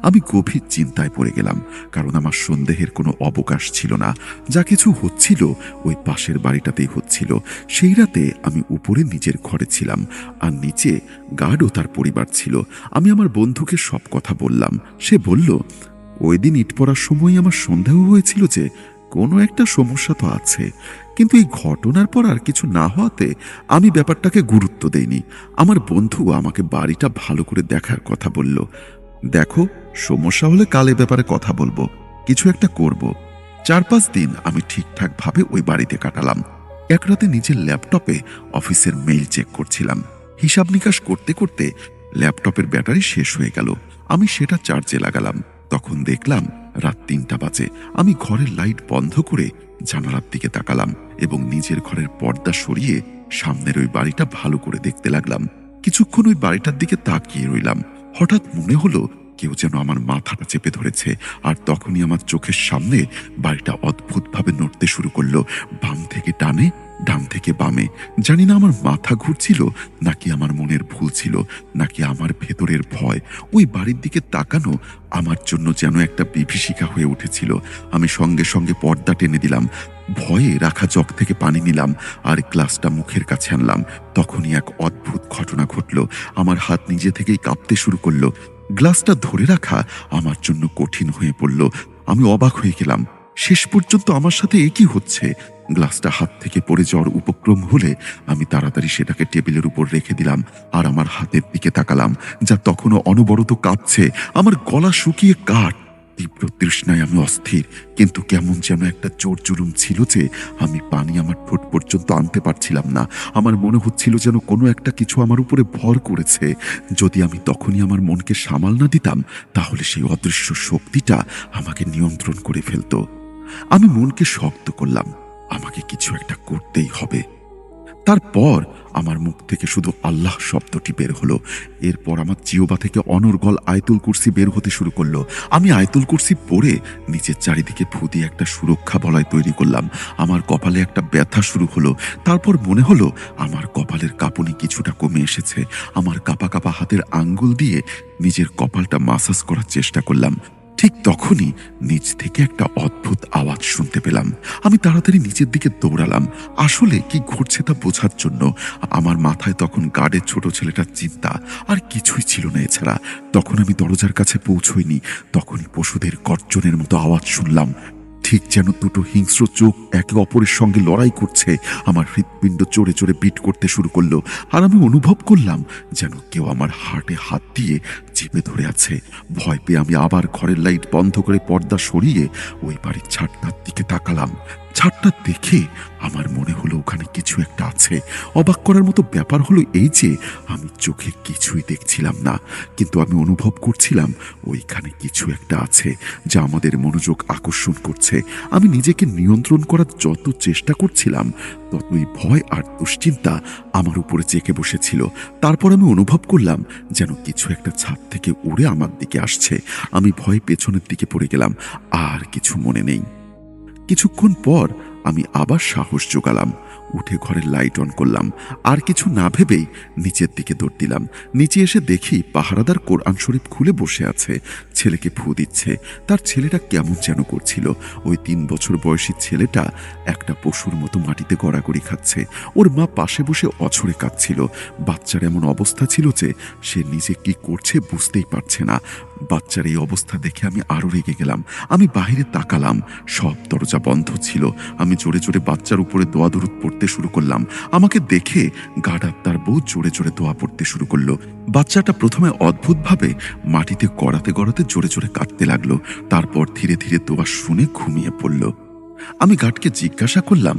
আমি গভীর চিন্তায় পড়ে গেলাম, কারণ আমার সন্দেহের কোনো অবকাশ ছিল না। যা কিছু হচ্ছিল ওই পাশের বাড়িটাতেই হচ্ছিল। সেই রাতে আমি উপরে নিজের ঘরে ছিলাম, আর নিচে গার্ড ও তার পরিবার ছিল। আমি আমার বন্ধুকে সব কথা বললাম। সে বলল, ওই দিন ইট পড়ার সময় আমার সন্দেহ হয়েছিল যে কোনো একটা সমস্যা তো আছে, কিন্তু এই ঘটনার পর আর কিছু না হওয়াতে আমি ব্যাপারটাকে গুরুত্ব দেইনি। আমার বন্ধু আমাকে বাড়িটা ভালো করে দেখার কথা বলল। দেখো, সমস্যা হলে কাল এ ব্যাপারে কথা বলবো, কিছু একটা করব। 4-5 দিন আমি ঠিকঠাক ভাবে ওই বাড়িতে কাটালাম। এক রাতে নিজের ল্যাপটপে অফিসের মেইল চেক করছিলাম। হিসাব নিকাশ করতে করতে ল্যাপটপের ব্যাটারি শেষ হয়ে গেল। আমি সেটা চার্জে লাগালাম। তখন দেখলাম রাত 3টা বাজে। আমি ঘরের লাইট বন্ধ করে জানালার দিকে তাকালাম এবং নিজের ঘরের পর্দা সরিয়ে সামনের ওই বাড়িটা ভালো করে দেখতে লাগলাম। কিছুক্ষণ ওই বাড়িটার দিকে তাকিয়ে রইলাম। হঠাৎ মনে হলো কেউ যেন আমার মাথাটা চেপে ধরেছে, আর তখনই আমার চোখের সামনে বাড়িটা অদ্ভুতভাবে নড়তে শুরু করলো। বাম থেকে ডানে, ডান থেকে বামে। জানি না আমার মাথা ঘুরছিল নাকি আমার মনের ভুল ছিল, নাকি আমার ভেতরের ভয়। ওই বাড়ির দিকে তাকানো আমার জন্য যেন একটা বিভীষিকা হয়ে উঠেছিল। আমি সঙ্গে সঙ্গে পর্দা টেনে দিলাম। ভয়ে রাখা জগ থেকে পানি নিলাম আর গ্লাসটা মুখের কাছে আনলাম। তখনই এক অদ্ভুত ঘটনা ঘটল। আমার হাত নিজে থেকেই কাঁপতে শুরু করলো। গ্লাসটা ধরে রাখা আমার জন্য কঠিন হয়ে পড়ল। আমি অবাক হয়ে গেলাম, শেষ পর্যন্ত আমার সাথে একই হচ্ছে। গ্লাসটা হাত থেকে পড়ে যাওয়ার উপক্রম হলে আমি তাড়াতাড়ি সেটাকে টেবিলের উপর রেখে দিলাম আর আমার হাতের দিকে তাকালাম, যা তখনও অনবরত কাঁপছে। আমার গলা শুকিয়ে কাঠ। তীব্র তৃষ্ণায় আমি অস্থির, কিন্তু কেমন যেন একটা জোর জুলুম ছিল যে আমি পানি আমার ঠোঁট পর্যন্ত আনতে পারছিলাম না। আমার মনে হচ্ছিল যেন কোনো একটা কিছু আমার উপরে ভর করেছে। যদি আমি তখনই আমার মনকে সামাল না দিতাম তাহলে সেই অদৃশ্য শক্তিটা আমাকে নিয়ন্ত্রণ করে ফেলত। আমি মনকে শক্ত করলাম, আমাকে কিছু একটা করতেই হবে। তারপর আমার মুখ থেকে শুধু আল্লাহ শব্দটি বের হলো। এরপর আমার জিহ্বা থেকে অনর্গল আয়াতুল কুরসি বের হতে শুরু করলো। আমি আয়াতুল কুরসি পড়ে নিজের চারিদিকে ফু দিয়ে একটা সুরক্ষা বলয় তৈরি করলাম। আমার কপালে একটা ব্যথা শুরু হলো। তারপর মনে হলো আমার কপালের কাঁপুনি কিছুটা কমে এসেছে। আমার কাঁপা কাঁপা হাতের আঙ্গুল দিয়ে নিজের কপালটা মাসাজ করার চেষ্টা করলাম। ঠিক তখনই নিচ থেকে একটা অদ্ভুত আওয়াজ শুনতে পেলাম। আমি তাড়াতাড়ি নিচের দিকে দৌড়ালাম আসলে কি ঘটছে তা বোঝার জন্য। আমার মাথায় তখন গার্ডের ছোট ছেলেটার চিন্তা, আর কিছুই ছিল না এছাড়া। তখন আমি দরজার কাছে পৌঁছইনি, তখনই পশুদের গর্জনের মতো আওয়াজ শুনলাম। ঠিক যেন দুটো হিংস্র চোখ একে অপরের সঙ্গে লড়াই করছে। আমার হৃৎপিণ্ড চড়ে চড়ে বিট করতে শুরু করলো, আর আমি অনুভব করলাম যেন কেউ আমার হার্টে হাত দিয়ে চেপে ধরে আছে। ভয় পেয়ে আমি আবার ঘরের লাইট বন্ধ করে পর্দা সরিয়ে ওই বাড়ির ছাদটার দিকে তাকালাম। ছাদটা দেখে আমার মনে হলো ওখানে কিছু একটা আছে। অবাক করার মতো ব্যাপার হলো এই যে আমি চোখে কিছুই দেখছিলাম না, কিন্তু আমি অনুভব করছিলাম ওইখানে কিছু একটা আছে যা আমাদের মনোযোগ আকর্ষণ করছে। আমি নিজেকে নিয়ন্ত্রণ করার যত চেষ্টা করছিলাম ততই ভয় আর দুশ্চিন্তা আমার উপরে চেকে বসেছিল। তারপর আমি অনুভব করলাম যেন কিছু একটা ছাদ থেকে উড়ে আমার দিকে আসছে। আমি ভয়ে পেছনের দিকে পড়ে গেলাম, আর কিছু মনে নেই। কিছুক্ষণ পর আমি আবার সাহস জোগালাম, উঠে ঘরের লাইট অন করলাম। আর কিছু না ভেবেই নিচের দিকে দৌড় দিলাম। নিচে এসে দেখি পাহারাদার কোরআন শরীফ খুলে বসে আছে, ছেলেকে ফু দিচ্ছে। তার ছেলেটা কেমন যেন করছিল। ওই 3 বছর বয়সী ছেলেটা একটা পশুর মতো মাটিতে গড়াগড়ি খাচ্ছে। ওর মা পাশে বসে অঝরে কাঁদছিল। বাচ্চার এমন অবস্থা ছিল যে সে নিজে কি করছে বুঝতেই পারছে না। বাচ্চার এই অবস্থা দেখে আমি আরো রেগে গেলাম। আমি বাহিরে তাকালাম, সব দরজা বন্ধ ছিল। আমি জোরে জোরে বাচ্চার উপরে দোয়া দরুদ পড়তে শুরু করলাম। আমাকে দেখে গার্ডার তার বউ জোরে জোরে দোয়া পড়তে শুরু করলো। বাচ্চাটা প্রথমে অদ্ভুতভাবে মাটিতে গড়াতে গড়াতে জোরে জোরে কাঁদতে লাগলো। তারপর ধীরে ধীরে দোয়া শুনে ঘুমিয়ে পড়ল। আমি গার্ডকে জিজ্ঞাসা করলাম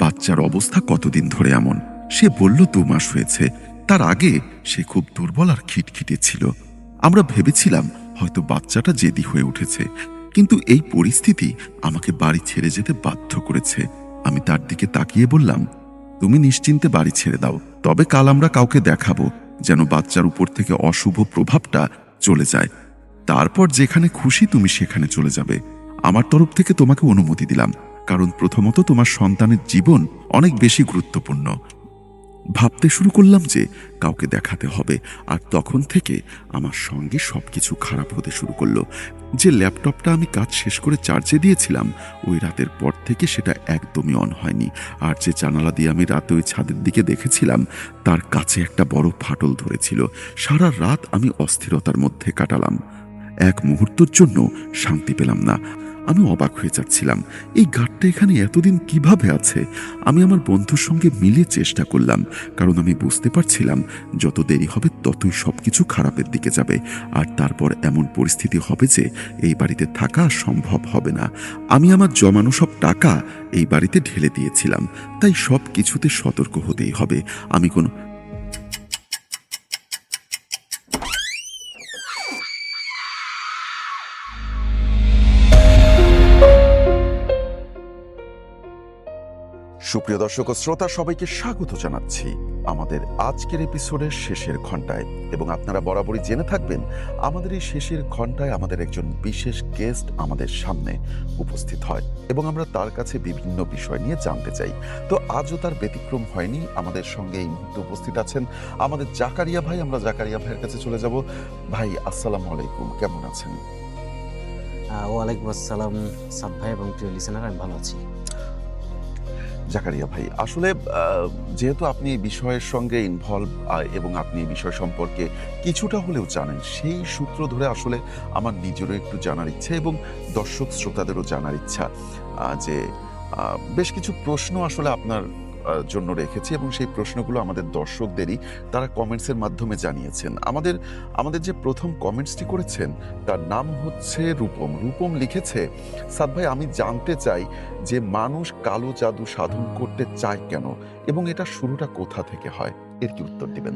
বাচ্চার অবস্থা কতদিন ধরে এমন। সে বলল 2 মাস হয়েছে। তার আগে সে খুব দুর্বল আর খিটখিটে ছিল। আমরা ভেবেছিলাম হয়তো বাচ্চাটা জেদি হয়ে উঠেছে, কিন্তু এই পরিস্থিতি আমাকে বাড়ি ছেড়ে যেতে বাধ্য করেছে। আমি তার দিকে তাকিয়ে বললাম, তুমি নিশ্চিন্তে বাড়ি ছেড়ে দাও, তবে কাল আমরা কাউকে দেখাবো যেন বাচ্চার উপর থেকে অশুভ প্রভাবটা চলে যায়। তারপর যেখানে খুশি তুমি সেখানে চলে যাবে। আমার তরফ থেকে তোমাকে অনুমতি দিলাম, কারণ প্রথমত তোমার সন্তানের জীবন অনেক বেশি গুরুত্বপূর্ণ। ভাবতে শুরু করলাম যে কাউকে দেখাতে হবে, আর তখন থেকে আমার সঙ্গে সবকিছু খারাপ হতে শুরু করলো। যে ল্যাপটপটা আমি কাজ শেষ করে চার্জে দিয়েছিলাম, ওই রাতের পর থেকে সেটা একদমই অন হয়নি। আর যে জানালা দিয়ে আমি রাতে ওই ছাদের দিকে দেখেছিলাম, তার কাছে একটা বড় ফাটল ধরেছিল। সারা রাত আমি অস্থিরতার মধ্যে কাটালাম। এক মুহূর্তের জন্য শান্তি পেলাম না। আমি অবাক হয়ে যাচ্ছিলাম, এই গার্ডটা এখানে এতদিন কিভাবে আছে। আমি আমার বন্ধুর সঙ্গে মিলিয়ে চেষ্টা করলাম, কারণ আমি বুঝতে পারছিলাম যত দেরি হবে ততই সবকিছু খারাপের দিকে যাবে। আর তারপর এমন পরিস্থিতি হবে যে এই বাড়িতে থাকা সম্ভব হবে না। আমি আমার জমানো সব টাকা এই বাড়িতে ঢেলে দিয়েছিলাম, তাই সব কিছুতে সতর্ক হতেই হবে। আমি কোনো সুপ্রিয় দর্শক ও শ্রোতা, সবাইকে স্বাগত জানাচ্ছি আমাদের আজকের এপিসোডের শেষের ঘন্টায়। এবং আপনারা বরাবরই জেনে থাকবেন আমাদের এই শেষের ঘন্টায় আমাদের একজন বিশেষ গেস্ট আমাদের সামনে উপস্থিত হয় এবং আমরা তার কাছে বিভিন্ন বিষয় নিয়ে জানতে চাই। তো আজও তার ব্যতিক্রম হয়নি। আমাদের সঙ্গে এই মুহূর্তে উপস্থিত আছেন আমাদের জাকারিয়া ভাই। আমরা জাকারিয়া ভাইয়ের কাছে চলে যাব। ভাই, আসসালামু আলাইকুম, কেমন আছেন? ওয়ালাইকুম আসসালাম সাদ ভাই এবং প্রিয় লিসেনার, আমি ভালো আছি। জাকারিয়া ভাই, আসলে যেহেতু আপনি এই বিষয়ের সঙ্গে ইনভলভ এবং আপনি এই বিষয় সম্পর্কে কিছুটা হলেও জানেন, সেই সূত্র ধরে আসলে আমার নিজেরও একটু জানার ইচ্ছে এবং দর্শক শ্রোতাদেরও জানার ইচ্ছা যে বেশ কিছু প্রশ্ন আসলে আপনার জন্য রেখেছি এবং সেই প্রশ্নগুলো আমাদের দর্শকদেরই তারা কমেন্টসের মাধ্যমে জানিয়েছেন। আমাদের যে প্রথম কমেন্টসটি করেছেন তার নাম হচ্ছে রূপম। রূপম লিখেছে, সাদ ভাই, আমি জানতে চাই যে মানুষ কালো জাদু সাধন করতে চায় কেন এবং এটা শুরুটা কোথা থেকে হয়, এর কি উত্তর দিবেন?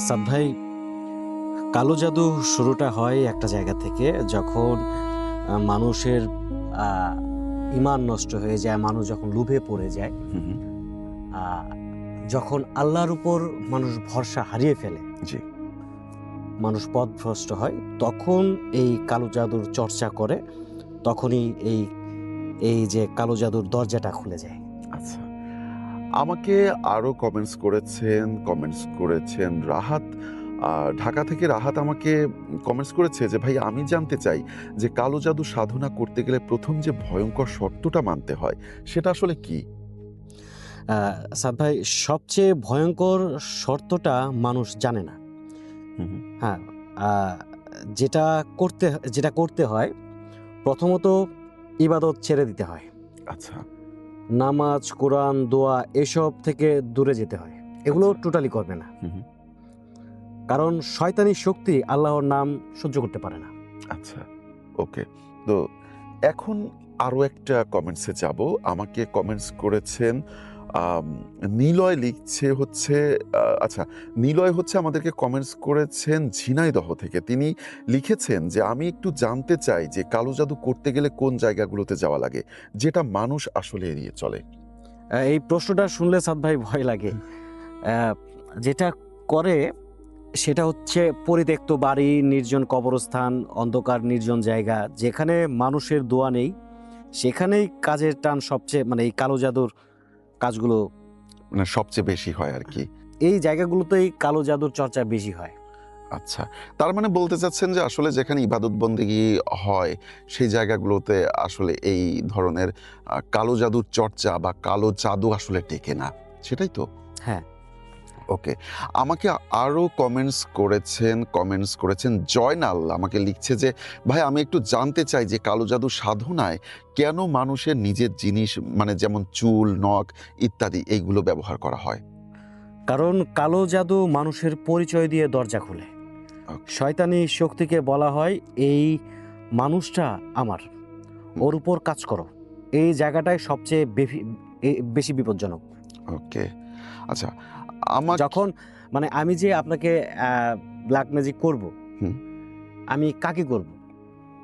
সাদ ভাই, কালো জাদু শুরুটা হয় একটা জায়গা থেকে, যখন মানুষের ঈমান নষ্ট হয়ে যায়, মানুষ যখন লোভে পড়ে যায়। যখন আল্লাহর উপর মানুষ ভরসা হারিয়ে ফেলে, জি। মানুষ পথভ্রষ্ট হয়, তখন এই কালো জাদুর চর্চা করে, তখনই এই এই যে কালো জাদুর দরজাটা খুলে যায়। আচ্ছা, আমাকে আরো কমেন্টস করেছেন রাহাত। ঢাকা থেকে রাহাত আমাকে কমেন্টস করেছে যে ভাই, আমি জানতে চাই যে কালো জাদু সাধনা করতে গেলে প্রথম যে ভয়ঙ্কর শর্তটা মানতে হয় সেটা আসলে কি? সাদ ভাই, সবচেয়ে ভয়ঙ্কর শর্তটা মানুষ জানে না। হুম, হুম। হ্যাঁ, আহ, যেটা যেটা করতে হয়, প্রথমত ইবাদত ছেড়ে দিতে হয়। আচ্ছা। নামাজ, কোরআন, দোয়া এসব থেকে দূরে যেতে হয়। এগুলো আচ্ছা। টোটালি করবে না, হুম, হুম। কারণ শয়তানি শক্তি আল্লাহর নাম সহ্য করতে পারে না। আচ্ছা, ওকে। তো এখন আরো একটা কমেন্টসে যাব। আমাকে কমেন্টস করেছেন আম নিলয় লিখছে হচ্ছে আচ্ছা, নিলয় হচ্ছে আমাদেরকে কমেন্টস করেছেন ঝিনাইদহ থেকে। তিনি লিখেছেন যে, "আমি একটু জানতে চাই যে কালো জাদু করতে গেলে কোন জায়গাগুলোতে যাওয়া লাগে? যেটা মানুষ আসলে এড়িয়ে চলে?" এই প্রশ্নটা শুনলে সাদ ভাই ভয় লাগে। আহ, যেটা করে সেটা হচ্ছে পরিত্যক্ত বাড়ি, নির্জন কবরস্থান, অন্ধকার নির্জন জায়গা, যেখানে মানুষের দোয়া নেই, সেখানেই কাজের টান সবচেয়ে, মানে এই কালো জাদুর কাজগুলো, মানে সবচেয়ে বেশি হয় আরকি। এই জায়গাগুলোতেই কালো জাদুর চর্চা বেশি হয়। আচ্ছা। তার মানে বলতে চাচ্ছেন যে আসলে যেখানে ইবাদত বন্দেগী হয়, সেই জায়গাগুলোতে আসলে এই ধরনের কালো জাদুর চর্চা বা কালো জাদু আসলে টেকে না। সেটাই তো? হ্যাঁ। ওকে। আমাকে আরো কমেন্টস করেছেন জয়নাল আমাকে লিখছে যে, "ভাই, আমি একটু জানতে চাই যে কালো জাদু সাধনায় কেন মানুষের নিজের জিনিস মানে যেমন চুল, নখ ইত্যাদি এইগুলো ব্যবহার করা হয়?" কারণ কালো জাদু মানুষের পরিচয় দিয়ে দরজা খুলে। ওকে। শয়তানি শক্তিকে বলা হয়, এই মানুষটা আমার, ওর উপর কাজ করো। এই জায়গাটায় সবচেয়ে বেশি বিপজ্জনক। ওকে। আচ্ছা, আমার যখন, মানে আমি যে আপনাকে ব্ল্যাক ম্যাজিক করব, হুম। আমি কাকে করব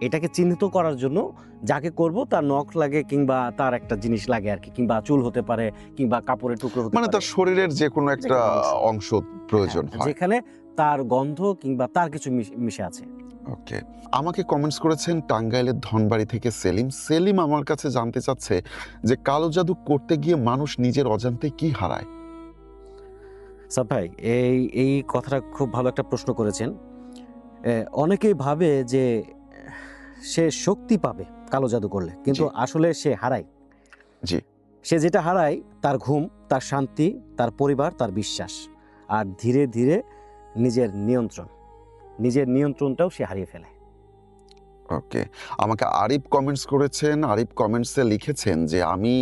এটাকে চিহ্নিত করার জন্য যাকে করব তার নখ লাগে, কিংবা তার একটা জিনিস লাগে আর কি, কিংবা চুল হতে পারে, কিংবা কাপড়ের টুকরো হতে মানে পারে, তার শরীরের যেকোনো একটা যেকোনো অংশ। অংশ প্রয়োজন হ্যাঁ, হয়। যেখানে তার গন্ধ কিংবা তার কিছু মিশে আছে। ওকে। আমাকে কমেন্টস করেছেন টাঙ্গাইলের ধনবাড়ি থেকে সেলিম। সেলিম আমার কাছে জানতে চাচ্ছে যে কালো জাদু করতে গিয়ে মানুষ নিজের অজান্তে কি হারায়? সাদ ভাই, এই এই কথাটা খুব ভালো একটা প্রশ্ন করেছেন। অনেকেই ভাবে যে সে শক্তি পাবে কালো জাদু করলে, কিন্তু জি। আসলে সে হারায়। জি। সে যেটা হারায়, তার ঘুম, তার শান্তি, তার পরিবার, তার বিশ্বাস, আর ধীরে ধীরে নিজের নিয়ন্ত্রণটাও সে হারিয়ে ফেলে। ওকে। আমাকে আরিফ কমেন্টস করেছেন। আরিফ কমেন্টসে লিখেছেন যে, "আমি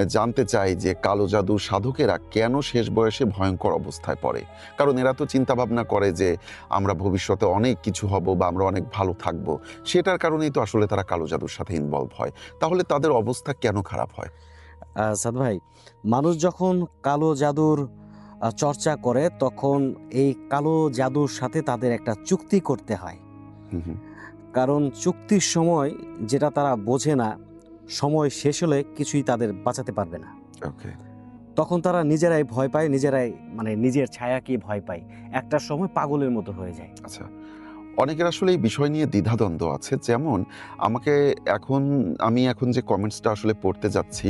জানতে চাই যে কালো জাদুর সাধকেরা কেন শেষ বয়সে ভয়ঙ্কর অবস্থায় পড়ে? কারণ এরা তো চিন্তাভাবনা করে যে আমরা ভবিষ্যতে অনেক কিছু হব বা আমরা অনেক ভালো থাকব। সেটার কারণেই তো আসলে তারা কালো জাদুর সাথে ইনভলভ হয়। তাহলে তাদের অবস্থা কেন খারাপ হয়?" সাদ ভাই, মানুষ যখন কালো জাদুর চর্চা করে, তখন এই কালো জাদুর সাথে তাদের একটা চুক্তি করতে হয়। হুম, হুম। কারণ চুক্তির সময় যেটা তারা বোঝে না, সময় শেষ হলে কিছুই তাদের বাঁচাতে পারবে না। ওকে। তখন তারা নিজেরাই ভয় পায়, মানে নিজের ছায়াকে ভয় পায়, একটা সময় পাগলের মতো হয়ে যায়। আচ্ছা। অনেকের আসলে এই বিষয় নিয়ে দ্বিধাদ্বন্দ্ব আছে। যেমন আমাকে আমি এখন যে কমেন্টসটা আসলে পড়তে যাচ্ছি,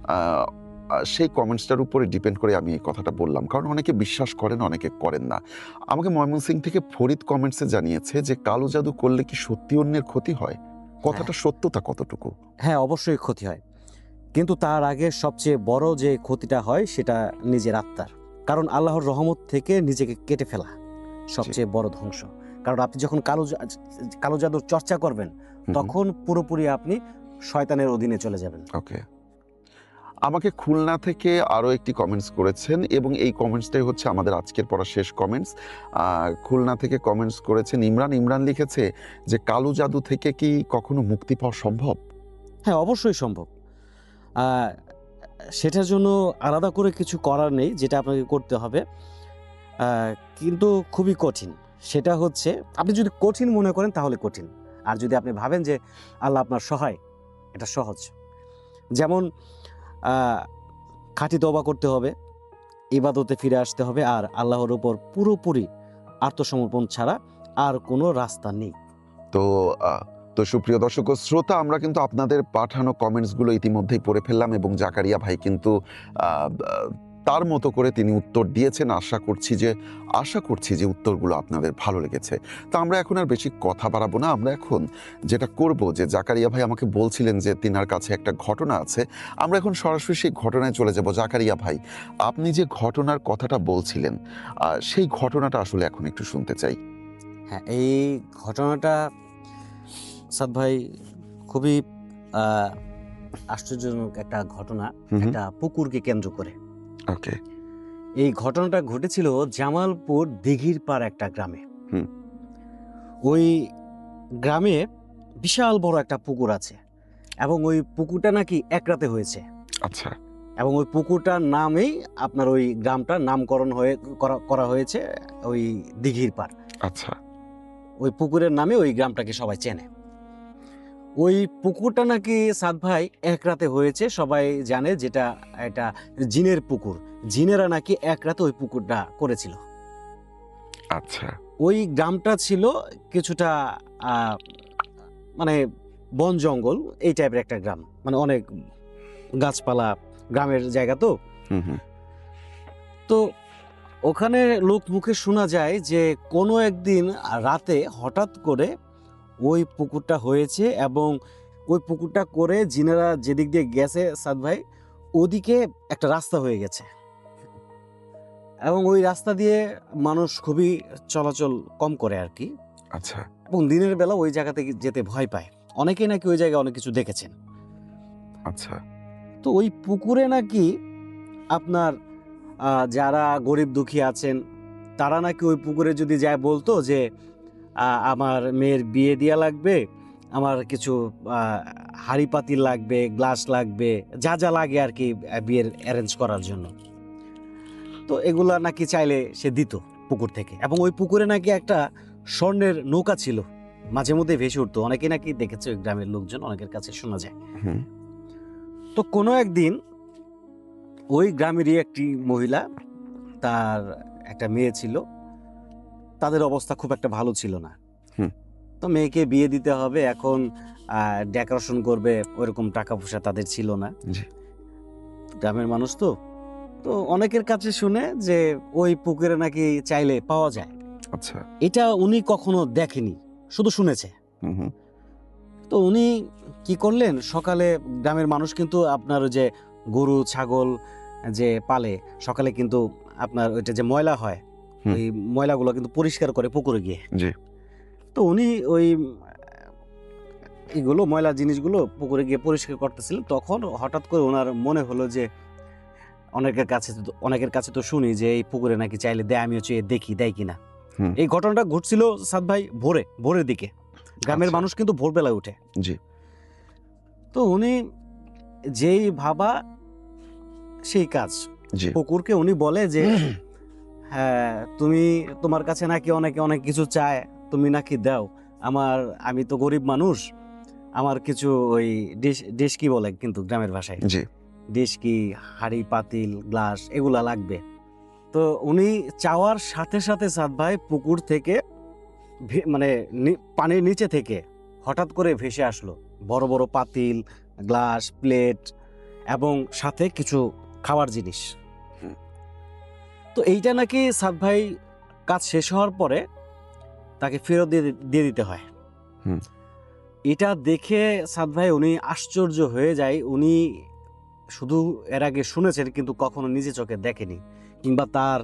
আ আ সেই কমেন্টসটার উপরে ডিপেন্ড করে আমি এই কথাটা বললাম। কারণ অনেকে বিশ্বাস করেন, অনেকে করেন না। আমাকে ময়মনসিংহ থেকে ফরিদ কমেন্টসে জানিয়েছে যে, "কালো জাদু করলে কি সত্যি অন্যের ক্ষতি হয়? হ্যাঁ, কথাটা সত্যতা কতটুকু?" হ্যাঁ, অবশ্যই ক্ষতি হয়, কিন্তু তার আগে সবচেয়ে বড় যে ক্ষতিটা হয় সেটা নিজের আত্মার। কারণ আল্লাহর রহমত থেকে নিজেকে কেটে ফেলা জি। সবচেয়ে বড় ধ্বংস। কারণ আপনি যখন কালো জাদুর চর্চা করবেন, হুম, হুম। তখন পুরোপুরি আপনি শয়তানের অধীনে চলে যাবেন। ওকে। আমাকে খুলনা থেকে আরো একটি কমেন্টস করেছেন এবং এই কমেন্টসটাই হচ্ছে আমাদের আজকের পড়া শেষ কমেন্টস। খুলনা থেকে কমেন্টস করেছেন ইমরান। ইমরান লিখেছে যে, "কালো জাদু থেকে কি কখনো মুক্তি পাওয়া সম্ভব?" হ্যাঁ, অবশ্যই সম্ভব। আ সেটার জন্য আলাদা করে কিছু করার নেই, যেটা আপনাকে করতে হবে। আ কিন্তু খুবই কঠিন। সেটা হচ্ছে, আপনি যদি কঠিন মনে করেন তাহলে কঠিন। আর যদি আপনি ভাবেন যে আল্লাহ আপনার সহায়, এটা সহজ। যেমন আ খাঁটি তওবা করতে হবে, ইবাদতে ফিরে আসতে হবে, আর আল্লাহর উপর পুরোপুরি আত্মসমর্পণ ছাড়া আর কোনো রাস্তা নেই। তো তো সুপ্রিয় দর্শক ও শ্রোতা, আমরা কিন্তু আপনাদের পাঠানো কমেন্টসগুলো ইতিমধ্যেই পড়ে ফেললাম এবং জাকারিয়া ভাই কিন্তু আহ, তার মতো করে তিনি উত্তর দিয়েছেন। আশা করছি যে উত্তরগুলো আপনাদের ভালো লেগেছে। তো আমরা এখন আর বেশি কথা বাড়াবো না। আমরা এখন যেটা করব, যে জাকারিয়া ভাই আমাকে বলছিলেন যে তিনার কাছে একটা ঘটনা আছে, আমরা এখন সরাসরি সেই ঘটনায় চলে যাব। জাকারিয়া ভাই, আপনি যে ঘটনার কথাটা বলছিলেন, সেই ঘটনাটা আসলে এখন একটু শুনতে চাই। হ্যাঁ, এই ঘটনাটা সাদ ভাই খুবই আশ্চর্যজনক একটা ঘটনা, একটা পুকুরকে কেন্দ্র করে। ওকে। এই ঘটনাটা ঘটেছিল জামালপুর দিঘির পাড় একটা গ্রামে। ওই গ্রামে বিশাল বড় একটা পুকুর আছে এবং ওই পুকুরটা নাকি এক রাতে হয়েছে। আচ্ছা। এবং ওই পুকুরটার নামেই আপনার ওই গ্রামটার নামকরণ করা হয়েছে ওই দিঘির পাড়। আচ্ছা। ওই পুকুরের নামে ওই গ্রামটাকে সবাই চেনে। ওই পুকুরটা নাকি সাদ ভাই এক রাতে হয়েছে, সবাই জানে, যেটা এটা জিনের পুকুর। জিনেরা নাকি এক রাতে ওই পুকুরটা করেছিল। আচ্ছা। ওই গ্রামটা ছিল কিছুটা মানে বন জঙ্গল এই টাইপের একটা গ্রাম, মানে অনেক গাছপালা, গ্রামের জায়গা তো। তো ওখানে লোক মুখে শোনা যায় যে কোনো একদিন রাতে হঠাৎ করে ওই পুকুরটা হয়েছে এবং ওই পুকুরটা করে জিনেরা যেদিক দিয়ে গেছে সাদ ভাই, ওদিকে একটা রাস্তা হয়ে গেছে এবং ওই রাস্তা দিয়ে মানুষ খুবই চলাচল কম করে আর কি। আচ্ছা। এবং দিনের বেলা ওই জায়গাতে যেতে ভয় পায়। অনেকেই নাকি ওই জায়গায় অনেক কিছু দেখেছেন। আচ্ছা। তো ওই পুকুরে নাকি আপনার যারা গরিব দুঃখী আছেন তারা নাকি ওই পুকুরে যদি যায় বলতো যে আমার মেয়ের বিয়ে দেয়া লাগবে, আমার কিছু হাঁড়ি পাতিল লাগবে, গ্লাস লাগবে, যা যা লাগে আর কি বিয়ের অ্যারেঞ্জ করার জন্য, তো এগুলা নাকি চাইলে সে দিত পুকুর থেকে। এবং ওই পুকুরে নাকি একটা স্বর্ণের নৌকা ছিল, মাঝে মধ্যে ভেসে উঠতো। অনেকে নাকি দেখেছে ওই গ্রামের লোকজন, অনেকের কাছে শোনা যায়। তো কোনো একদিন ওই গ্রামেরই একটি মহিলা, তার একটা মেয়ে ছিল, তাদের অবস্থা খুব একটা ভালো ছিল না। তো মেয়েকে বিয়ে দিতে হবে, এখন ডেকোরেশন করবে, ওইরকম টাকা পয়সা তাদের ছিল না। গ্রামের মানুষ তো তো অনেকের কাছে শুনে যে ওই পুকুরে নাকি চাইলে পাওয়া যায়। আচ্ছা। এটা উনি কখনো দেখেনি, শুধু শুনেছে। তো উনি কি করলেন, সকালে গ্রামের মানুষ কিন্তু আপনার যে গরু ছাগল যে পালে, সকালে কিন্তু আপনার ওইটা যে ময়লা হয়, ওই ময়লাগুলো কিন্তু পরিষ্কার করে পুকুরে গিয়ে। তো উনি ওই এগুলো ময়লা জিনিসগুলো পুকুরে গিয়ে পরিষ্কার করতেছিলেন। তখন হঠাৎ করে ওনার মনে হলো যে অনেকের কাছে তো শুনি যে এই পুকুরে নাকি চাইলে দেয়, আমিও চেয়ে দেখি দেয় কিনা। এই ঘটনাটা ঘটছিল সাদ ভাই ভোরের দিকে। গ্রামের মানুষ কিন্তু ভোরবেলায় উঠে। তো উনি যেই ভাবা সেই কাজ, পুকুরকে উনি বলে যে হ্যাঁ, তোমার কাছে নাকি অনেকে অনেক কিছু চায়, তুমি নাকি দাও। আমি তো গরিব মানুষ, আমার কিছু ওই ডিশ কি বলে কিন্তু গ্রামের ভাষায়, ডিশ কি, হাঁড়ি পাতিল গ্লাস এগুলা লাগবে। তো উনি চাওয়ার সাথে সাথে সাদ ভাই পুকুর থেকে মানে পানির নিচে থেকে হঠাৎ করে ভেসে আসলো বড় বড় পাতিল, গ্লাস, প্লেট এবং সাথে কিছু খাওয়ার জিনিস। তো এইটা নাকি সাদ ভাই কাজ শেষ হওয়ার পরে তাকে ফেরত দিয়ে দিতে হয়। এটা দেখে সাদ ভাই উনি আশ্চর্য হয়ে যায়। উনি শুধু এর আগে শুনেছেন কিন্তু কখনো নিজে চোখে দেখেনি, কিংবা তার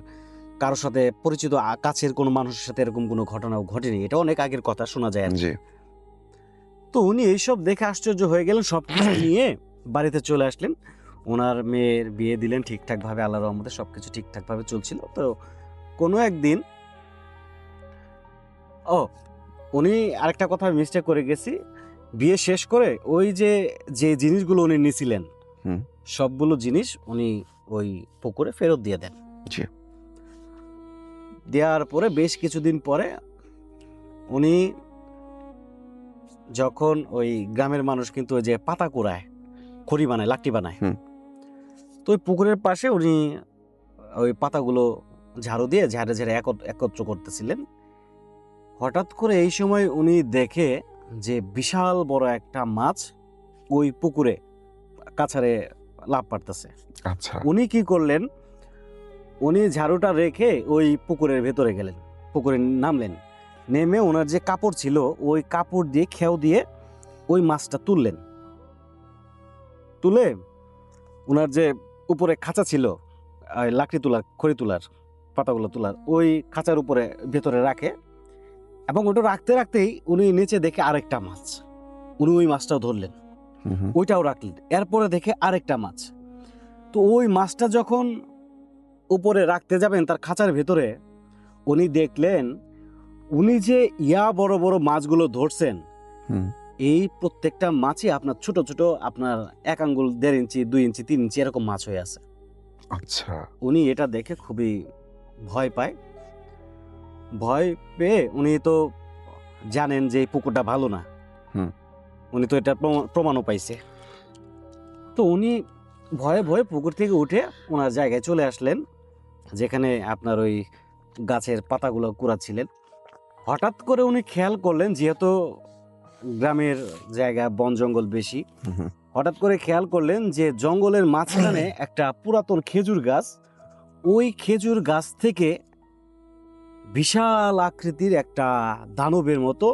কারোর সাথে পরিচিত কাছের কোনো মানুষের সাথে এরকম কোনো ঘটনাও ঘটেনি। এটা অনেক আগের কথা, শোনা যায়। তো উনি এইসব দেখে আশ্চর্য হয়ে গেলেন, সব কিছু নিয়ে বাড়িতে চলে আসলেন। ওনার মেয়ের বিয়ে দিলেন ঠিকঠাকভাবে, আল্লাহর রহমতে সবকিছু ঠিকঠাকভাবে চলছিল। তো কোনো একদিন উনি আরেকটা কথা মিস্টেক করে গেছি, বিয়ে শেষ করে ওই যে জিনিসগুলো উনি নিছিলেন সবগুলো জিনিস উনি ওই পুকুরে ফেরত দিয়ে দেন। দেওয়ার পরে বেশ কিছুদিন পরে উনি যখন ওই গ্রামের মানুষ কিন্তু ওই যে পাতা কুড়ায়, খড়ি বানায়, লাকড়ি বানায়, তো ওই পুকুরের পাশে উনি ওই পাতাগুলো ঝাড়ু দিয়ে ঝাড়ে ঝাড়ে একত্র করতেছিলেন। হঠাৎ করে এই সময় উনি দেখে যে বিশাল বড় একটা মাছ ওই পুকুরে কাছারে লাফ পারতেছে। আচ্ছা। উনি কি করলেন, উনি ঝাড়ুটা রেখে ওই পুকুরের ভেতরে গেলেন, পুকুরে নামলেন, নেমে ওনার যে কাপড় ছিল ওই কাপড় দিয়ে খেও দিয়ে ওই মাছটা তুললেন। তুলে ওনার যে উপরে খাঁচা ছিল লাকড়ি তোলার, খড়ি তোলার, পাতাগুলো তোলার, ওই খাঁচার উপরে ভেতরে রাখে এবং ওটা রাখতে রাখতেই উনি নিচে দেখে আরেকটা মাছ। উনি ওই মাছটাও ধরলেন, ওইটাও রাখলেন। এরপরে দেখে আরেকটা মাছ। তো ওই মাছটা যখন উপরে রাখতে যাবেন তার খাঁচার ভেতরে, উনি দেখলেন উনি যে বড় বড় মাছগুলো ধরছেন, এই প্রত্যেকটা মাছই আপনার ছোট ছোট, আপনার 1 আঙ্গুল 1.5 ইঞ্চি 2 ইঞ্চি 3 ইঞ্চি এরকম মাছ হয়ে আছে। আচ্ছা। উনি এটা দেখে খুবই ভয় পায়। ভয় পেয়ে উনি তো জানেন যে এই পুকুরটা ভালো না, উনি তো এটা প্রমাণও পাইছে। তো উনি ভয়ে ভয়ে পুকুর থেকে উঠে ওনার জায়গায় চলে আসলেন, যেখানে আপনার ওই গাছের পাতাগুলো কুড়াচ্ছিলেন। হঠাৎ করে উনি খেয়াল করলেন, যেহেতু গ্রামের জায়গা, বন জঙ্গল বেশি, হঠাৎ করে খেয়াল করলেন যে জঙ্গলের মাঝখানে একটা পুরাতন খেজুর গাছ, ওই খেজুর গাছ থেকে বিশাল আকৃতির একটা দানবের মতো,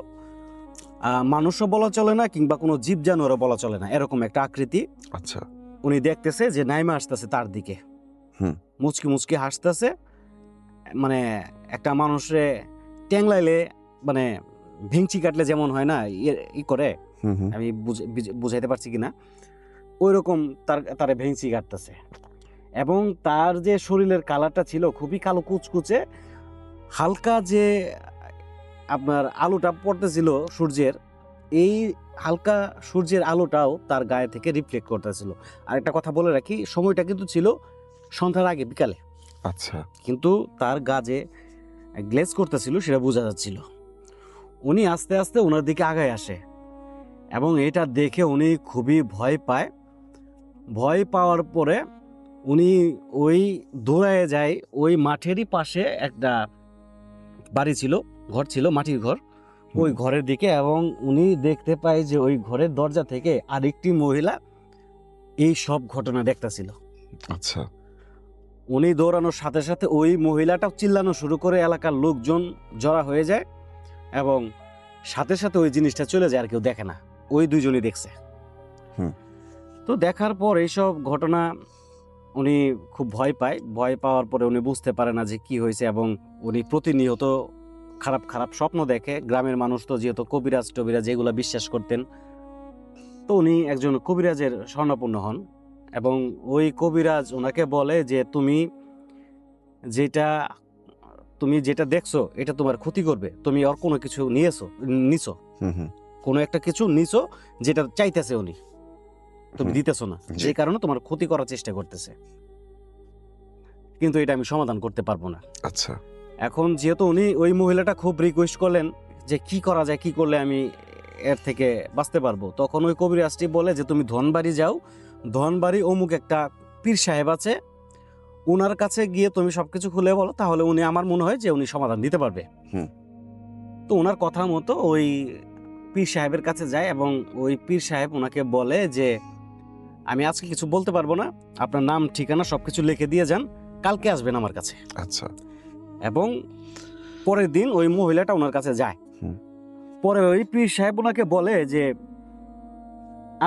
মানুষও বলা চলে না কিংবা কোনো জীব জানোয়ারও বলা চলে না, এরকম একটা আকৃতি। আচ্ছা। উনি দেখতেছে যে নাইমা আসতেছে তার দিকে, মুচকি মুচকি হাসতেছে, মানে একটা মানুষে ট্যাংলাইলে, মানে ভেঙচি কাটলে যেমন হয় না, ই করে, আমি বুঝাইতে পারছি কিনা, ওই রকম তারে ভেঙচি কাটতেছে। এবং তার যে শরীরের কালারটা ছিল খুবই কালো কুচকুচে, হালকা যে আপনার আলোটা পড়তেছিল সূর্যের, এই হালকা সূর্যের আলোটাও তার গায়ে থেকে রিফ্লেক্ট করতেছিল। আর একটা কথা বলে রাখি, সময়টা কিন্তু ছিল সন্ধ্যার আগে, বিকালে। আচ্ছা। কিন্তু তার গা যে গ্লেজ করতেছিল সেটা বোঝা যাচ্ছিল। উনি আস্তে আস্তে ওনার দিকে আগায় আসে এবং এটা দেখে উনি খুবই ভয় পায়। ভয় পাওয়ার পরে উনি ওই দৌড়ায় যায় ওই মাঠেরই পাশে একটা বাড়ি ছিল, ঘর ছিল, মাটির ঘর, ওই ঘরের দিকে। এবং উনি দেখতে পায় যে ওই ঘরের দরজা থেকে আরেকটি মহিলা এই সব ঘটনা দেখতেছিল। আচ্ছা। উনি দৌড়ানোর সাথে সাথে ওই মহিলাটাও চিল্লানো শুরু করে, এলাকার লোকজন জড়া হয়ে যায় এবং সাথে সাথে ওই জিনিসটা চলে যায়, আর কেউ দেখে না, ওই দুইজনই দেখছে। তো দেখার পর এইসব ঘটনা উনি খুব ভয় পায়। ভয় পাওয়ার পরে উনি বুঝতে পারে না যে কি হয়েছে এবং উনি প্রতিনিয়ত খারাপ খারাপ স্বপ্ন দেখে। গ্রামের মানুষ তো যেহেতু কবিরাজ টবিরাজ এগুলো বিশ্বাস করতেন, তো উনি একজন কবিরাজের শরণাপন্ন হন এবং ওই কবিরাজ ওনাকে বলে যে তুমি যেটা দেখছো এটা তোমার ক্ষতি করবে, তুমি আর কোনো কিছু নিছো, কোনো একটা কিছু নিছো যেটা চাইতেছে উনি, তুমি দিতেছো না, যে কারণে তোমার ক্ষতি করার চেষ্টা করতেছে, কিন্তু এটা আমি সমাধান করতে পারবো না। আচ্ছা। এখন যেহেতু উনি ওই মহিলাটা খুব রিকোয়েস্ট করলেন যে কি করা যায়, কি করলে আমি এর থেকে বাঁচতে পারবো, তখন ওই কবিরাজটি বলে যে তুমি ধনবাড়ি যাও, ধনবাড়ি অমুক একটা পীর সাহেব আছে, ওনার কাছে গিয়ে তুমি সবকিছু খুলে বলো, তাহলে উনি, আমার মনে হয় যে উনি সমাধান দিতে পারবে। তো ওনার কথা মতো ওই পীর সাহেবের কাছে যায় এবং ওই পীর সাহেব ওনাকে বলে যে আমি আজকে কিছু বলতে পারবো না, আপনার নাম ঠিকানা সবকিছু লিখে দিয়ে যান, কালকে আসবেন আমার কাছে। আচ্ছা। এবং পরের দিন ওই মহিলাটা ওনার কাছে যায়। পরে ওই পীর সাহেব ওনাকে বলে যে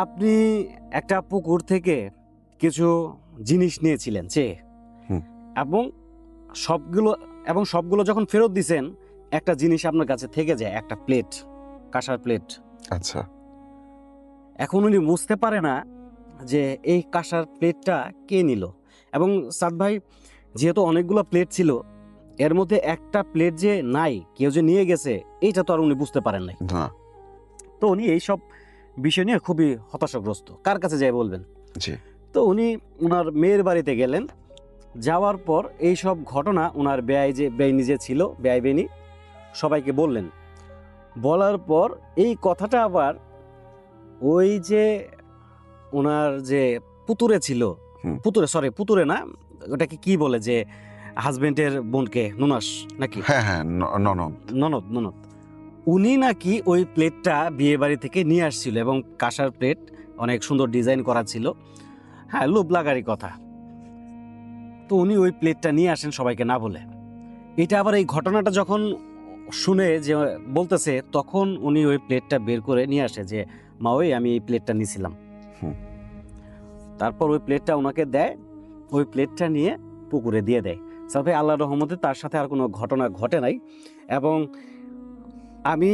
আপনি একটা পুকুর থেকে কিছু জিনিস নিয়েছিলেন চেয়ে, এবং সবগুলো যখন ফেরত দিছেন একটা জিনিস আপনার কাছে থেকে যায়, একটা প্লেট, কাঁসার প্লেট। আচ্ছা। এখন উনি বুঝতে পারে না যে এই কাঁসার প্লেটটা কে নিল। এবং সাদ ভাই, যেহেতু অনেকগুলো প্লেট ছিল, এর মধ্যে একটা প্লেট যে নাই, কেউ যে নিয়ে গেছে, এইটা তো আর উনি বুঝতে পারেন নাই। তো উনি এইসব বিষয় নিয়ে খুবই হতাশাগ্রস্ত, কার কাছে যাই বলবেন। তো উনি ওনার মেয়ের বাড়িতে গেলেন, যাওয়ার পর এই সব ঘটনা ওনার বেআইনি যে ছিল, বেআইনি সবাইকে বললেন। বলার পর এই কথাটা আবার ওই যে ওনার যে পুতুরে ছিল, পুতুরে না, ওটাকে কি বলে যে হাজবেন্ডের বোনকে, নুনাস নাকি? হ্যাঁ হ্যাঁ, ননদ। ননদ, ননদ। উনি নাকি ওই প্লেটটা বিয়ে বাড়ি থেকে নিয়ে আসছিল এবং কাঁসার প্লেট, অনেক সুন্দর ডিজাইন করা ছিল। হ্যাঁ, লোভ লাগারই কথা। তো উনি ওই প্লেটটা নিয়ে আসেন সবাইকে না বলে। এটা আবার এই ঘটনাটা যখন শুনে যে বলতেছে, তখন উনি ওই প্লেটটা বের করে নিয়ে আসে যে মা ওই আমি এই প্লেটটা নিয়েছিলাম। হুম। তারপর ওই প্লেটটা ওনাকে দেয়, ওই প্লেটটা নিয়ে পুকুরে দিয়ে দেয়। স্যার ভাই আল্লাহর রহমতে তার সাথে আর কোনো ঘটনা ঘটে নাই। এবং আমি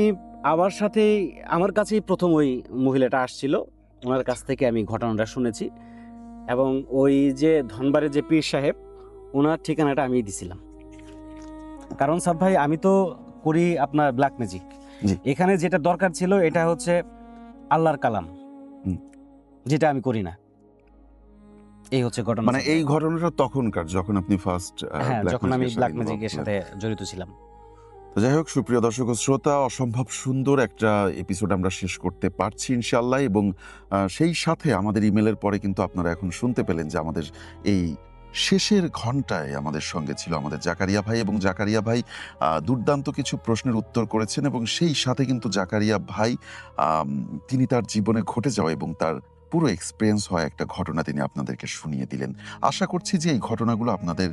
আমার কাছেই প্রথম ওই মহিলাটা আসছিল, ওনার কাছ থেকে আমি ঘটনাটা শুনেছি। এবং ওই যে ধনবাড়ির যে পীর সাহেব, ওনার ঠিকানাটা আমি দিছিলাম। কারণ সাদ ভাই আমি তো করি আপনার ব্ল্যাক ম্যাজিক। জি। এখানে যেটা দরকার ছিল এটা হচ্ছে আল্লাহর কালাম, হুম। যেটা আমি করি না। এই হচ্ছে ঘটনা। মানে সাদ ভাই। এই ঘটনাটা তখনকার, যখন আপনি ফার্স্ট হ্যাঁ, যখন আমি ব্ল্যাক ম্যাজিকের সাথে জড়িত ছিলাম। তো যাই হোক, সুপ্রিয় দর্শক ও শ্রোতা, অসম্ভব সুন্দর একটা এপিসোড আমরা শেষ করতে পারছি ইনশাল্লাহ। এবং সেই সাথে আমাদের ইমেলের পরে কিন্তু আপনারা এখন শুনতে পেলেন যে আমাদের এই শেষের ঘন্টায় আমাদের সঙ্গে ছিল আমাদের জাকারিয়া ভাই, এবং জাকারিয়া ভাই দুর্দান্ত কিছু প্রশ্নের উত্তর করেছেন। এবং সেই সাথে কিন্তু জাকারিয়া ভাই তিনি তার জীবনে ঘটে যাওয়া এবং তার পুরো এক্সপিরিয়েন্স হয় একটা ঘটনা তিনি আপনাদেরকে শুনিয়ে দিলেন। আশা করছি যে এই ঘটনাগুলো আপনাদের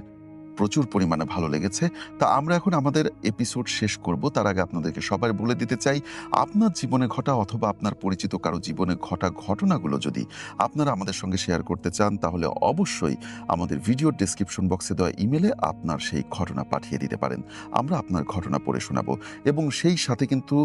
প্রচুর পরিমাণে ভালো লেগেছে। তা আমরা এখন আমাদের এপিসোড শেষ করব। তার আগে আপনাদেরকে সবাই বলে দিতে চাই, আপনার জীবনে ঘটা অথবা আপনার পরিচিত কারো জীবনে ঘটা ঘটনাগুলো যদি আপনারা আমাদের সঙ্গে শেয়ার করতে চান, তাহলে অবশ্যই আমাদের ভিডিওর ডেসক্রিপশন বক্সে দেওয়া ইমেলে আপনার সেই ঘটনা পাঠিয়ে দিতে পারেন। আমরা আপনার ঘটনা পড়ে শোনাবো। এবং সেই সাথে কিন্তু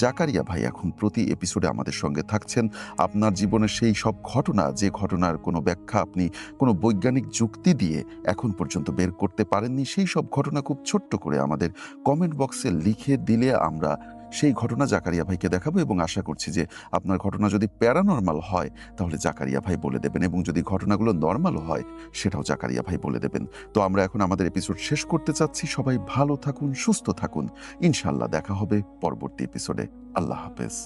জাকারিয়া ভাই এখন প্রতি এপিসোডে আমাদের সঙ্গে থাকছেন। আপনার জীবনের সেই সব ঘটনা, যে ঘটনার কোনো ব্যাখ্যা আপনি কোনো বৈজ্ঞানিক যুক্তি দিয়ে এখন পর্যন্ত বের করতে পারেননি, সেই সব ঘটনা খুব ছোট্ট করে আমাদের কমেন্ট বক্সে লিখে দিলে আমরা সেই ঘটনা জাকারিয়া ভাইকে দেখাবো। এবং আশা করছি যে আপনার ঘটনা যদি প্যারানর্মাল হয় তাহলে জাকারিয়া ভাই বলে দেবেন, এবং যদি ঘটনাগুলো নর্মাল হয় সেটাও জাকারিয়া ভাই বলে দেবেন। তো আমরা এখন আমাদের এপিসোড শেষ করতে চাচ্ছি। সবাই ভালো থাকুন, সুস্থ থাকুন। ইনশাল্লাহ দেখা হবে পরবর্তী এপিসোডে। আল্লাহ হাফেজ।